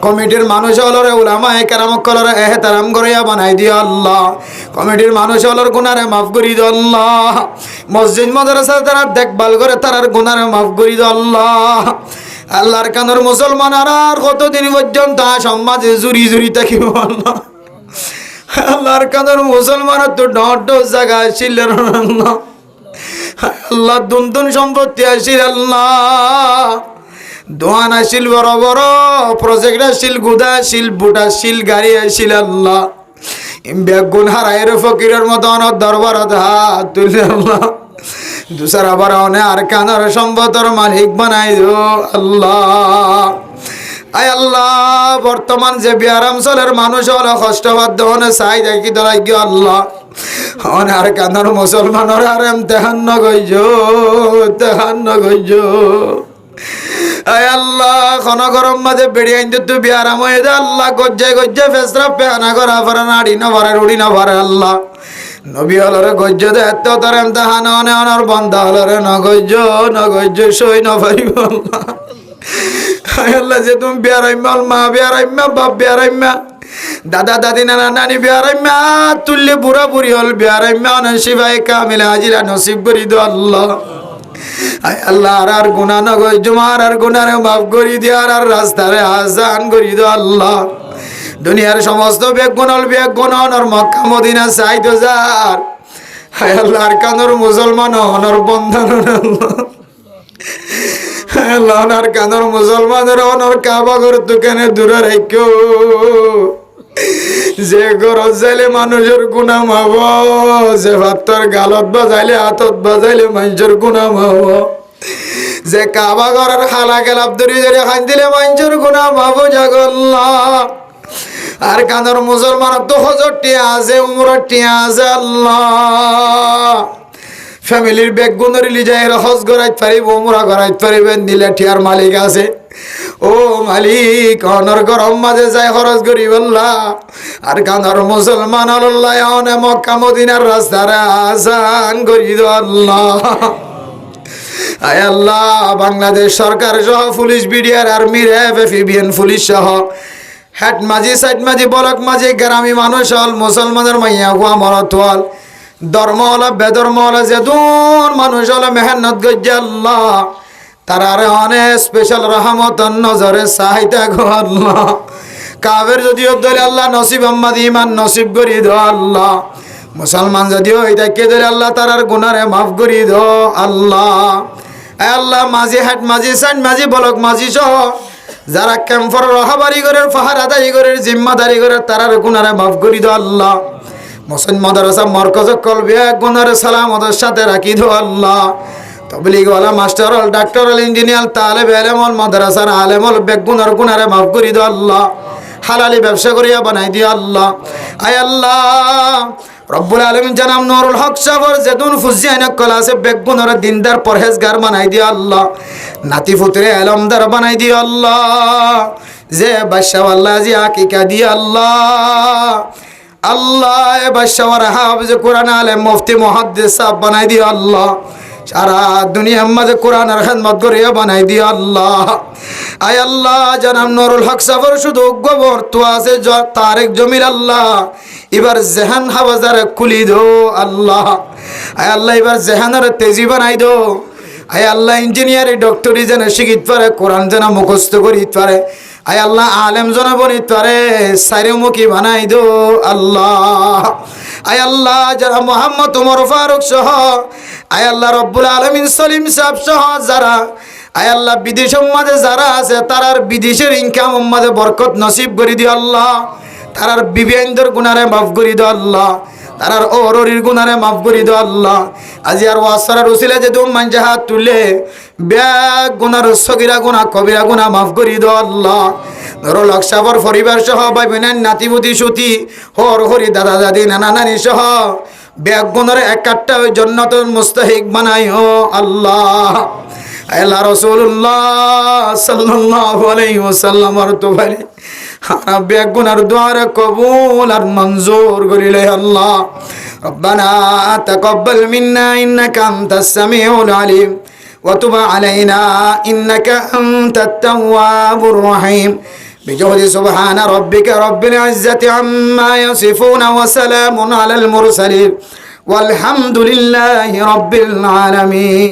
কমিটির মানুষ হলরে উলামায়ে কেরাম কলরে এহতারাম করিয়া বানাই দিও আল্লাহ কমিটির মানুষ হলর গুনারে মাফ করি দো আল্লাহ মসজিদ মাদ্রাসা তারা দেখভাল করে তারার গুনারে মাফ করি দো আল্লাহ আল্লাহর কানর মুসলমান আর কতদিন পর্যন্ত সমাজে জুরি জুরি থাকিব আল্লাহ আল্লাহর কানর মুসলমান তো ডট জায়গা ছিল আল্লাহ দুন সম্পত্তি আসিল আল্লাহ দোয়ান আসিল বড় বড় প্রজেক্ট আসিল গুদা আসিল বুট আসিল গাড়ি আসিল আল্লাহ বেগুন হারাইয়ের ফকিরের মতন দরবারত হাত তুলে আল্লাহ দুসর আবার অনে আর কানার সম্পদর মালিক বানাই দো আল্লাহ আয় আল্লাহ বর্তমান যে বিয়ারাম চলের মানুষ হলো কষ্টবাদ হনে চাই দেখি দলাই গিয়ে আল্লাহ অনে আর কানার মুসলমানের আর তেহান নগইজ আয় আল্লাহ খন গরম মাঝে বেড়ে আইন তুই বিয়ারাম হয়ে দে আল্লাহ গজ্জায় গজ্জায় ফেসরা পেহানা করা পারে নাড়ি না পারে রুড়ি না পারে আল্লাহ নবী হলরে গজ্জ দে এত তার এমতাহান অনে অনর বন্ধা হলরে নগজ্জ সই না পারিব আল্লাহ আল্লাহ যে তুমি বিয়ারাইমা মা বিয়ারাইমা বাপ বিয়ারাইমা দাদা দাদি নানা নানি বিয়ারাইমা তুললে বুড়া বুড়ি হল বিয়ারাইমা অনসিবাই কামিল হাজিরা নসিব করি দো আল্লাহ আয় আল্লাহ আর গুনাহ নগজ্জ মার আর গুনারে মাফ করি দি আর রাস্তারে আসান করি দো আল্লাহ দুনিয়ার সমস্ত বেগুন অনর মক্কা মদিনা চাইত যার হায় আল্লাহর কানর মুসলমান অনর বন্ধন আল্লাহ অনার কানর মুসলমানের অনর কাবা ঘর দোকানে দূরে রাখো যে ঘরত যাইলে মানুষের গুনাহ মাব যে ভাতর গালত বাজাইলে হাতত বাজাইলে মানুষের গুনাহ মাব যে কাবা ঘরের খালা গেলাপ ধরে ধরে খান দিলে মানুষের গুনাহ মাব জাগল্লাহ আর কানর মুসলমান তো হজর টিয়া আছে উমরের টিয়া আছে আল্লাহ ফ্যামিলির ব্যাগ গুণর লিজাই হজ গড়াইতে পারিব উমরা গড়াইতে পারিবেন দিলে টিয়ার মালিক আছে ও মালিক অনর গরম মাঝে যাই খরচ করিব আল্লাহ আর কানর মুসলমান আল্লাহ অনে মক্কা মদিনার রাস্তারে আসান করি দো আল্লাহ আয় আল্লাহ বাংলাদেশ সরকার সহ police BDR army RAB FBN police সহ হেড মাঝি সাইড মাঝি বলক মাঝি গ্রামী মানুষ হল মুসলমানের মাইয়া গুয়া মরত হল ধর্ম হল বেধর্ম হল যেদুন মানুষ হল মেহনত গজ্জা আল্লাহ তারারে অনেক স্পেশাল রহমত নজরে চাহিদা গো আল্লাহ কাবের যদিও ধরে আল্লাহ নসিব আম্মাদ ইমান নসিব করি দো আল্লাহ মুসলমান যদিও এটাকে ধরে আল্লাহ তারার গুনারে মাফ করি দো আল্লাহ আল্লাহ মাঝি হেড মাঝি সাইড মাঝি বলক মাঝি সহ যারা ক্যাম্পর রহাবারি করে পাহাড় আদায় করে জিম্মাদারি করে তারার গুনারে মাফ করি দো আল্লাহ মুসলিম মাদ্রাসা মরকজ কলবে গুনারে সালামতের সাথে রাখি দো আল্লাহ তবলিগ ওয়ালা মাস্টার হল ডাক্তার হল ইঞ্জিনিয়ার তালেব ইলম হল মাদ্রাসার আলেম হল বেগুনার গুনারে মাফ করি দো আল্লাহ হালালি ব্যবসা করিয়া বানাই দিও আল্লাহ আয় আল্লাহ রব্বুল আলামিন জানাম নুরুল হক সাগর যেদুন ফুজিয়ান কল আছে বেগুনার দিনদার পরহেজগার বানাই দিও আল্লাহ নাতি পুত্রে আলমদার বানাই দিও আল্লাহ যে বাদশা আল্লাহ জি আকিকা দিও আল্লাহ আল্লাহ এবার সবার হাফেজ কোরআন আলেম মুফতি মুহাদ্দিস সাহেব বানাই দিও আল্লাহ সারা দুনিয়ার মাঝে কোরআনের খেদমত করিয়া বানাই দিও আল্লাহ আয় আল্লাহ জনাব নুরুল হক সাফর শুধু গোবর তো আছে তারেক জমির আল্লাহ এবার জেহান হাওয়াজারে খুলি দো আল্লাহ আয় আল্লাহ এবার জেহানের তেজি বানাই দো আয় আল্লাহ ইঞ্জিনিয়ারিং ডক্টরি যেন শিখিত পারে কোরআন যেন মুখস্থ করিতে পারে আয় আল্লাহ আলেম যেন বনিত পারে সারিমুখী বানাই দো আল্লাহ আয় আল্লাহ যারা মোহাম্মদ ওমর ফারুক সহ আয় আল্লাহ রব্বুল আলামিন সলিম সাহেব সহ যারা আয় আল্লাহ বিদেশের মাঝে যারা আছে তারার বিদেশের ইনকাম মাঝে বরকত নসিব করে দিও আল্লাহ তারার বিবেন্দর গুনারে মাফ করে দিও আল্লাহ তারার ওররির গুনারে মাফ করে দিও আল্লাহ আজি আর ওয়াসার রসিলে যে তুমি মানজা হাত তুললে ব্যাগ গুনার সগিরা গুনা কবিরা গুনা মাফ করে দিও আল্লাহ নুরুল হক সাফর পরিবার সহ ভাই বোনের নাতিপুতি সুতি হর হরি দাদা দাদি নানা নানি সহ ব্যাগ গুনার এক কাটটা ওই জান্নাতুল মুস্তাহিক বানাইও আল্লাহ আল্লাহ রাসূলুল্লাহ সাল্লাল্লাহু আলাইহি ওয়াসাল্লাম আর তো ভাই ব্যাগ গুনার দোয়া কবুল আর মঞ্জুর করিলে আল্লাহ ربنا تقبل منا إنك أنت السميع العليم وتب علينا إنك أنت التواب الرحيم بجهد سبحان ربك رب العزة عما يصفون وسلام على المرسلين والحمد لله رب العالمين